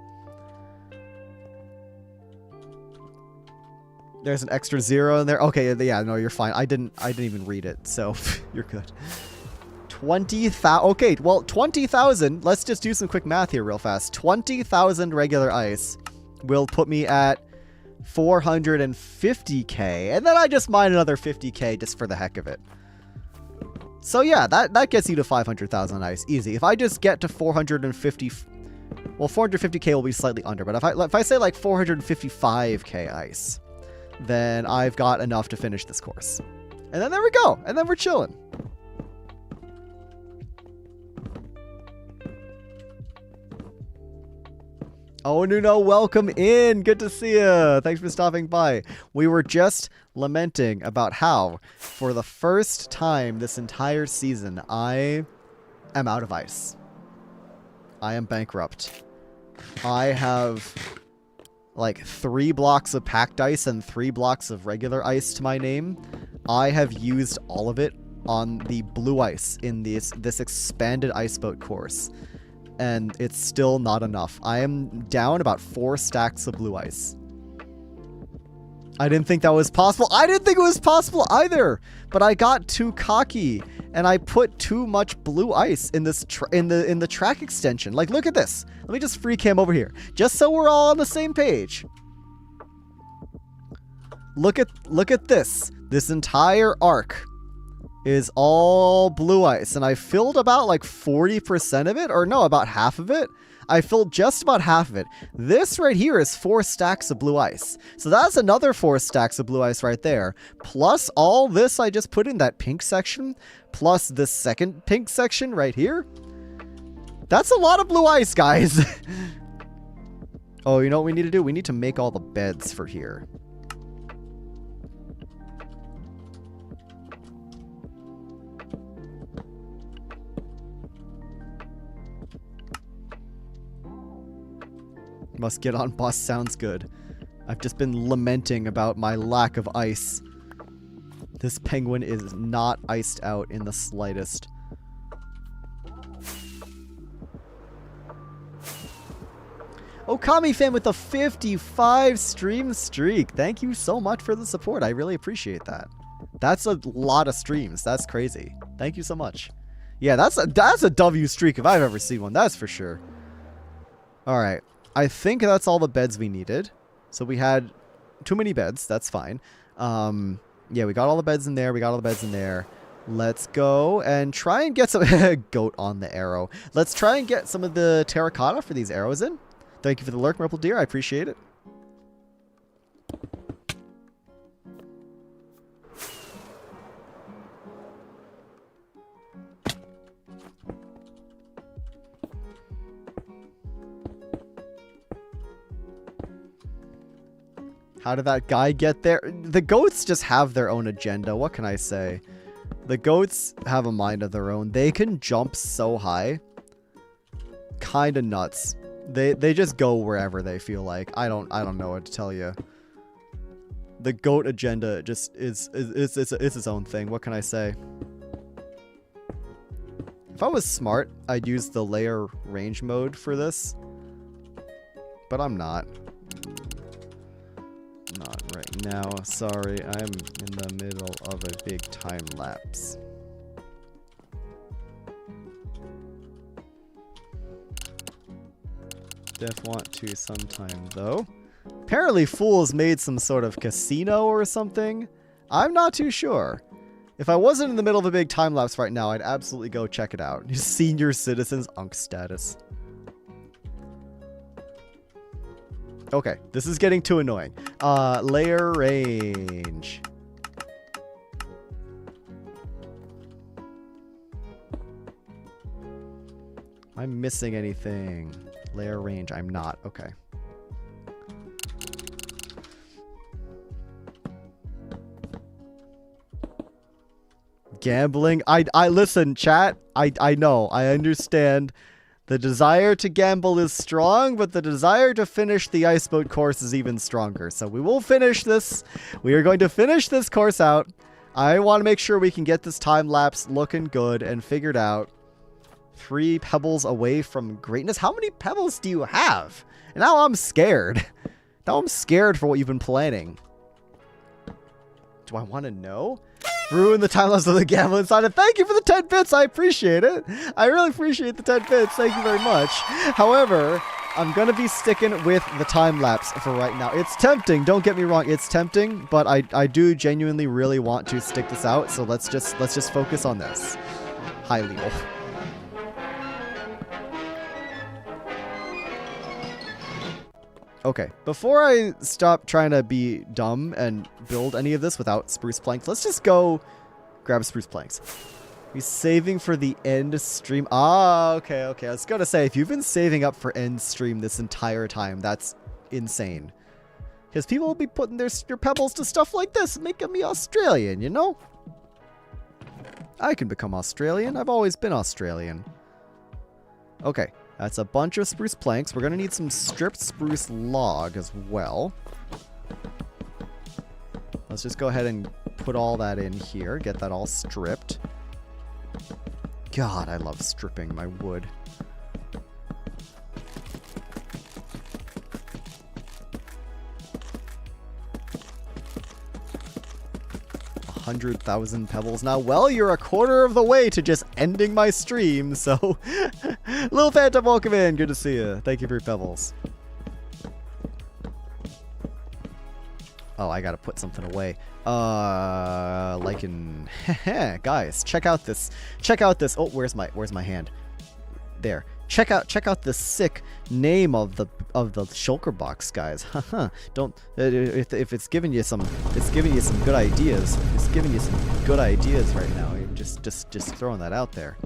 There's an extra 0 in there. Okay, yeah, no, you're fine. I didn't even read it, so you're good. 20,000. Okay, well, 20,000. Let's just do some quick math here real fast. 20,000 regular ice will put me at 450k, and then I just mine another 50k just for the heck of it. So yeah, that gets you to 500,000 ice easy. If I just get to 450, well, 450k will be slightly under, but if I say like 455k ice, then I've got enough to finish this course. And then there we go, and then we're chilling. Oh, Nuno, welcome in. Good to see you. Thanks for stopping by. We were just lamenting about how, for the first time this entire season, I am out of ice. I am bankrupt. I have like 3 blocks of packed ice and 3 blocks of regular ice to my name. I have used all of it on the blue ice in this expanded ice boat course. And it's still not enough. I am down about 4 stacks of blue ice. I didn't think that was possible. I didn't think it was possible either. But I got too cocky and I put too much blue ice in this in the track extension. Like, look at this. Let me just free cam over here, just so we're all on the same page. Look at this. This entire arc is all blue ice, and I filled about like 40% of it, or no, about half of it. I filled just about half of it. This right here is 4 stacks of blue ice. So that's another 4 stacks of blue ice right there. Plus all this I just put in that pink section, plus the second pink section right here. That's a lot of blue ice, guys. Oh, you know what we need to do? We need to make all the beds for here. Must get on bus. Sounds good. I've just been lamenting about my lack of ice. This penguin is not iced out in the slightest. Okami fan with a 55 stream streak. Thank you so much for the support. I really appreciate that. That's a lot of streams. That's crazy. Thank you so much. Yeah, that's a W streak if I've ever seen one. That's for sure. All right. I think that's all the beds we needed. So we had too many beds. That's fine. Yeah, we got all the beds in there. We got all the beds in there. Let's go and try and get some goat on the arrow. Let's try and get some of the terracotta for these arrows in. Thank you for the lurk, Merple Deer. I appreciate it. How did that guy get there? The goats just have their own agenda. What can I say? The goats have a mind of their own. They can jump so high. Kind of nuts. They just go wherever they feel like. I don't know what to tell you. The goat agenda just is its own thing. What can I say? If I was smart, I'd use the layer range mode for this. But I'm not. Not right now. Sorry, I'm in the middle of a big time lapse. Def want to sometime though. Apparently Fools made some sort of casino or something. I'm not too sure. If I wasn't in the middle of a big time lapse right now, I'd absolutely go check it out. Senior citizens unk status. Okay, this is getting too annoying. Layer range. Am I missing anything? Layer range, I'm not. Okay. Gambling. I listen, chat. I know. I understand. The desire to gamble is strong, but the desire to finish the ice boat course is even stronger. So we will finish this. We are going to finish this course out. I want to make sure we can get this time lapse looking good and figured out. 3 pebbles away from greatness. How many pebbles do you have? And now I'm scared. Now I'm scared for what you've been planning. Do I want to know? Ruin the time lapse of the gamble inside it. Thank you for the 10 bits. I appreciate it. I really appreciate the 10 bits. Thank you very much. However, I'm going to be sticking with the time lapse for right now. It's tempting. Don't get me wrong. It's tempting, but I do genuinely really want to stick this out. So let's just focus on this. Hi, Leo. Okay, before I stop trying to be dumb and build any of this without spruce planks, let's just go grab spruce planks. He's saving for the end stream. Ah, okay. I was going to say, if you've been saving up for end stream this entire time, that's insane. Because people will be putting their pebbles to stuff like this, making me Australian, you know? I can become Australian. I've always been Australian. Okay. That's a bunch of spruce planks. We're going to need some stripped spruce log as well. Let's just go ahead and put all that in here. Get that all stripped. God, I love stripping my wood. 100,000 pebbles now. Well, you're a quarter of the way to just ending my stream, so... Little Phantom, welcome in. Good to see you. Thank you for your pebbles. Oh, I gotta put something away. Like in... Guys, check out this. Check out this. Oh, where's my hand? There. Check out the sick name of the shulker box, guys. Don't if it's giving you some good ideas. It's giving you some good ideas right now. You're just throwing that out there.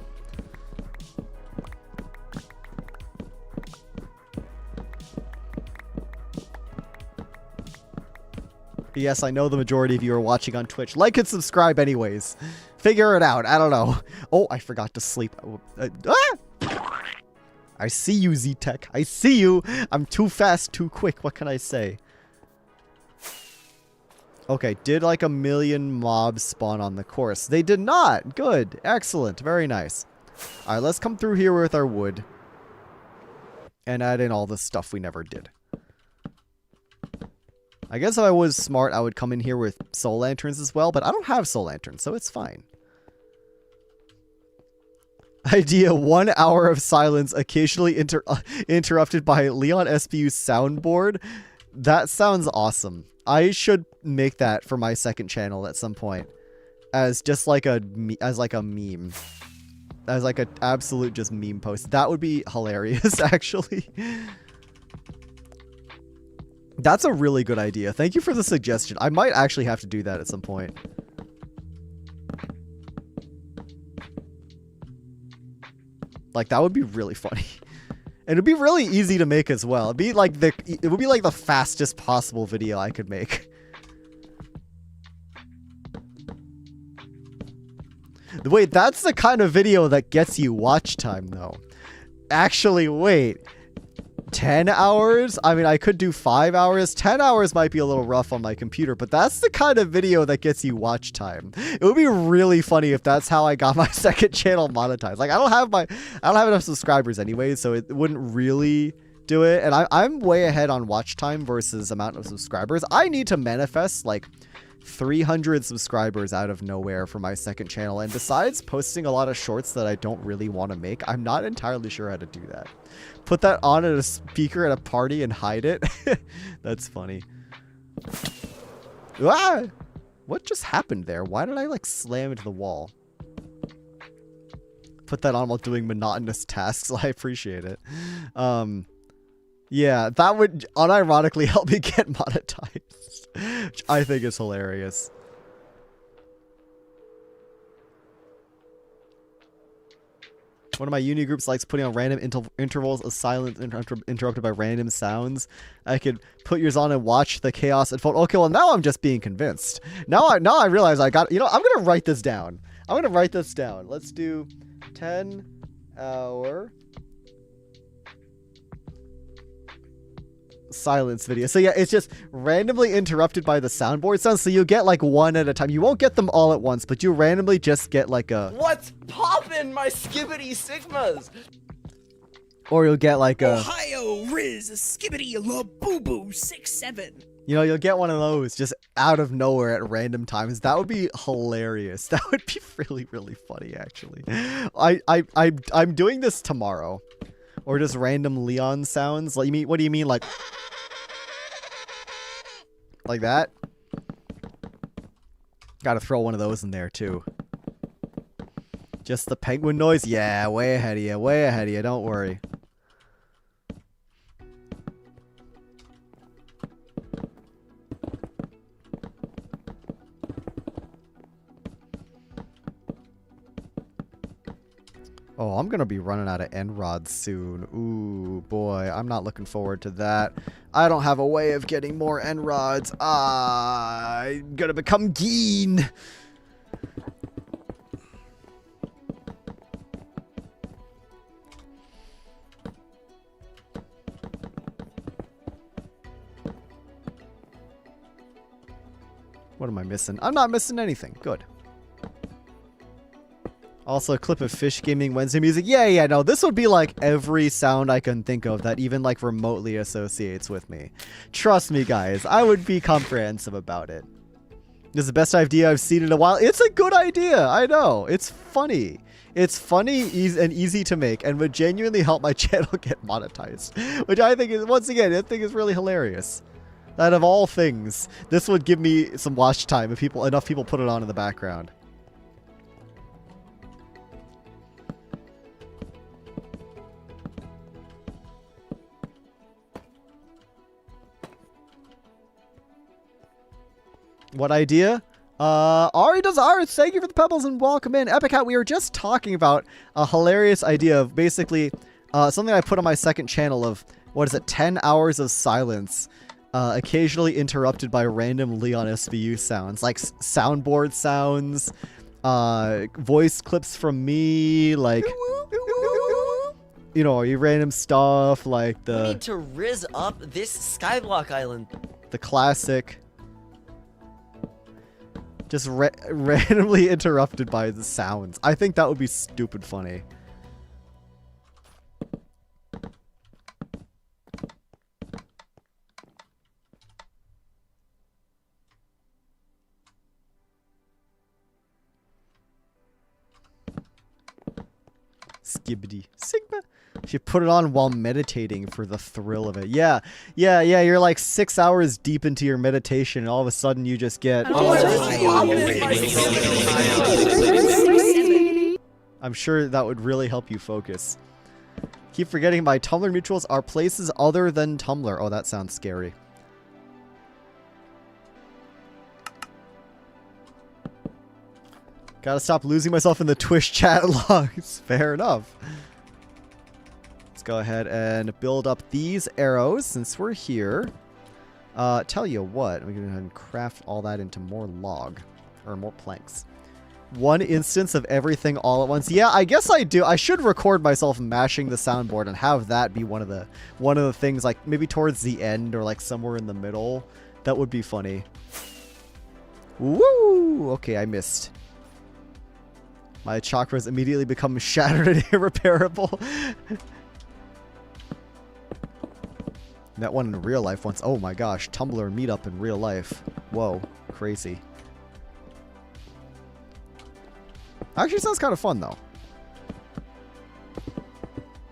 Yes, I know the majority of you are watching on Twitch. Like and subscribe anyways. Figure it out. I don't know. Oh, I forgot to sleep. I see you, Z-Tech. I see you. I'm too fast, too quick. What can I say? Okay, did like a million mobs spawn on the course? They did not. Good. Excellent. Very nice. All right, let's come through here with our wood. And add in all the stuff we never did. I guess if I was smart, I would come in here with soul lanterns as well, but I don't have soul lanterns, so it's fine. Idea: 1 hour of silence, occasionally interrupted by LeonSBU soundboard. That sounds awesome. I should make that for my second channel at some point, as just like a meme, as like an absolute just meme post. That would be hilarious, actually. That's a really good idea. Thank you for the suggestion. I might actually have to do that at some point. Like, that would be really funny. And it'd be really easy to make as well. It would be like the fastest possible video I could make. Wait, that's the kind of video that gets you watch time, though. Actually, wait. 10 hours? I mean, I could do 5 hours. 10 hours might be a little rough on my computer, but that's the kind of video that gets you watch time. It would be really funny if that's how I got my second channel monetized. Like, I don't have enough subscribers anyway, so it wouldn't really do it. And I'm way ahead on watch time versus amount of subscribers. I need to manifest like 300 subscribers out of nowhere for my second channel. And besides posting a lot of shorts that I don't really want to make, I'm not entirely sure how to do that. Put that on at a speaker at a party and hide it. That's funny. Ah! What just happened there? Why did I like slam into the wall? Put that on while doing monotonous tasks. I appreciate it. Yeah, that would unironically help me get monetized, which I think is hilarious. One of my uni groups likes putting on random intervals of silence interrupted by random sounds. I could put yours on and watch the chaos unfold. Okay, well now I'm just being convinced. Now I realize I got, you know, I'm gonna write this down. Let's do 10-hour silence video. So yeah, it's just randomly interrupted by the soundboard sounds, so you get like one at a time. You won't get them all at once, but you randomly just get like a... What's poppin', my skibbity sigmas? Or you'll get like a... Ohio Riz Skibbity La Boo Boo 67. You know, you'll get one of those just out of nowhere at random times. That would be hilarious. That would be really, really funny, actually. I'm doing this tomorrow. Or just random Leon sounds. Like, what do you mean, like that? Gotta throw one of those in there, too. Just the penguin noise? Yeah, way ahead of you. Way ahead of you. Don't worry. Oh, I'm going to be running out of end rods soon. Ooh, boy. I'm not looking forward to that. I don't have a way of getting more end rods. I'm going to become Geen. What am I missing? I'm not missing anything. Good. Also, a clip of Fish Gaming Wednesday music. Yeah, no, this would be like every sound I can think of that even like remotely associates with me. Trust me, guys, I would be comprehensive about it. This is the best idea I've seen in a while. It's a good idea. I know. It's funny. It's funny and easy to make and would genuinely help my channel get monetized. Which I think is, once again, I think is really hilarious. That of all things, this would give me some watch time if enough people put it on in the background. What idea? Ari does ours. Thank you for the pebbles and welcome in. Epic Hat, we were just talking about a hilarious idea of basically something I put on my second channel of, 10 hours of silence, occasionally interrupted by random LeonSBU sounds, like soundboard sounds, voice clips from me, like... you know, your random stuff like We the need to rizz up this Skyblock Island. the classic. Just randomly interrupted by the sounds. I think that would be stupid funny. Skibbity Sigma. You put it on while meditating for the thrill of it. Yeah. You're like 6 hours deep into your meditation, and all of a sudden you just get. I'm sure that would really help you focus. Keep forgetting my Tumblr mutuals are places other than Tumblr. Oh, that sounds scary. Gotta stop losing myself in the Twitch chat logs. Fair enough. Let's go ahead and build up these arrows since we're here. Tell you what, we can go ahead and craft all that into more log. Or more planks. One instance of everything all at once. Yeah, I guess I do. I should record myself mashing the soundboard and have that be one of the things, like maybe towards the end or like somewhere in the middle. That would be funny. Woo! Okay, I missed. My chakras immediately become shattered and irreparable. Met one in real life once. Oh my gosh, Tumblr meetup in real life. Whoa, crazy. Actually sounds kind of fun though.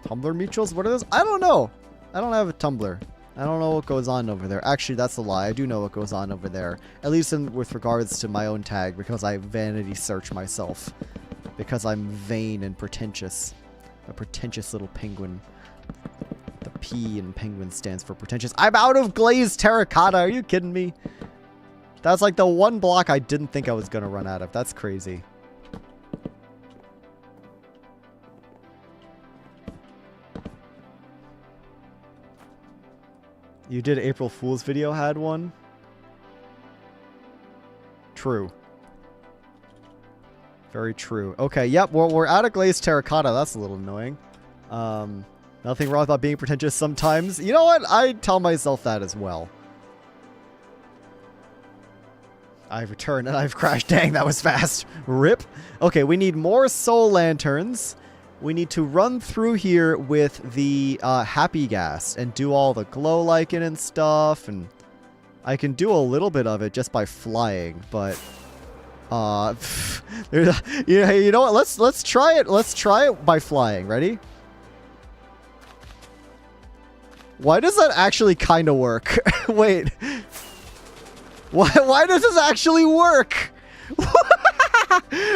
Tumblr mutuals? What are those? I don't know. I don't have a Tumblr. I don't know what goes on over there. Actually, that's a lie. I do know what goes on over there. At least with regards to my own tag, because I vanity search myself. Because I'm vain and pretentious. A pretentious little penguin. The P in penguin stands for pretentious. I'm out of glazed terracotta. Are you kidding me? That's like the one block I didn't think I was going to run out of. That's crazy. You did April Fool's video, had one? True. Very true. Okay, yep, well, we're out of glazed terracotta. That's a little annoying. Nothing wrong about being pretentious sometimes. You know what? I tell myself that as well. I've returned and I've crashed. Dang, that was fast. Rip. Okay, we need more soul lanterns. We need to run through here with the happy gas and do all the glow lichen and stuff. And I can do a little bit of it just by flying, but you know what? Let's try it. Let's try it by flying. Ready? Why does that actually kind of work? Wait. Why does this actually work?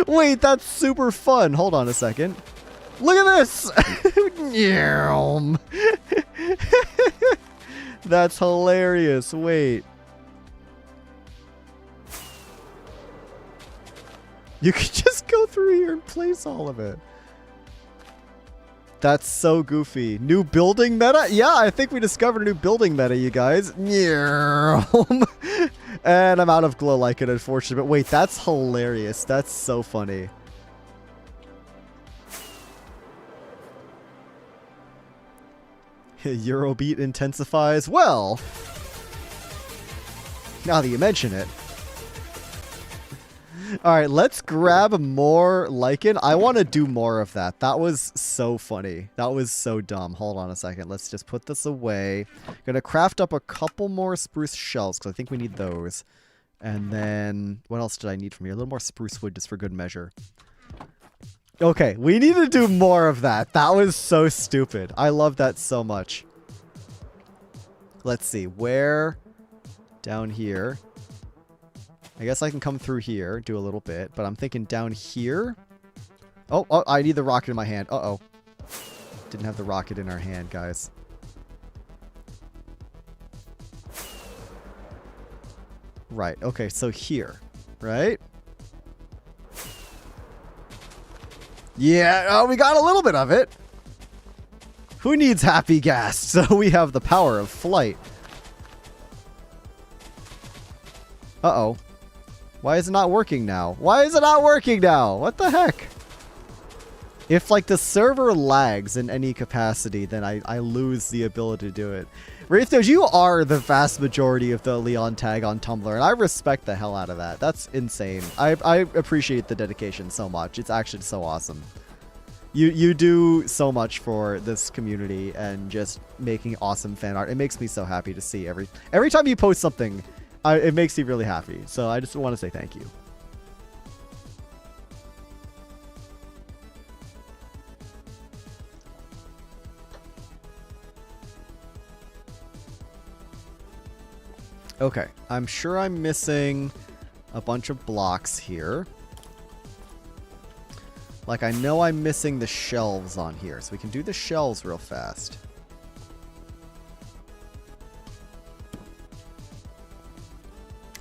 Wait, that's super fun. Hold on a second. Look at this! That's hilarious. Wait. You can just go through here and place all of it. That's so goofy. New building meta? Yeah, I think we discovered a new building meta, you guys. And I'm out of glow lichen, unfortunately. But wait, that's hilarious. That's so funny. Eurobeat intensifies. Well, now that you mention it. Alright, let's grab more lichen. I want to do more of that. That was so funny. That was so dumb. Hold on a second. Let's just put this away. Gonna craft up a couple more spruce shells, because I think we need those. And then, what else did I need from here? A little more spruce wood, just for good measure. Okay, we need to do more of that. That was so stupid. I love that so much. Let's see. Where? Down here. I guess I can come through here, do a little bit, but I'm thinking down here. Oh, I need the rocket in my hand. Uh-oh. Didn't have the rocket in our hand, guys. Right. Okay, so here, right? Yeah, oh, we got a little bit of it. Who needs happy gas? So we have the power of flight. Uh-oh. Why is it not working now? Why is it not working now? What the heck? If, like, the server lags in any capacity, then I lose the ability to do it. Wraithdoge, you are the vast majority of the Leon tag on Tumblr, and I respect the hell out of that. That's insane. I appreciate the dedication so much. It's actually so awesome. You do so much for this community and just making awesome fan art. It makes me so happy to see every time you post something. It makes me really happy. So I just want to say thank you. Okay, I'm sure I'm missing a bunch of blocks here. Like, I know I'm missing the shelves on here, so we can do the shelves real fast.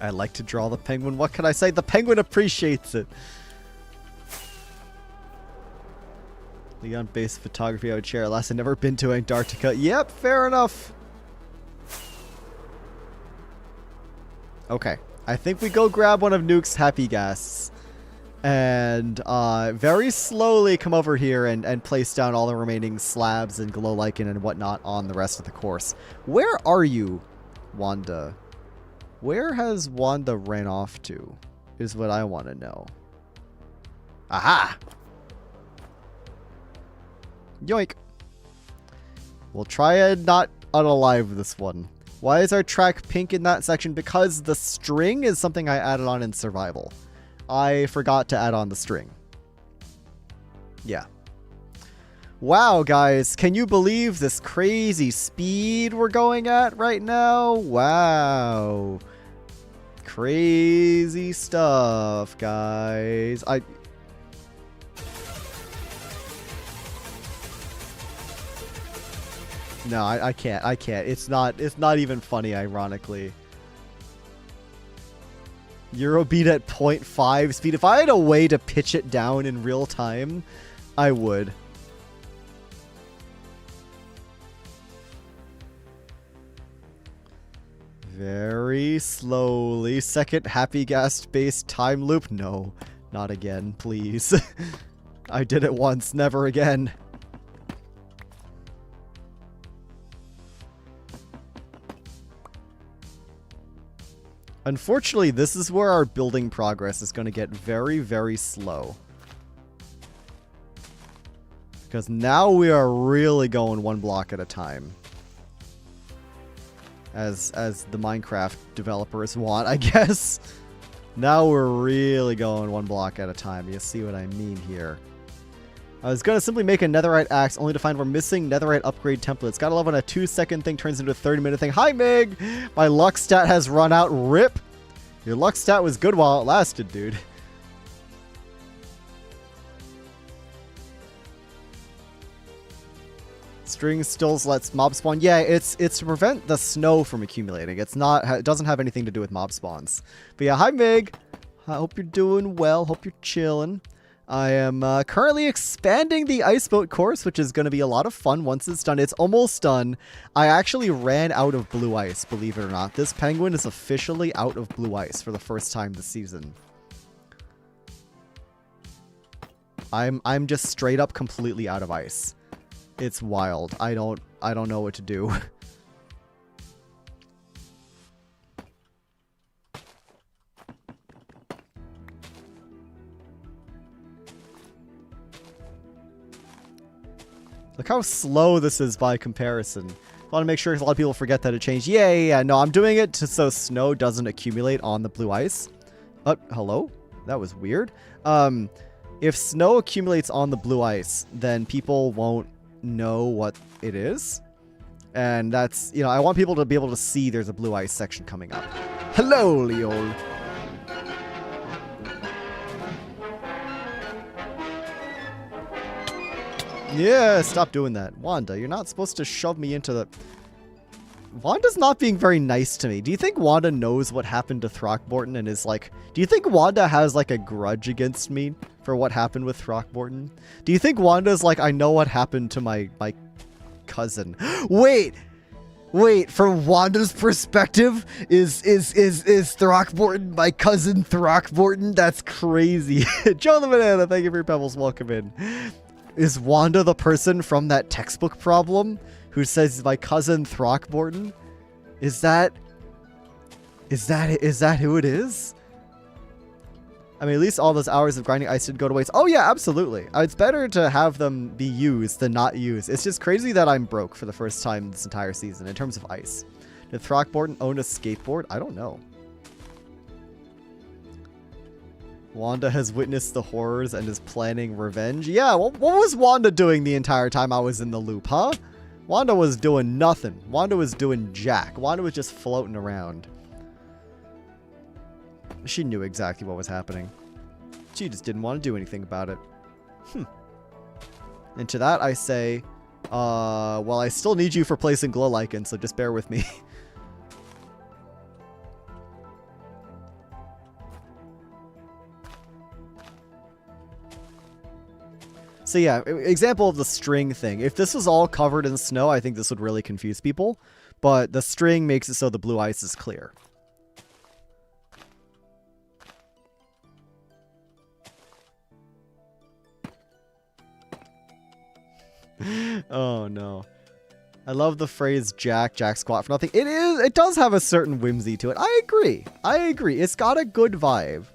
I like to draw the penguin. What can I say? The penguin appreciates it. Leon-based photography I would share. Alas, I've never been to Antarctica. Yep, fair enough. Okay, I think we go grab one of Nuke's happy guests and very slowly come over here and place down all the remaining slabs and glow lichen and whatnot on the rest of the course. Where are you, Wanda? Where has Wanda ran off to is what I want to know. Aha! Yoink. We'll try and not unalive this one. Why is our track pink in that section? Because the string is something I added on in survival. I forgot to add on the string. Yeah. Wow, guys. Can you believe this crazy speed we're going at right now? Wow. Crazy stuff, guys. No, I can't. I can't. It's not even funny, ironically. Eurobeat at 0.5 speed. If I had a way to pitch it down in real time, I would. Very slowly. Second happy gas-based time loop. No, not again, please. I did it once, never again. Unfortunately, this is where our building progress is going to get very, very slow. Because now we are really going one block at a time. As the Minecraft developers want, I guess. Now we're really going one block at a time. You see what I mean here. I was going to simply make a netherite axe only to find we're missing netherite upgrade templates. Gotta love when a 2-second thing turns into a 30-minute thing. Hi, Meg! My luck stat has run out. RIP! Your luck stat was good while it lasted, dude. String stills lets mob spawn. Yeah, it's to prevent the snow from accumulating. It doesn't have anything to do with mob spawns. But yeah, hi, Meg! I hope you're doing well. Hope you're chilling. I am currently expanding the ice boat course, which is going to be a lot of fun once it's done. It's almost done. I actually ran out of blue ice, believe it or not. This penguin is officially out of blue ice for the first time this season. I'm just straight up completely out of ice. It's wild. I don't know what to do. Look how slow this is by comparison. I want to make sure because a lot of people forget that it changed. Yeah. No, I'm doing it so snow doesn't accumulate on the blue ice. Hello? That was weird. If snow accumulates on the blue ice, then people won't know what it is. And that's, I want people to be able to see there's a blue ice section coming up. Hello, Leon. Yeah, stop doing that. Wanda, you're not supposed to shove me into the... Wanda's not being very nice to me. Do you think Wanda knows what happened to Throckmorton and is like... Do you think Wanda has like a grudge against me for what happened with Throckmorton? Do you think Wanda's like, I know what happened to my cousin? Wait, from Wanda's perspective, is Throckmorton my cousin Throckmorton? That's crazy. Joe the Banana, thank you for your pebbles. Welcome in. Is Wanda the person from that textbook problem who says my cousin Throckmorton? Is that who it is? I mean, at least all those hours of grinding ice didn't go to waste. Oh yeah, absolutely. It's better to have them be used than not used. It's just crazy that I'm broke for the first time this entire season in terms of ice. Did Throckmorton own a skateboard? I don't know. Wanda has witnessed the horrors and is planning revenge. Yeah, what was Wanda doing the entire time I was in the loop, huh? Wanda was doing nothing. Wanda was doing jack. Wanda was just floating around. She knew exactly what was happening. She just didn't want to do anything about it. And to that I say, well, I still need you for placing glow lichen, so just bear with me. So yeah, example of the string thing. If this was all covered in snow, I think this would really confuse people. But the string makes it so the blue ice is clear. Oh no. I love the phrase jack squat for nothing. It does have a certain whimsy to it. I agree. It's got a good vibe.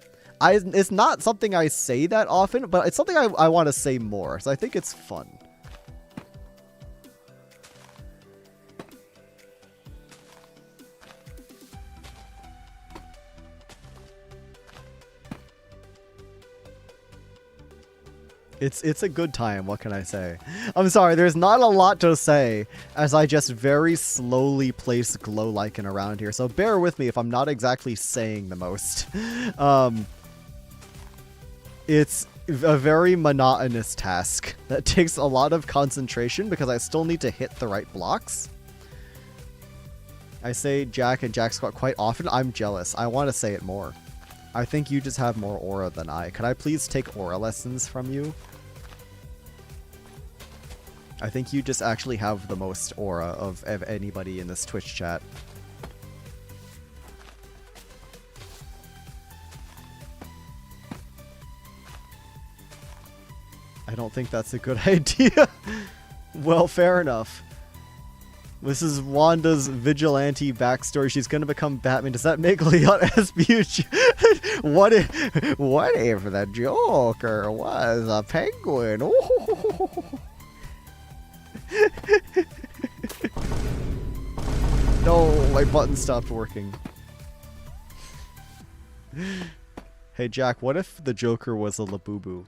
It's not something I say that often, but it's something I want to say more. So I think it's fun. It's a good time, what can I say? I'm sorry, there's not a lot to say, as I just very slowly place glow lichen around here, so bear with me if I'm not exactly saying the most. It's a very monotonous task that takes a lot of concentration because I still need to hit the right blocks. I say jack and jack squat quite often. I'm jealous. I want to say it more. I think you just have more aura than I. Could I please take aura lessons from you? I think you just actually have the most aura of anybody in this Twitch chat. I don't think that's a good idea. Well, fair enough. This is Wanda's vigilante backstory. She's gonna become Batman. Does that make LeonSBU? What if the Joker was a penguin? No, my button stopped working. Hey Jack, what if the Joker was a Labubu?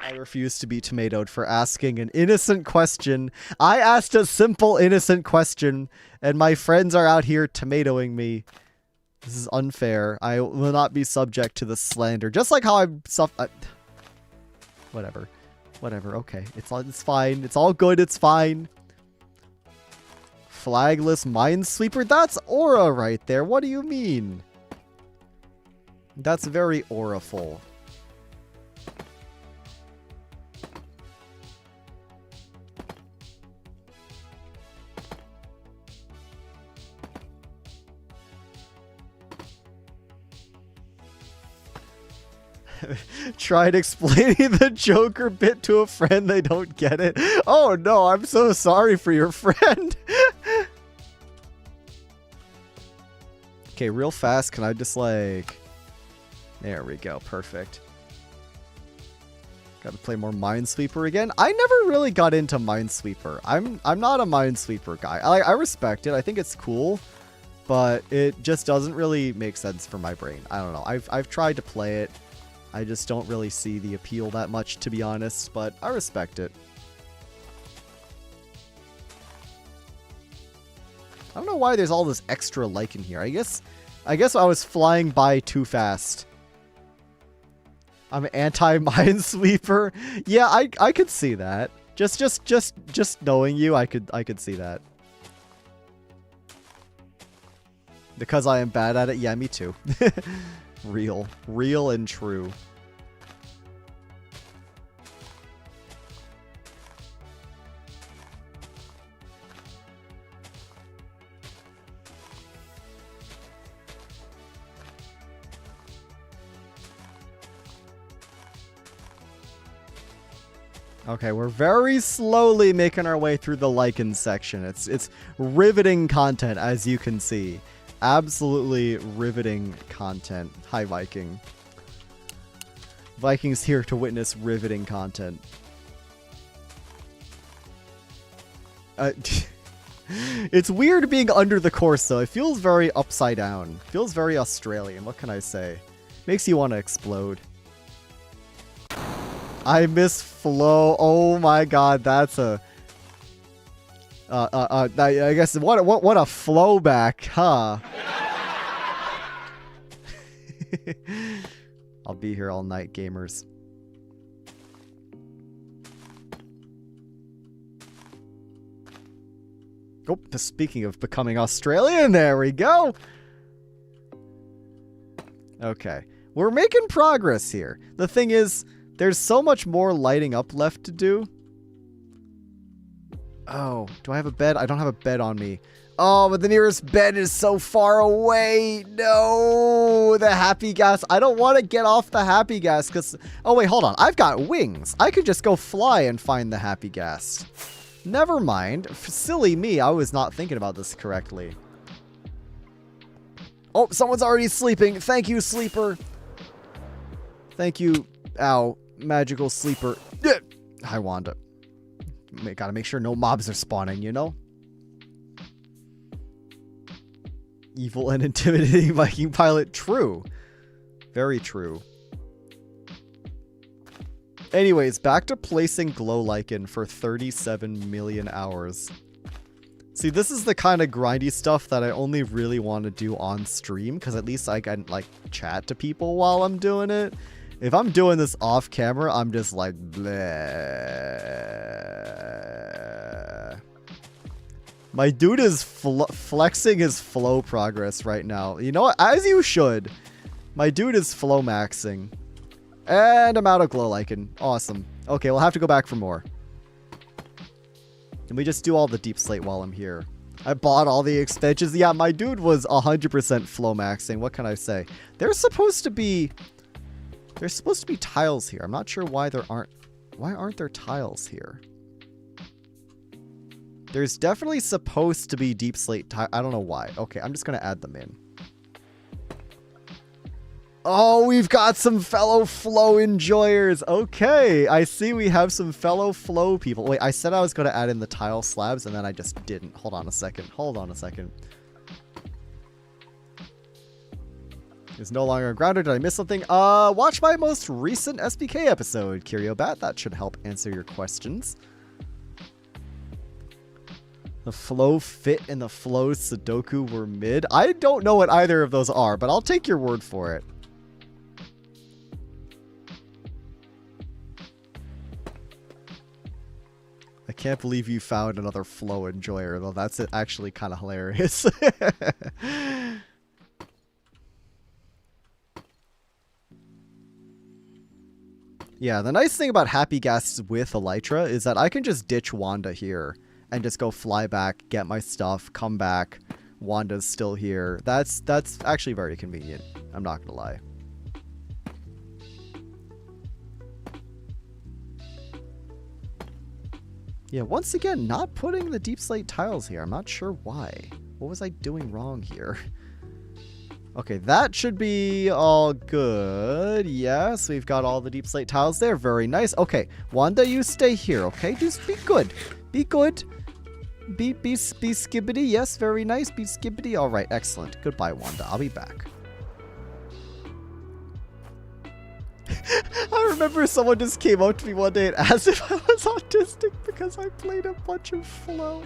I refuse to be tomatoed for asking an innocent question. I asked a simple, innocent question, and my friends are out here tomatoing me. This is unfair. I will not be subject to the slander. Just like how I'm whatever. Whatever, okay. It's fine. It's all good. It's fine. Flagless Minesweeper? That's aura right there. What do you mean? That's very auraful. Tried explaining the Joker bit to a friend, they don't get it. Oh no, I'm so sorry for your friend. Okay, real fast, can I just like... There we go, perfect. Gotta play more Minesweeper again. I never really got into Minesweeper. I'm not a Minesweeper guy. I respect it, I think it's cool, but it just doesn't really make sense for my brain. I don't know, I've tried to play it. I just don't really see the appeal that much, to be honest, but I respect it. I don't know why there's all this extra lichen here. I guess I was flying by too fast. I'm anti-Minesweeper. Yeah, I could see that. Just knowing you, I could see that. Because I am bad at it. Yeah, me too. Real and true. Okay, we're very slowly making our way through the lichen section. It's riveting content, as you can see. Absolutely riveting content. Hi, Viking. Viking's here to witness riveting content. It's weird being under the course, though. It feels very upside down. Feels very Australian. What can I say? Makes you want to explode. I miss flow. Oh my god, that's a... I guess what a flow back, huh? I'll be here all night, gamers. Oh, speaking of becoming Australian, there we go. Okay, we're making progress here. The thing is, there's so much more lighting up left to do. Oh, do I have a bed? I don't have a bed on me. Oh, but the nearest bed is so far away. No, the happy gas. I don't want to get off the happy gas because... Oh, wait, hold on. I've got wings. I could just go fly and find the happy gas. Never mind. Silly me. I was not thinking about this correctly. Oh, someone's already sleeping. Thank you, sleeper. Thank you. Ow. Magical sleeper. Hi, Wanda. Gotta make sure no mobs are spawning, you know? Evil and intimidating Viking pilot. True. Very true. Anyways, back to placing glow lichen for 37 million hours. See, this is the kind of grindy stuff that I only really want to do on stream, because at least I can, like, chat to people while I'm doing it. If I'm doing this off camera, I'm just like, bleh. My dude is flexing his flow progress right now. You know what? As you should. My dude is flow maxing. And I'm out of glow lichen. Awesome. Okay, we'll have to go back for more. Can we just do all the deep slate while I'm here? I bought all the expansions. Yeah, my dude was 100% flow maxing. What can I say? There's supposed to be tiles here. I'm not sure why there aren't. Why aren't there tiles here? There's definitely supposed to be deep slate tile. I don't know why. Okay, I'm just going to add them in. Oh, we've got some fellow flow enjoyers. Okay, I see we have some fellow flow people. Wait, I said I was going to add in the tile slabs, and then I just didn't. Hold on a second. Hold on a second. Is no longer grounded. Did I miss something? Watch my most recent SBK episode, Kiriobat. That should help answer your questions. The flow fit and the flow Sudoku were mid. I don't know what either of those are, but I'll take your word for it. I can't believe you found another flow enjoyer, though. That's actually kind of hilarious. Yeah, the nice thing about Happy Gas with Elytra is that I can just ditch Wanda here and just go fly back, get my stuff, come back. Wanda's still here. That's actually very convenient. I'm not gonna lie. Yeah, once again, not putting the deep slate tiles here. I'm not sure why. What was I doing wrong here? Okay, that should be all good. Yes, we've got all the deep slate tiles there. Very nice. Okay, Wanda, you stay here, okay? Just be good. Be good. Be skibbity. Yes, very nice. Be skibbity. All right, excellent. Goodbye, Wanda. I'll be back. I remember someone just came up to me one day and asked if I was autistic because I played a bunch of flow.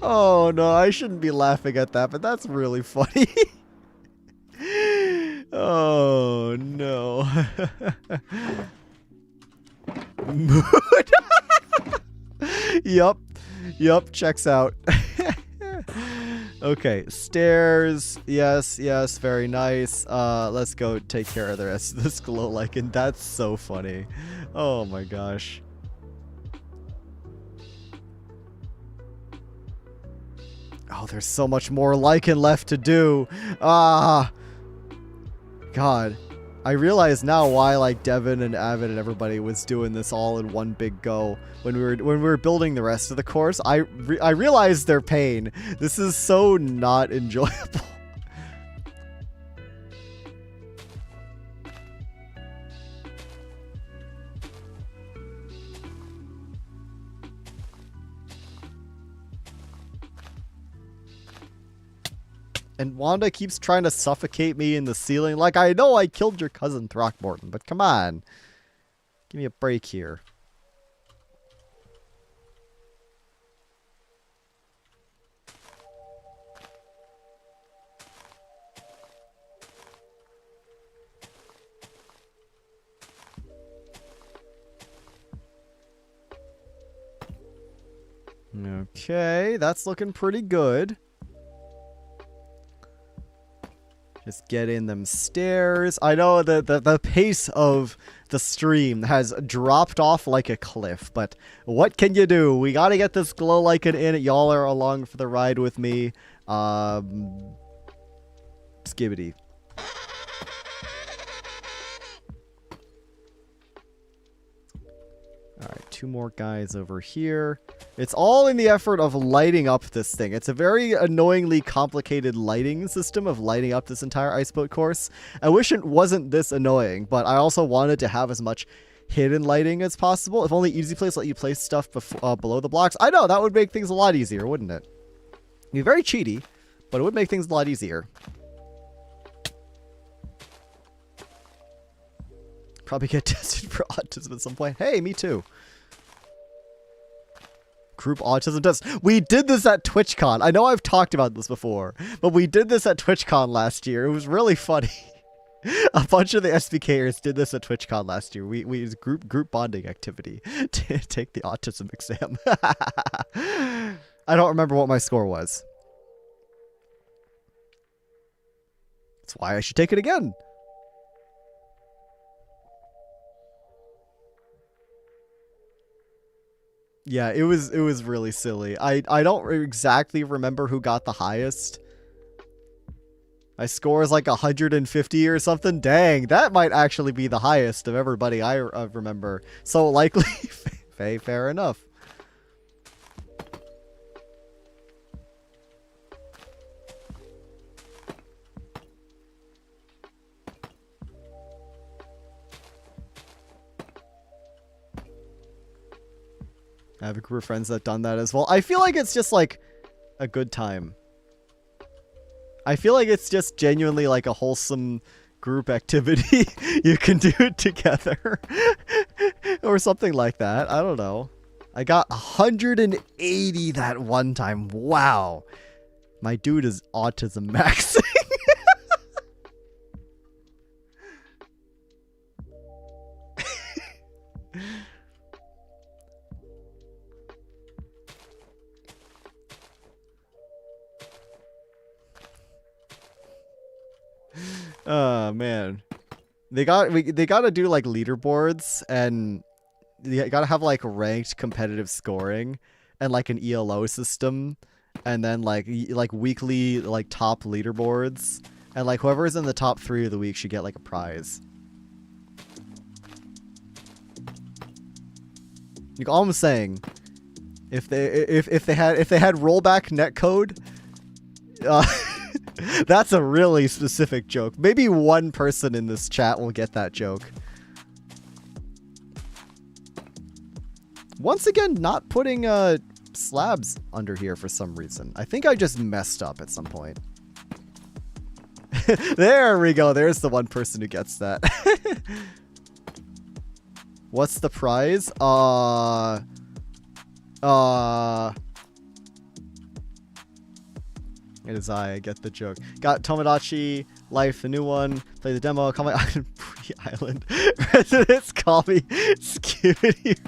Oh no, I shouldn't be laughing at that, but that's really funny. Oh no. Mood. Yup, checks out. Okay, stairs. Yes, very nice. Let's go take care of the rest of this glow lichen. That's so funny. Oh my gosh. Oh, there's so much more lichen left to do. Ah. God. I realize now why like Devin and Avid and everybody was doing this all in one big go when we were building the rest of the course. I realized their pain. This is so not enjoyable. And Wanda keeps trying to suffocate me in the ceiling. Like, I know I killed your cousin Throckmorton, but come on. Give me a break here. Okay, that's looking pretty good. Just get in them stairs. I know the pace of the stream has dropped off like a cliff, but what can you do? We gotta get this glow lichen in. Y'all are along for the ride with me. Skibbity. Alright, 2 more guys over here. It's all in the effort of lighting up this thing. It's a very annoyingly complicated lighting system of lighting up this entire ice boat course. I wish it wasn't this annoying, but I also wanted to have as much hidden lighting as possible. If only Easy Place let you place stuff below the blocks. I know, that would make things a lot easier, wouldn't it? It'd be very cheaty, but it would make things a lot easier. Probably get tested for autism at some point. Hey, me too. Group autism test. We did this at TwitchCon. I know I've talked about this before, but we did this at TwitchCon last year. It was really funny. A bunch of the SBKers did this at TwitchCon last year. We used group bonding activity to take the autism exam. I don't remember what my score was. That's why I should take it again. Yeah, it was really silly. I don't exactly remember who got the highest. My score is like 150 or something. Dang, that might actually be the highest of everybody I remember. So likely, fair enough. I have a group of friends that done that as well. I feel like it's just like a good time. I feel like it's just genuinely like a wholesome group activity. You can do it together or something like that. I don't know. I got 180 that one time. Wow. My dude is autism maxing. Oh man, they gotta do like leaderboards, and you gotta have like ranked competitive scoring and like an ELO system, and then like weekly like top leaderboards, and like whoever's in the top 3 of the week should get like a prize. Like, all I'm saying, if they had rollback netcode, that's a really specific joke. Maybe one person in this chat will get that joke. Once again, not putting slabs under here for some reason. I think I just messed up at some point. There we go. There's the one person who gets that. What's the prize? It is I get the joke. Got Tomodachi Life, the new one. Play the demo. Call my island Pre-Island. Residents call me Skibidi.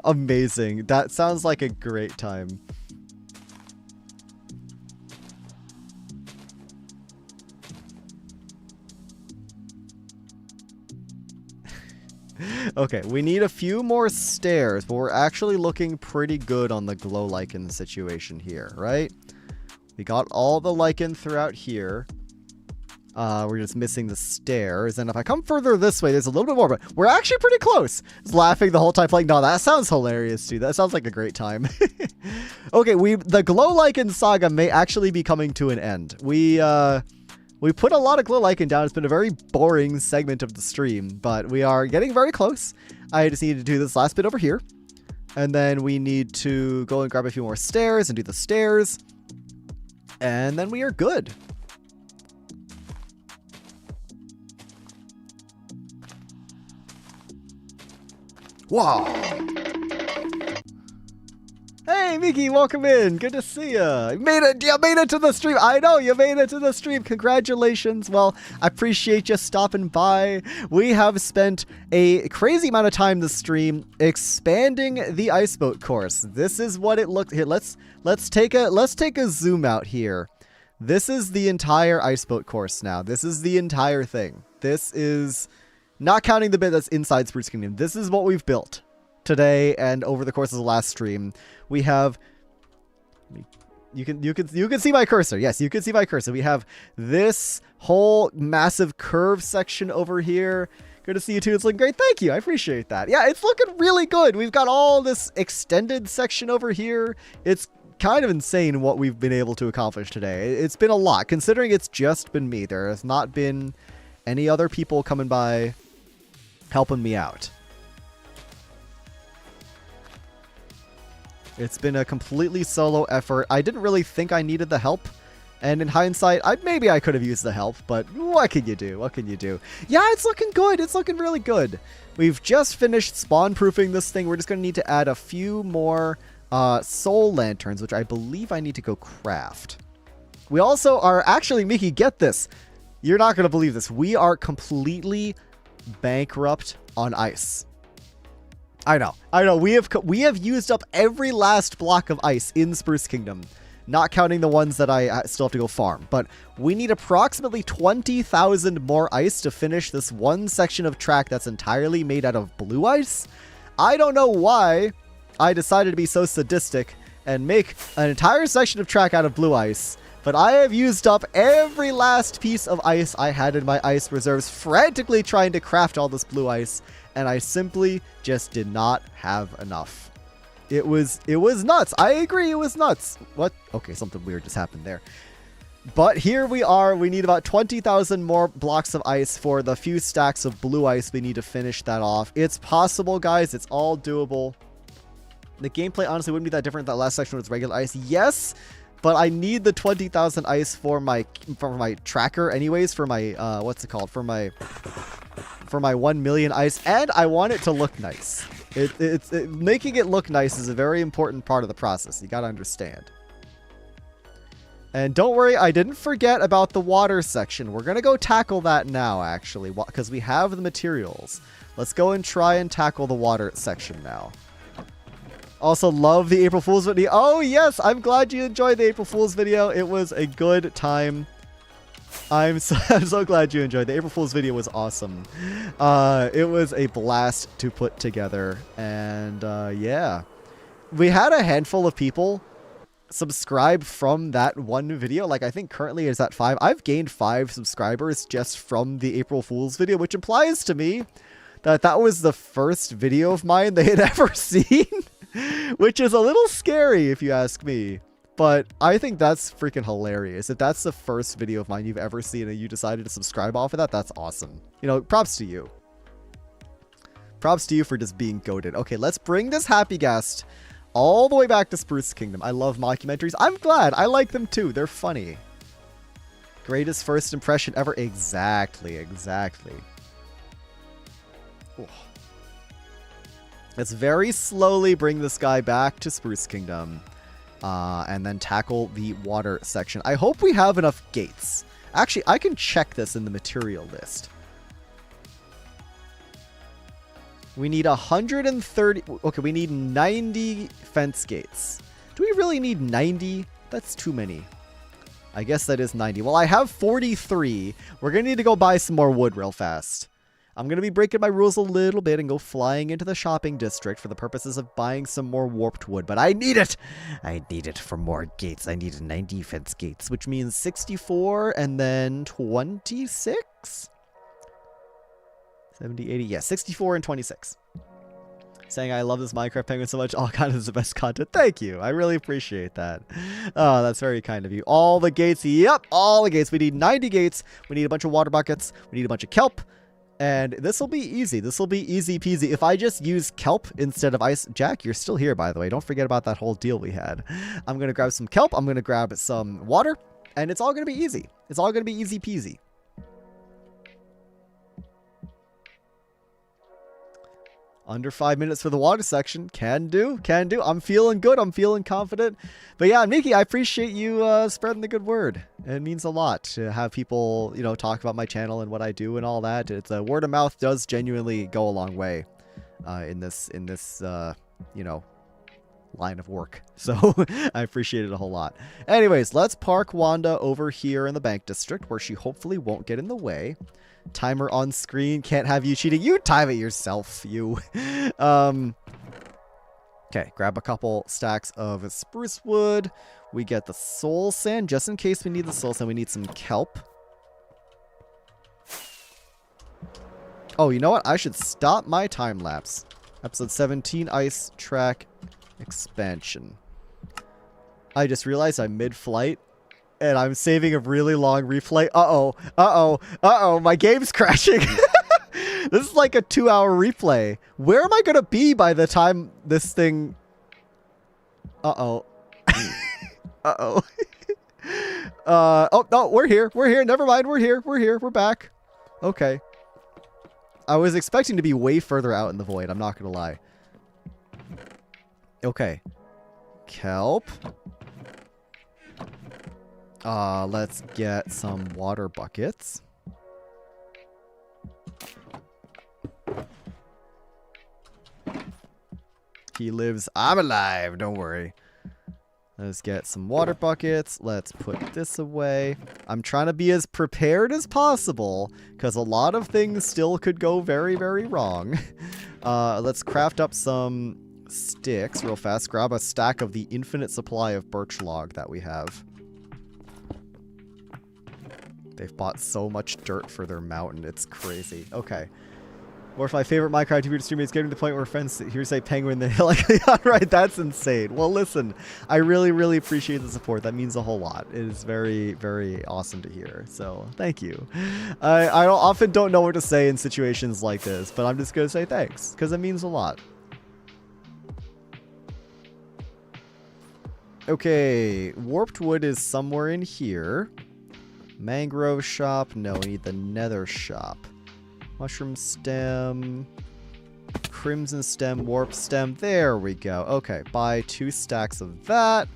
Amazing. That sounds like a great time. Okay, we need a few more stairs, but we're actually looking pretty good on the glow lichen situation here, right? We got all the lichen throughout here. We're just missing the stairs. And if I come further this way, there's a little bit more, but we're actually pretty close. Just laughing the whole time, like, no, that sounds hilarious, too. That sounds like a great time. Okay, the glow lichen saga may actually be coming to an end. We put a lot of glow lichen down. It's been a very boring segment of the stream, but we are getting very close. I just need to do this last bit over here. And then we need to go and grab a few more stairs and do the stairs. And then we are good. Wow. Hey, Miki, welcome in. Good to see you. You made it to the stream. I know, you made it to the stream. Congratulations. Well, I appreciate you stopping by. We have spent a crazy amount of time this stream expanding the ice boat course. This is what it looked. Here, let's take a zoom out here. This is the entire ice boat course now. This is the entire thing. This is not counting the bit that's inside Spruce Kingdom. This is what we've built today and over the course of the last stream. We have, you can see my cursor. Yes, you can see my cursor. We have this whole massive curve section over here. Good to see you too. It's looking great. Thank you. I appreciate that. Yeah, it's looking really good. We've got all this extended section over here. It's kind of insane what we've been able to accomplish today. It's been a lot, considering it's just been me. There has not been any other people coming by helping me out. It's been a completely solo effort. I didn't really think I needed the help. And in hindsight, maybe I could have used the help, but what can you do? What can you do? Yeah, it's looking good. It's looking really good. We've just finished spawn-proofing this thing. We're just going to need to add a few more soul lanterns, which I believe I need to go craft. We also are actually, Miki, get this. You're not going to believe this. We are completely bankrupt on ice. I know. We have used up every last block of ice in Spruce Kingdom, not counting the ones that I still have to go farm. But we need approximately 20,000 more ice to finish this one section of track that's entirely made out of blue ice. I don't know why I decided to be so sadistic and make an entire section of track out of blue ice, but I have used up every last piece of ice I had in my ice reserves, frantically trying to craft all this blue ice, and I simply just did not have enough. It was nuts. I agree, it was nuts. What? Okay, something weird just happened there. But here we are. We need about 20,000 more blocks of ice for the few stacks of blue ice we need to finish that off. It's possible, guys. It's all doable. The gameplay honestly wouldn't be that different. That last section was regular ice. Yes, but I need the 20,000 ice for my tracker anyways, for my what's it called? For my 1 million ice, and I want it to look nice. Making it look nice is a very important part of the process. You gotta understand. And don't worry, I didn't forget about the water section. We're gonna go tackle that now, actually, because we have the materials. Let's go and try and tackle the water section now. Also, love the April Fool's video. Oh, yes, I'm glad you enjoyed the April Fool's video. It was a good time. I'm so glad you enjoyed. The April Fool's video was awesome. It was a blast to put together. And yeah, we had a handful of people subscribe from that one video. Like, I think currently it's at 5. I've gained 5 subscribers just from the April Fool's video, which implies to me that that was the first video of mine they had ever seen, which is a little scary if you ask me. But I think that's freaking hilarious. If that's the first video of mine you've ever seen and you decided to subscribe off of that, that's awesome. You know, props to you. Props to you for just being goated. Okay, let's bring this happy guest all the way back to Spruce Kingdom. I love mockumentaries. I'm glad. I like them too. They're funny. Greatest first impression ever. Exactly, exactly. Ooh. Let's very slowly bring this guy back to Spruce Kingdom. And then tackle the water section. I hope we have enough gates. Actually, I can check this in the material list. We need 130. Okay, we need 90 fence gates. Do we really need 90? That's too many. I guess that is 90. Well, I have 43. We're going to need to go buy some more wood real fast. I'm going to be breaking my rules a little bit and go flying into the shopping district for the purposes of buying some more warped wood. But I need it. I need it for more gates. I need 9 defense gates, which means 64 and then 26? 70, 80. Yeah, 64 and 26. Saying I love this Minecraft Penguin so much. All kind is the best content. Thank you. I really appreciate that. Oh, that's very kind of you. All the gates. Yep, all the gates. We need 90 gates. We need a bunch of water buckets. We need a bunch of kelp. And this will be easy. This will be easy peasy. If I just use kelp instead of ice. Jack, you're still here, by the way. Don't forget about that whole deal we had. I'm going to grab some kelp. I'm going to grab some water. And it's all going to be easy. It's all going to be easy peasy. Under 5 minutes for the water section. Can do. Can do. I'm feeling good. I'm feeling confident. But yeah, Mickey, I appreciate you spreading the good word. It means a lot to have people, you know, talk about my channel and what I do and all that. It's word of mouth does genuinely go a long way in this you know, line of work. So I appreciate it a whole lot. Anyways, let's park Wanda over here in the bank district where she hopefully won't get in the way. Timer on screen. Can't have you cheating. You time it yourself, you. Okay, grab a couple stacks of spruce wood. We get the soul sand. Just in case we need the soul sand, we need some kelp. Oh, you know what? I should stop my time lapse. Episode 17, Ice Track Expansion. I just realized I'm mid-flight. And I'm saving a really long replay. Uh-oh. Uh-oh. Uh-oh. My game's crashing. This is like a 2-hour replay. Where am I going to be by the time this thing... Uh-oh. Uh-oh. Oh, no. We're here. We're here. Never mind. We're here. We're here. We're back. Okay. I was expecting to be way further out in the void. I'm not going to lie. Okay. Kelp. Let's get some water buckets. He lives. I'm alive. Don't worry. Let's get some water buckets. Let's put this away. I'm trying to be as prepared as possible because a lot of things still could go very, very wrong. Let's craft up some sticks real fast. Grab a stack of the infinite supply of birch log that we have. They've bought so much dirt for their mountain. It's crazy. Okay. One of my favorite Minecraft TV streamers getting to the point where friends here say penguin, they like, right, that's insane. Well, listen, I really, really appreciate the support. That means a whole lot. It is very, very awesome to hear. So thank you. I often don't know what to say in situations like this, but I'm just going to say thanks because it means a lot. Okay. Warped wood is somewhere in here. Mangrove shop. No, we need the nether shop. Mushroom stem. Crimson stem. Warp stem. There we go. Okay. Buy 2 stacks of that.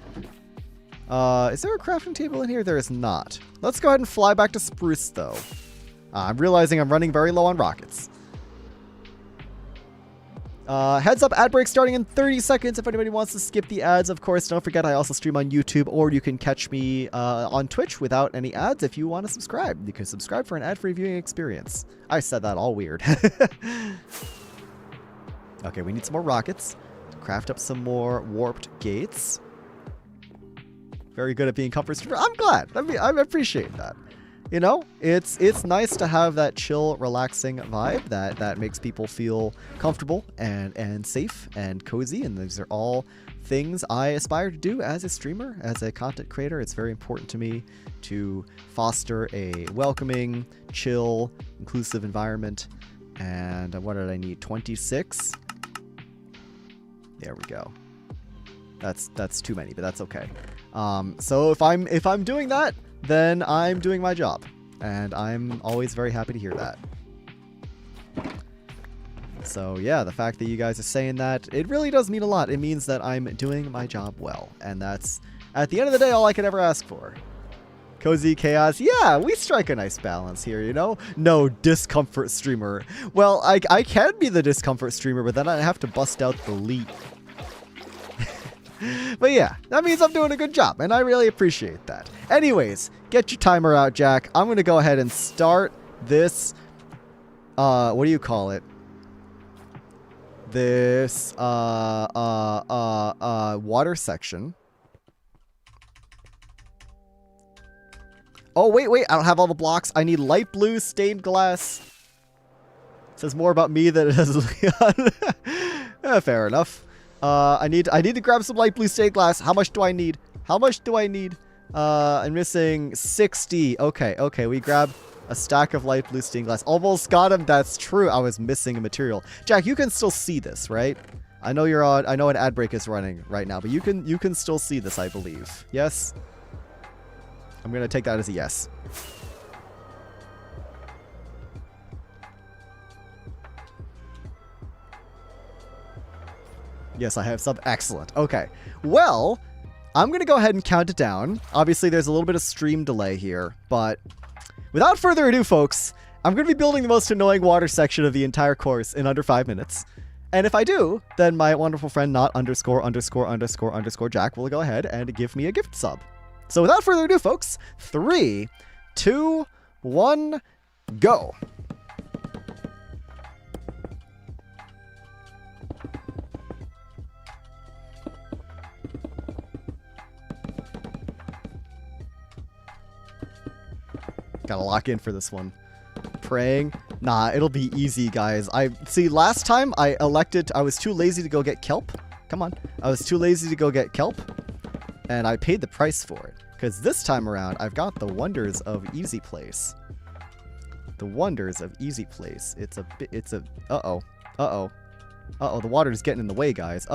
Is there a crafting table in here? There is not. Let's go ahead and fly back to Spruce, though. I'm realizing I'm running very low on rockets. Heads up, ad break starting in 30 seconds. If anybody wants to skip the ads, of course, don't forget I also stream on YouTube, or you can catch me on Twitch without any ads if you want to subscribe. You can subscribe for an ad-free viewing experience. I said that all weird. Okay, we need some more rockets. Craft up some more warped gates. Very good at being comfort streamer. I'm glad. I appreciate that. You know, it's nice to have that chill, relaxing vibe that makes people feel comfortable and safe and cozy. And these are all things I aspire to do as a streamer, as a content creator. It's very important to me to foster a welcoming, chill, inclusive environment. And what did I need? 26. There we go. That's too many, but that's okay. So if I'm doing that, then I'm doing my job, and I'm always very happy to hear that. So yeah, the fact that you guys are saying that, it really does mean a lot. It means that I'm doing my job well, and that's, at the end of the day, all I could ever ask for. Cozy chaos. Yeah, we strike a nice balance here, you know? No discomfort streamer. Well, I can be the discomfort streamer, but then I have to bust out the leap. But yeah, that means I'm doing a good job, and I really appreciate that. Anyways, get your timer out, Jack. I'm going to go ahead and start this what do you call it? This, water section. Oh, wait, I don't have all the blocks. I need light blue stained glass. Says more about me than it does Leon. Fair enough. I need to grab some light blue stained glass. How much do I need? I'm missing 60. Okay, we grab a stack of light blue stained glass. Almost got him. That's true. I was missing a material. Jack, you can still see this, right? I know you're on. I know an ad break is running right now, but you can still see this, I believe. Yes. I'm gonna take that as a yes. Yes, I have sub. Excellent. Okay. Well, I'm going to go ahead and count it down. Obviously, there's a little bit of stream delay here, but without further ado, folks, I'm going to be building the most annoying water section of the entire course in under 5 minutes. And if I do, then my wonderful friend not _ Jack will go ahead and give me a gift sub. So without further ado, folks, 3, 2, 1, go. Gotta lock in for this one. Praying. Nah, it'll be easy, guys. See, last time I was too lazy to go get kelp. Come on. I was too lazy to go get kelp. And I paid the price for it. Because this time around, I've got the wonders of Easy Place. The wonders of Easy Place. Uh-oh. The water's getting in the way, guys.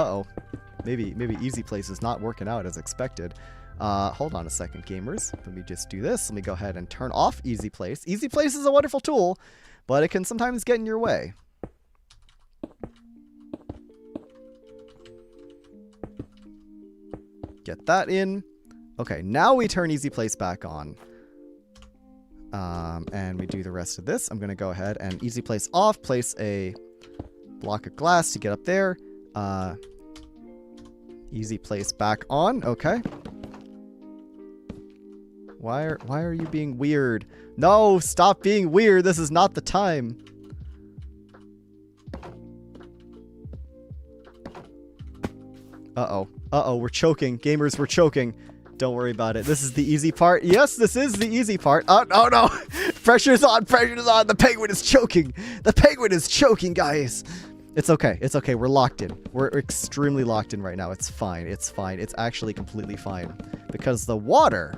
Maybe Easy Place is not working out as expected. Hold on a second, gamers. Let me just do this. Let me go ahead and turn off Easy Place. Easy Place is a wonderful tool, but it can sometimes get in your way. Get that in. Okay, now we turn Easy Place back on. And we do the rest of this. I'm going to go ahead and Easy Place off. Place a block of glass to get up there. Easy Place back on. Okay. Why are you being weird? No, stop being weird. This is not the time. Uh-oh, we're choking. Gamers, we're choking. Don't worry about it. This is the easy part. Yes, this is the easy part. Oh, no. Pressure's on. The penguin is choking. The penguin is choking, guys. It's okay. We're locked in. We're extremely locked in right now. It's fine. It's actually completely fine. Because the water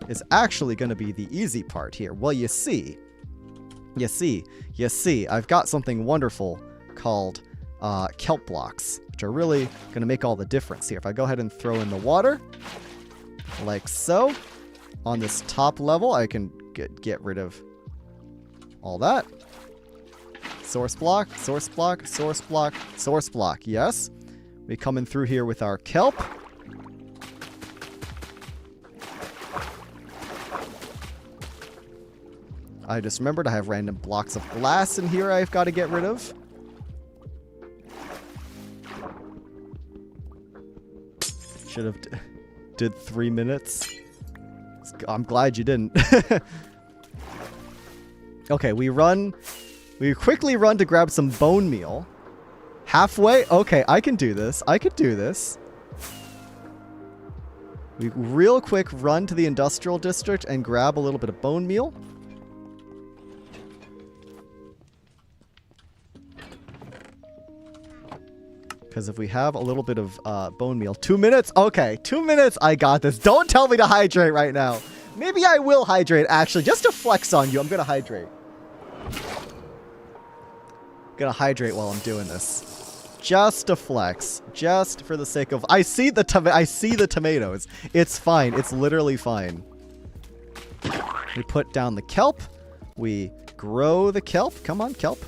is actually going to be the easy part here. Well, you see, I've got something wonderful called kelp blocks, which are really going to make all the difference here. If I go ahead and throw in the water, like so, on this top level, I can get rid of all that. Source block. Yes. We come in through here with our kelp. I just remembered I have random blocks of glass in here I've got to get rid of. Should have did 3 minutes. I'm glad you didn't. Okay, we quickly run to grab some bone meal. Halfway? Okay, I can do this. We real quick run to the industrial district and grab a little bit of bone meal. Because if we have a little bit of bone meal... 2 minutes? Okay, 2 minutes. I got this. Don't tell me to hydrate right now. Maybe I will hydrate, actually. Just to flex on you, I'm going to hydrate. Gonna hydrate while I'm doing this. Just to flex. Just for the sake of... I see the tomatoes. It's fine. It's literally fine. We put down the kelp. We grow the kelp. Come on, kelp.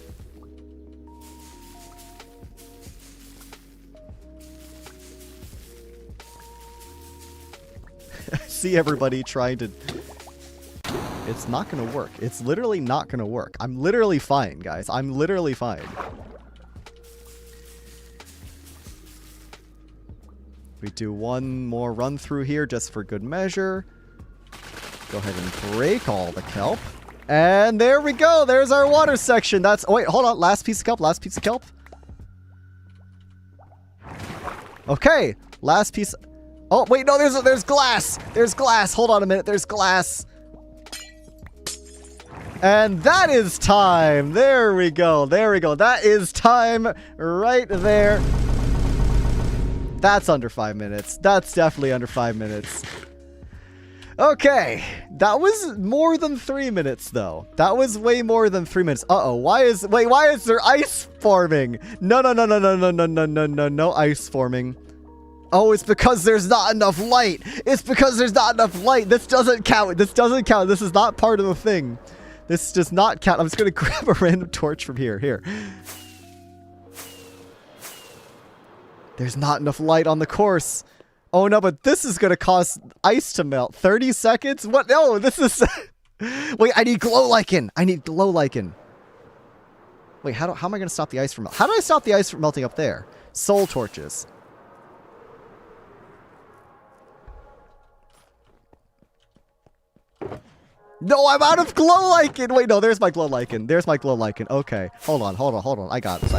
See everybody trying to... It's not going to work. It's literally not going to work. I'm literally fine, guys. I'm literally fine. We do one more run through here just for good measure. Go ahead and break all the kelp. And there we go. There's our water section. That's, oh wait, hold on. Last piece of kelp, last piece of kelp. Okay, last piece. Oh, wait, no, there's glass. There's glass. Hold on a minute. There's glass. And that is time. There we go. There we go. That is time right there. That's under 5 minutes. That's definitely under 5 minutes. Okay, that was more than 3 minutes though. That was way more than 3 minutes. Uh-oh, why is there ice forming? No, no ice forming. Oh, it's because there's not enough light. It's because there's not enough light. This doesn't count. This doesn't count. This is not part of the thing. This does not count. I'm just gonna grab a random torch from here. Here. There's not enough light on the course. Oh no, but this is gonna cause ice to melt. 30 seconds? What? No, this is... Wait, I need glow lichen. I need glow lichen. Wait, how am I gonna stop the ice from melting? How do I stop the ice from melting up there? Soul torches. No, I'm out of glow lichen. Wait, no, there's my glow lichen. There's my glow lichen. Okay, hold on. I got this.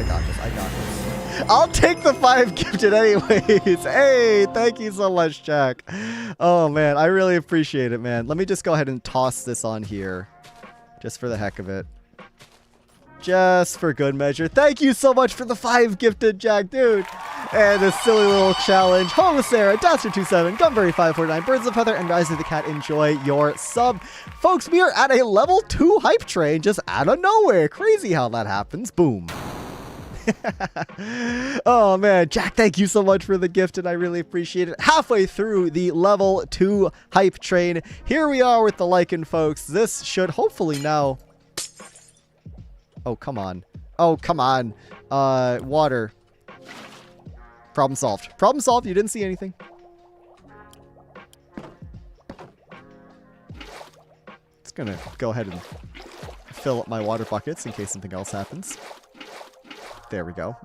I'll take the 5 gifted anyways. Hey, thank you so much, Jack. Oh, man, I really appreciate it, man. Let me just go ahead and toss this on here. Just for the heck of it. Just for good measure. Thank you so much for the 5 gifted, Jack, dude. And a silly little challenge. Homo Sarah, Daster27, Gumberry549, Birds of Feather, and Rise of the Cat. Enjoy your sub. Folks, we are at a level 2 hype train just out of nowhere. Crazy how that happens. Boom. Oh man, Jack, thank you so much for the gift and I really appreciate it. Halfway through the level 2 hype train. Here we are with the lichen, folks. This should hopefully now... Oh, come on. Oh, come on. Water. Problem solved. Problem solved. You didn't see anything. It's gonna go ahead and fill up my water buckets in case something else happens. There we go.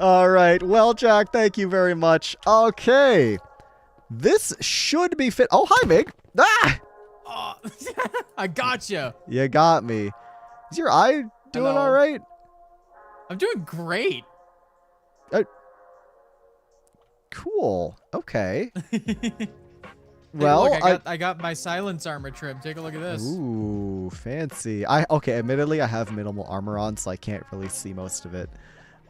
All right. Well, Jack, thank you very much. Okay. This should be fit. Oh, hi, Mig. Ah! Oh, I gotcha. You got me. Is your eye doing all right? I'm doing great. Cool. Okay. Well, Well, look, I got my silence armor trim. Take a look at this. Ooh, fancy. Okay, admittedly, I have minimal armor on, so I can't really see most of it.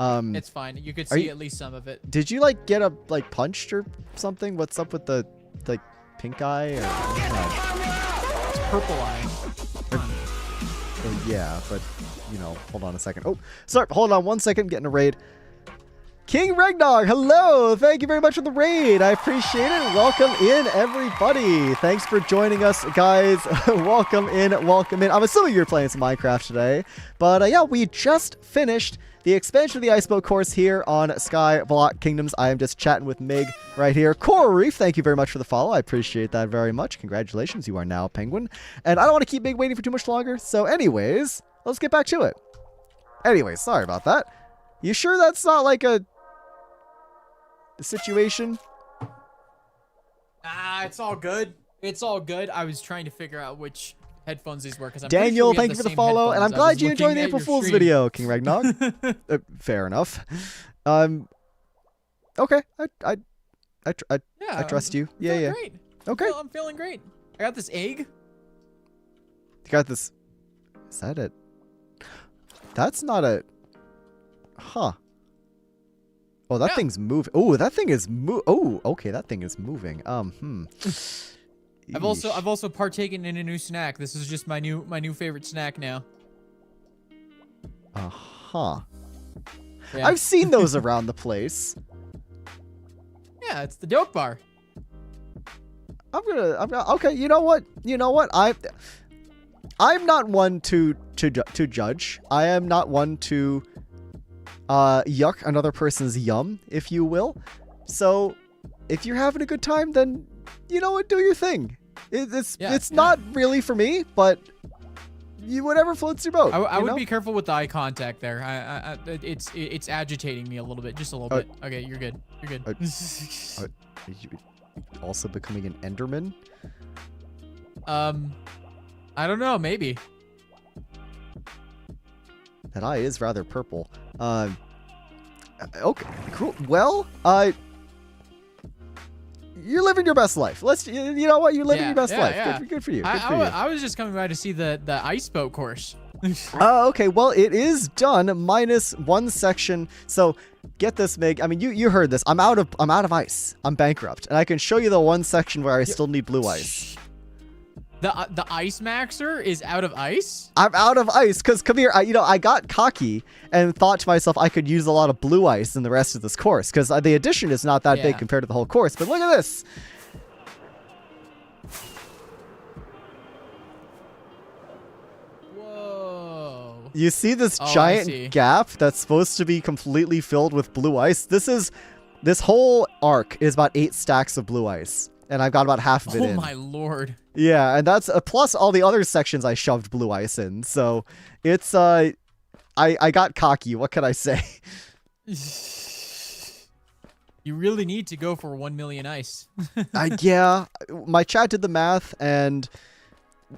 It's fine. You could see at least some of it. Did you get punched or something? What's up with the pink eye? Or, It's purple eye. yeah, but hold on a second. Oh, sorry. Hold on 1 second. Getting a raid. King Regnog, hello! Thank you very much for the raid. I appreciate it. Welcome in, everybody. Thanks for joining us, guys. Welcome in, welcome in. I'm assuming you're playing some Minecraft today. But yeah, we just finished the expansion of the Iceboat course here on Skyblock Kingdoms. I am just chatting with Mig right here. Coral Reef, thank you very much for the follow. I appreciate that very much. Congratulations, you are now a penguin. And I don't want to keep Mig waiting for too much longer. So anyways, let's get back to it. Anyways, sorry about that. You sure that's not like a situation? It's all good. It's all good. I was trying to figure out which headphones these were because I'm Daniel, pretty sure thank you for the follow, and I'm glad you enjoyed the April Fool's video, King Regnog. Fair enough. Okay, I trust you. Yeah. Great. Okay. I'm feeling great. I got this egg. You got this. Is that it? That's not a. Huh. Oh, that thing's moving. Oh, that thing is Oh, okay, that thing is moving. I've also partaken in a new snack. This is just my new favorite snack now. Uh-huh. Yeah. I've seen those around the place. Yeah, it's the dope bar. I'm gonna okay, you know what? I'm not one to judge. I am not one to yuck another person's yum, if you will. So if you're having a good time, then you know what, do your thing. It's not really for me, but whatever floats your boat. I would be careful with the eye contact there. It's agitating me a little bit, just a little bit. Okay, you're good. You're good. Are you also becoming an Enderman? I don't know. Maybe. That eye is rather purple. Okay, cool. Well, you're living your best life. You know what? You're living your best life. Yeah. Good for you. I was just coming by to see the ice boat course. Oh, okay. Well, it is done minus one section. So get this, Mig. I mean, you heard this. I'm out of ice. I'm bankrupt, and I can show you the one section where I still need blue ice. The ice maxer is out of ice? I'm out of ice because, come here, I got cocky and thought to myself I could use a lot of blue ice in the rest of this course because the addition is not that big compared to the whole course. But look at this. Whoa. You see this giant gap that's supposed to be completely filled with blue ice? This whole arc is about 8 stacks of blue ice. And I've got about half of it in. Oh my lord. Yeah, and that's plus all the other sections I shoved blue ice in. So it's I got cocky. What can I say? You really need to go for 1 million ice. Yeah, my chat did the math, and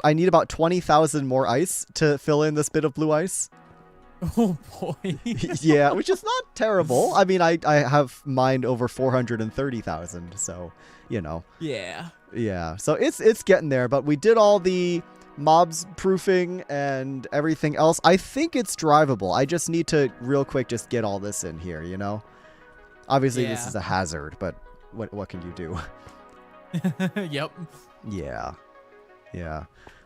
I need about 20,000 more ice to fill in this bit of blue ice. Oh boy. Yeah, which is not terrible. I mean, I have mined over 430,000, so you know. Yeah. Yeah, so it's getting there, but we did all the mobs proofing and everything else. I think it's drivable. I just need to real quick just get all this in here, you know? Obviously, this is a hazard, but what can you do? Yep. Yeah. Yeah.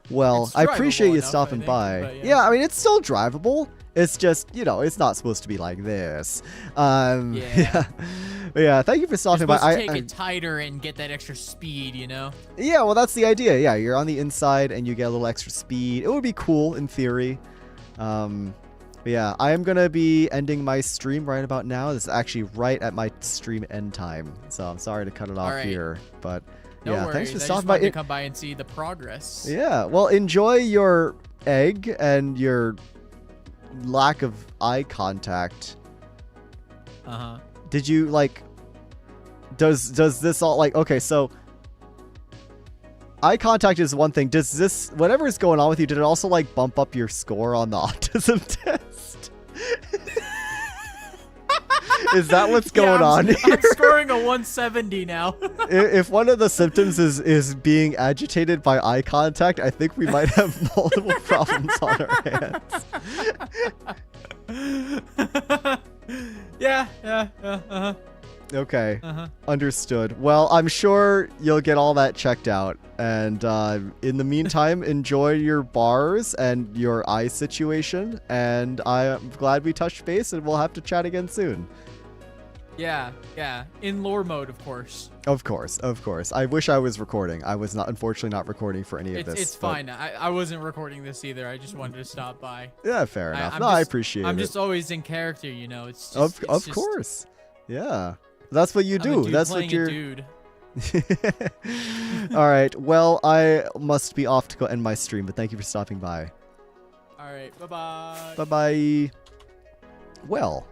Well, It's I appreciate you enough, stopping I think, by. but Yeah, I mean, it's still drivable. It's just, it's not supposed to be like this. Yeah. Yeah, thank you for You're stopping by. supposed to take it tighter and get that extra speed, you know? Yeah, well, that's the idea. Yeah, you're on the inside and you get a little extra speed. It would be cool in theory. But yeah, I am going to be ending my stream right about now. This is actually right at my stream end time. So I'm sorry to cut it off here. But No yeah, worries. thanks for I just stopping wanted by. to come by and see the progress. Yeah, well, enjoy your egg and your lack of eye contact. Uh-huh. Did you, does this all, okay, so eye contact is one thing. Does this, whatever is going on with you, did it also, bump up your score on the autism test? Is that what's going on here? I'm scoring a 170 now. If one of the symptoms is being agitated by eye contact, I think we might have multiple problems on our hands. Yeah. Uh-huh. Okay. Understood. Well, I'm sure you'll get all that checked out. And in the meantime, enjoy your bars and your eye situation. And I'm glad we touched base, and we'll have to chat again soon. Yeah. In lore mode, of course. Of course. I wish I was recording. I was unfortunately not recording for any of this. It's fine. I wasn't recording this either. I just wanted to stop by. Yeah, fair enough. I appreciate it. I'm just always in character, you know. It's just, of course. Yeah. That's what you do. That's what you're. Dude. All right. Well, I must be off to go end my stream, but thank you for stopping by. All right. Bye-bye. Bye-bye. Well,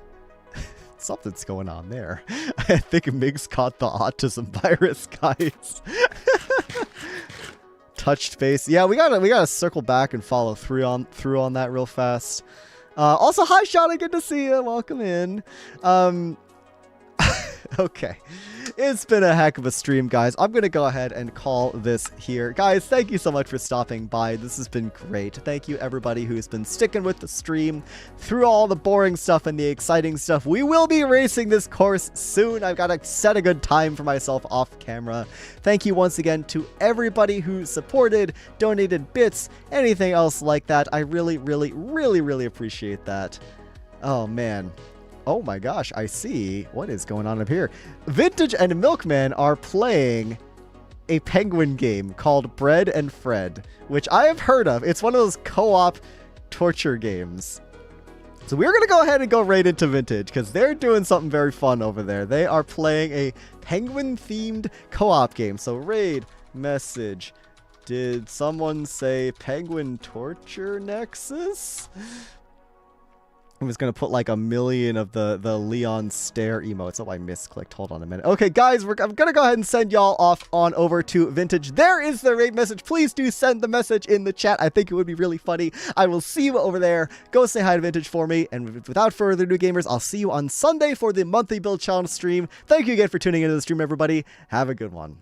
something's going on there. I think Migs caught the autism virus, guys. Touched base. Yeah, we gotta circle back and follow through on that real fast. Also, hi, Shauna. Good to see you. Welcome in. Okay. It's been a heck of a stream, guys. I'm going to go ahead and call this here. Guys, thank you so much for stopping by. This has been great. Thank you, everybody who's been sticking with the stream through all the boring stuff and the exciting stuff. We will be racing this course soon. I've got to set a good time for myself off camera. Thank you once again to everybody who supported, donated bits, anything else like that. I really, really, really, really appreciate that. Oh, man. Oh my gosh, I see what is going on up here. Vintage and Milkman are playing a penguin game called Bread and Fred, which I have heard of. It's one of those co-op torture games. So we're going to go ahead and go right into Vintage because they're doing something very fun over there. They are playing a penguin-themed co-op game. So raid message. Did someone say Penguin Torture Nexus? I'm just gonna put like a million of the Leon stare emotes. Oh, I misclicked. Hold on a minute. Okay, guys, I'm gonna go ahead and send y'all off on over to Vintage. There is the raid message. Please do send the message in the chat. I think it would be really funny. I will see you over there. Go say hi to Vintage for me. And without further ado, gamers, I'll see you on Sunday for the monthly build challenge stream. Thank you again for tuning into the stream, everybody. Have a good one.